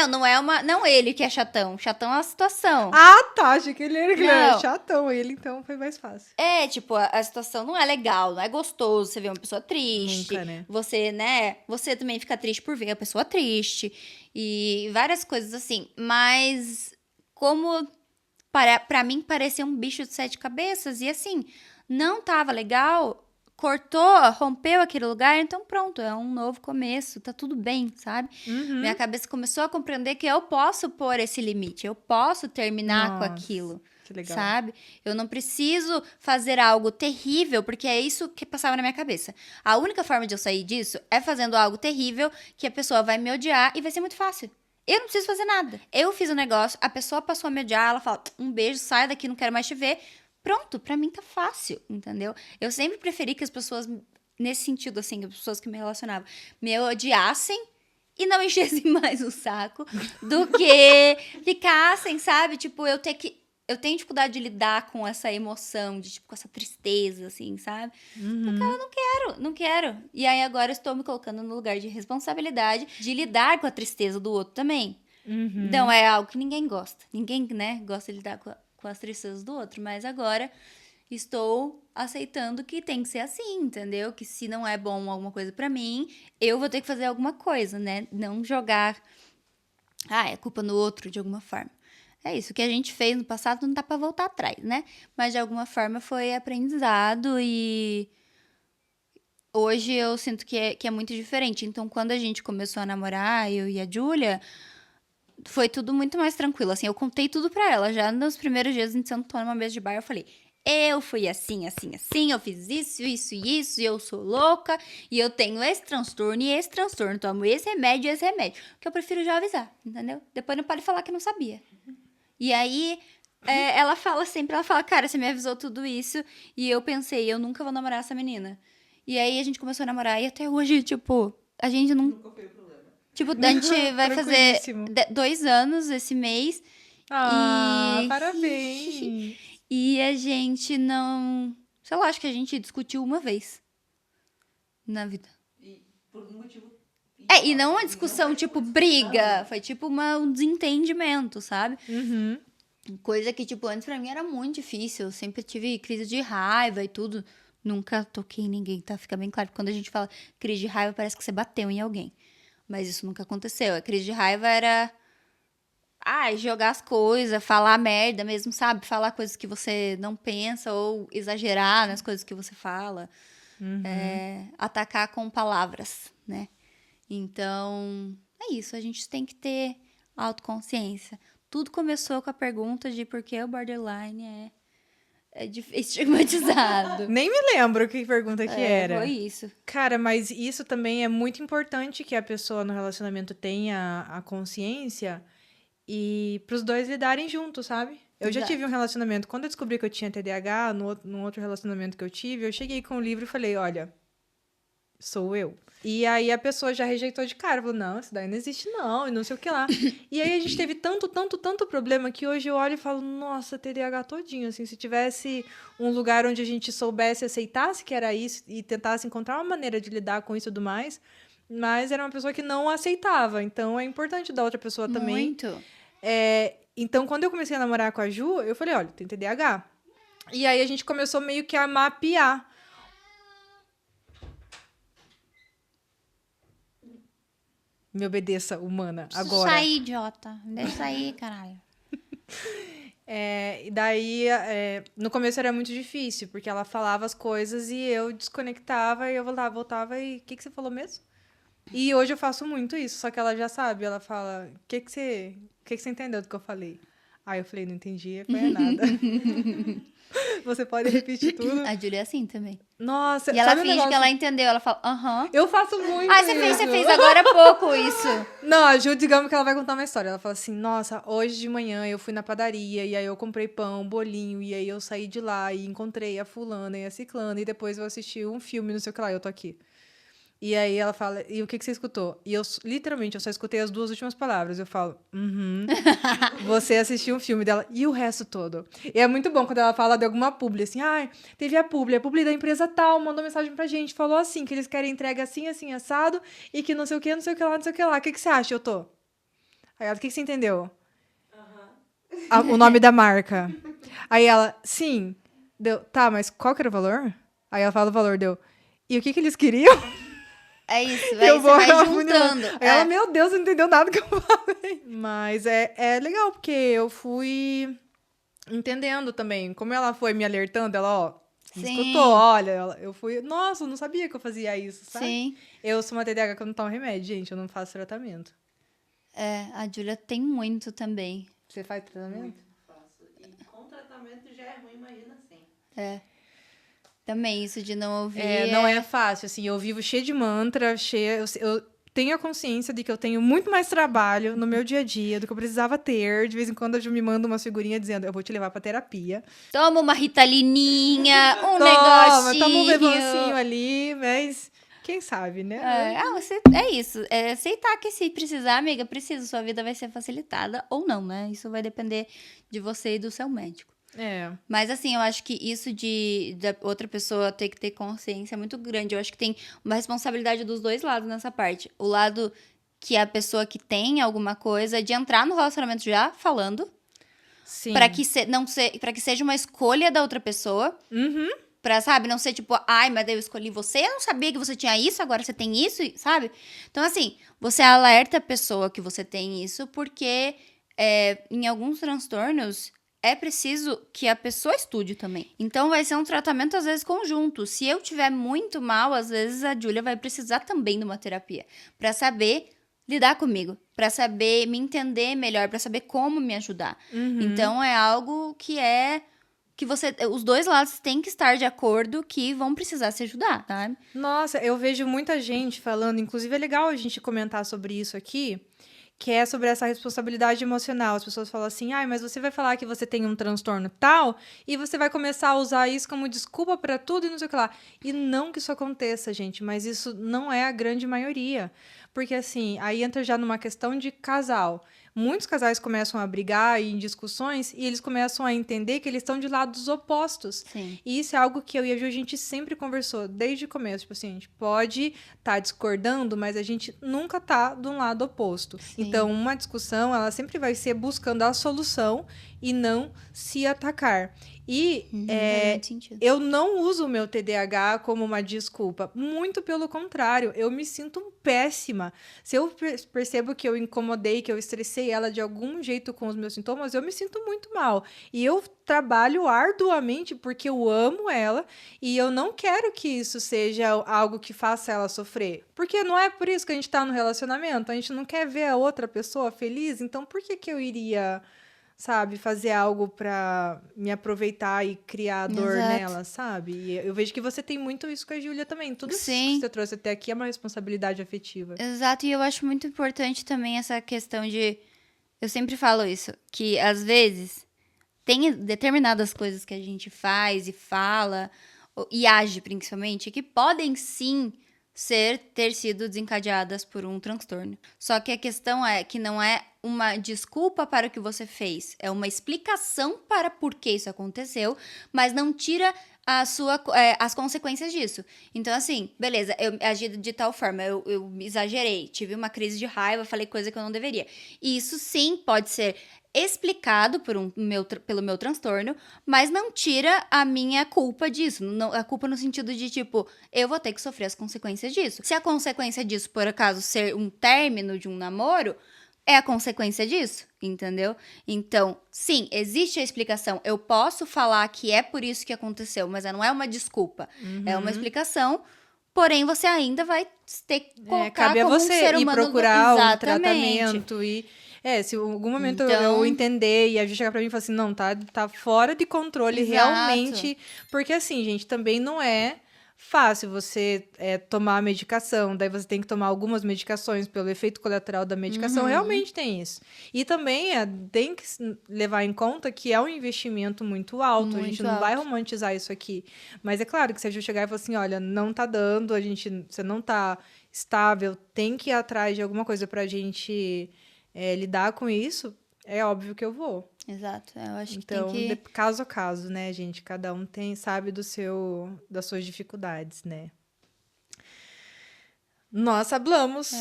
não é uma. Não ele que é chatão. Chatão é a situação. Ah, tá. Achei que ele Não. era chatão. Ele, então, foi mais fácil. Tipo, a situação não é legal, não é gostoso você ver uma pessoa triste. Nunca, né? Você, né? Você também fica triste por ver a pessoa triste. E várias coisas assim. Mas, como pra mim parecia um bicho de 7 cabeças. E assim, não tava legal. Cortou, rompeu aquele lugar, então pronto, é um novo começo, tá tudo bem, sabe? Uhum. Minha cabeça começou a compreender que eu posso pôr esse limite, eu posso terminar com Nossa, aquilo, que legal. sabe? Eu não preciso fazer algo terrível, porque é isso que passava na minha cabeça. A única forma de eu sair disso é fazendo algo terrível que a pessoa vai me odiar e vai ser muito fácil. Eu não preciso fazer nada. Eu fiz o negócio, a pessoa passou a me odiar, ela fala, um beijo, sai daqui, não quero mais te ver. Pronto, pra mim tá fácil, entendeu? Eu sempre preferi que as pessoas, nesse sentido, assim, as pessoas que me relacionavam, me odiassem e não enchessem mais o saco do que ficassem, sabe? Tipo, eu tenho dificuldade de lidar com essa emoção, de, tipo, com essa tristeza, assim, sabe? Uhum. Não quero. E aí agora eu estou me colocando no lugar de responsabilidade de lidar com a tristeza do outro também. Uhum. Então, é algo que ninguém gosta. Ninguém, né, gosta de lidar com as tristezas do outro. Mas agora estou aceitando que tem que ser assim, entendeu? Que se não é bom alguma coisa pra mim, eu vou ter que fazer alguma coisa, né? Não jogar, é culpa no outro de alguma forma. É isso, o que a gente fez no passado não dá pra voltar atrás, né? Mas de alguma forma foi aprendizado e hoje eu sinto que é muito diferente. Então, quando a gente começou a namorar, eu e a Júlia, foi tudo muito mais tranquilo. Assim, eu contei tudo pra ela. Já nos primeiros dias, a gente sentou numa mesa de bar, eu falei, eu fui assim, assim, assim, eu fiz isso, isso e isso, e eu sou louca, e eu tenho esse transtorno e esse transtorno, tomo esse remédio e esse remédio. Que eu prefiro já avisar, entendeu? Depois não pode falar que não sabia. E aí, ela fala sempre, ela fala, cara, você me avisou tudo isso, e eu pensei, eu nunca vou namorar essa menina. E aí, a gente começou a namorar, e até hoje, tipo, a gente não... Nunca foi o problema. Tipo, a gente vai fazer Tranquilíssimo. 2 anos esse mês. Ah, E- parabéns. E a gente não... Sei lá, acho que a gente discutiu uma vez na vida. E por um motivo. E não uma discussão, tipo, briga. Foi tipo um desentendimento, sabe? Uhum. Coisa que, tipo, antes pra mim era muito difícil. Eu sempre tive crise de raiva e tudo. Nunca toquei em ninguém, tá? Fica bem claro. Quando a gente fala crise de raiva, parece que você bateu em alguém. Mas isso nunca aconteceu. A crise de raiva era... jogar as coisas, falar merda mesmo, sabe? Falar coisas que você não pensa ou exagerar nas coisas que você fala. Atacar com palavras, né? Então, é isso. A gente tem que ter autoconsciência. Tudo começou com a pergunta de por que o borderline é estigmatizado. Nem me lembro que pergunta que era. Foi isso. Cara, mas isso também é muito importante que a pessoa no relacionamento tenha a consciência e pros dois lidarem juntos, sabe? Eu já Exato. tive um relacionamento. Quando eu descobri que eu tinha TDAH, no outro relacionamento que eu tive, eu cheguei com o livro e falei, olha, sou eu. E aí a pessoa já rejeitou de cara, falou, não, isso daí não existe não, e não sei o que lá. E aí a gente teve tanto problema que hoje eu olho e falo, nossa, TDAH todinho, assim, se tivesse um lugar onde a gente soubesse, aceitasse que era isso e tentasse encontrar uma maneira de lidar com isso e tudo mais, mas era uma pessoa que não aceitava, então é importante da outra pessoa também. Muito. Então, quando eu comecei a namorar com a Ju, eu falei, olha, tem TDAH. E aí a gente começou meio que a mapear. Me obedeça, humana, agora. Sai, idiota. Deixa sair, caralho. E daí, no começo era muito difícil, porque ela falava as coisas e eu desconectava e eu voltava e o que você falou mesmo? E hoje eu faço muito isso, só que ela já sabe, ela fala, o que você entendeu do que eu falei? Aí eu falei, não entendi, foi nada. Você pode repetir tudo? A Júlia é assim também. Nossa, E ela sabe um finge negócio? que ela entendeu. Ela fala, aham. Eu faço muito Você fez agora há pouco isso. Não, a Ju, digamos que ela vai contar uma história. Ela fala assim, nossa, hoje de manhã eu fui na padaria e aí eu comprei pão, bolinho, e aí eu saí de lá e encontrei a fulana e a ciclana e depois eu assisti um filme, não sei o que lá, eu tô aqui. E aí ela fala, e o que você escutou? E eu, literalmente, eu só escutei as 2 últimas palavras. Eu falo, você assistiu um filme dela. E o resto todo? E é muito bom quando ela fala de alguma publi, assim, teve a publi da empresa tal, mandou mensagem pra gente, falou assim, que eles querem entrega assim, assim, assado, e que não sei o que, não sei o que lá, não sei o que lá. O que você acha? Eu tô. Aí ela, o que você entendeu? O nome da marca. Aí ela, sim. Deu, tá, mas qual que era o valor? Aí ela fala o valor, deu. E o que eles queriam? É isso, Eu você vai ela juntando. Ela, meu Deus, não entendeu nada que eu falei. Mas é legal, porque eu fui entendendo também. Como ela foi me alertando, ela, me Sim. escutou, olha, eu fui... Nossa, eu não sabia que eu fazia isso, sabe? Sim. Eu sou uma TDAH que eu não tomo remédio, gente, eu não faço tratamento. A Júlia tem muito também. Você faz tratamento? Faço. E com tratamento já é ruim, imagina assim. Também, isso de não ouvir. Não é fácil, assim, eu vivo cheia de mantra, eu tenho a consciência de que eu tenho muito mais trabalho no meu dia a dia do que eu precisava ter. De vez em quando a Ju me manda uma figurinha dizendo, eu vou te levar pra terapia. Toma uma Ritalininha, um Toma um negocinho. bebancinho ali, mas quem sabe, né? É isso. É aceitar que se precisar, amiga, precisa. Sua vida vai ser facilitada ou não, né? Isso vai depender de você e do seu médico. Mas assim, eu acho que isso da outra pessoa ter que ter consciência é muito grande. Eu acho que tem uma responsabilidade dos dois lados nessa parte. O lado que a pessoa que tem alguma coisa de entrar no relacionamento já falando. Sim. Pra que seja uma escolha da outra pessoa. Pra, sabe, não ser tipo, mas eu escolhi você, eu não sabia que você tinha isso, agora você tem isso, sabe? Então, assim, você alerta a pessoa que você tem isso, porque em alguns transtornos é preciso que a pessoa estude também. Então, vai ser um tratamento, às vezes, conjunto. Se eu tiver muito mal, às vezes a Júlia vai precisar também de uma terapia. Pra saber lidar comigo. Pra saber me entender melhor. Pra saber como me ajudar. Então, é algo que os dois lados têm que estar de acordo que vão precisar se ajudar, tá? Nossa, eu vejo muita gente falando, inclusive é legal a gente comentar sobre isso aqui, que é sobre essa responsabilidade emocional. As pessoas falam assim, mas você vai falar que você tem um transtorno tal, e você vai começar a usar isso como desculpa pra tudo e não sei o que lá. E não que isso aconteça, gente, mas isso não é a grande maioria. Porque assim, aí entra já numa questão de casal. Muitos casais começam a brigar em discussões e eles começam a entender que eles estão de lados opostos. Sim. E isso é algo que eu e a Ju, a gente sempre conversou, desde o começo. Tipo assim, a gente pode estar discordando, mas a gente nunca tá de um lado oposto. Sim. Então, uma discussão, ela sempre vai ser buscando a solução e não se atacar. E Faz muito sentido. eu não uso o meu TDAH como uma desculpa. Muito pelo contrário, eu me sinto péssima. Se eu percebo que eu incomodei, que eu estressei ela de algum jeito com os meus sintomas, eu me sinto muito mal. E eu trabalho arduamente porque eu amo ela e eu não quero que isso seja algo que faça ela sofrer. Porque não é por isso que a gente tá no relacionamento. A gente não quer ver a outra pessoa feliz. Então, por que eu iria, sabe, fazer algo pra me aproveitar e criar dor Exato. nela, sabe? E eu vejo que você tem muito isso com a Júlia também. Tudo isso Sim. que você trouxe até aqui é uma responsabilidade afetiva. Exato, e eu acho muito importante também essa questão de... Eu sempre falo isso, que às vezes tem determinadas coisas que a gente faz e fala, e age principalmente, que podem sim ter sido desencadeadas por um transtorno. Só que a questão é que não é uma desculpa para o que você fez, é uma explicação para por que isso aconteceu, mas não tira as consequências disso. Então, assim, beleza, eu agi de tal forma, eu exagerei, tive uma crise de raiva, falei coisa que eu não deveria. E isso sim pode ser explicado pelo meu transtorno, mas não tira a minha culpa disso. Não, a culpa no sentido de, tipo, eu vou ter que sofrer as consequências disso. Se a consequência disso, por acaso, ser um término de um namoro, é a consequência disso, entendeu? Então, sim, existe a explicação. Eu posso falar que é por isso que aconteceu, mas não é uma desculpa. É uma explicação, porém você ainda vai ter que colocar cabe a como você um ser ir humano... procurar um Exatamente. tratamento e... se em algum momento Então- eu entender e a gente chegar pra mim e falar assim, não, tá fora de controle Exato. realmente. Porque assim, gente, também não é fácil você tomar a medicação, daí você tem que tomar algumas medicações pelo efeito colateral da medicação, realmente tem isso. E também tem que levar em conta que é um investimento muito alto, a gente Muito não vai alto. romantizar isso aqui. Mas é claro que se a gente chegar e falar assim, olha, não tá dando, você não tá estável, tem que ir atrás de alguma coisa pra gente lidar com isso, é óbvio que eu vou. Exato, eu acho Então, que tem que... caso a caso, né, gente? Cada um sabe das suas dificuldades, né? Nós hablamos.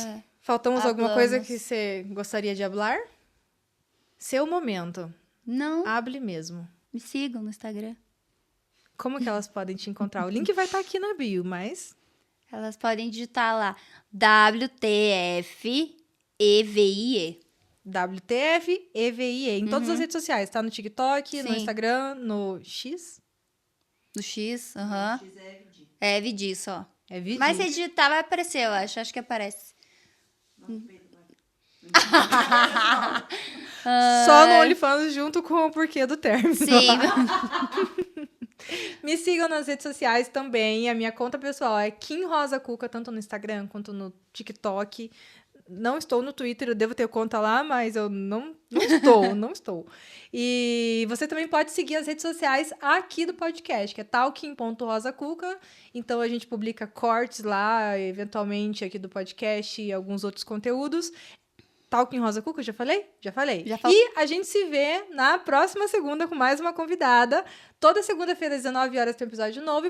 Faltamos alguma coisa hablamos. que você gostaria de hablar? Seu momento. Não, Hable mesmo. me sigam no Instagram. Como que elas podem te encontrar? O link vai estar aqui na bio, mas... Elas podem digitar lá WTF-EVIE. WTF-EVIE. Em todas as redes sociais, tá? No TikTok, no Sim. Instagram, no X. No X, aham. XFD. É VD só. É vídeo. Mas se digitar vai aparecer, eu acho. Acho que aparece. Só no OnlyFans junto com o porquê do término. Sim. Me sigam nas redes sociais também. A minha conta pessoal é Kim Rosa Cuca, tanto no Instagram quanto no TikTok. Não estou no Twitter, eu devo ter conta lá, mas eu não estou. E você também pode seguir as redes sociais aqui do podcast, que é talking.rosacuca. Então a gente publica cortes lá, eventualmente aqui do podcast e alguns outros conteúdos. Talking Rosa Cuca, já falei? Já falei. Já falou. E a gente se vê na próxima segunda com mais uma convidada. Toda segunda-feira, às 19 horas, tem um episódio novo. E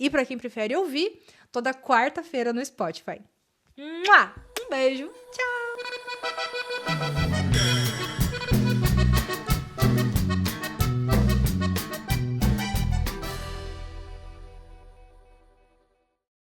para quem prefere ouvir, toda quarta-feira no Spotify. Um beijo. Tchau.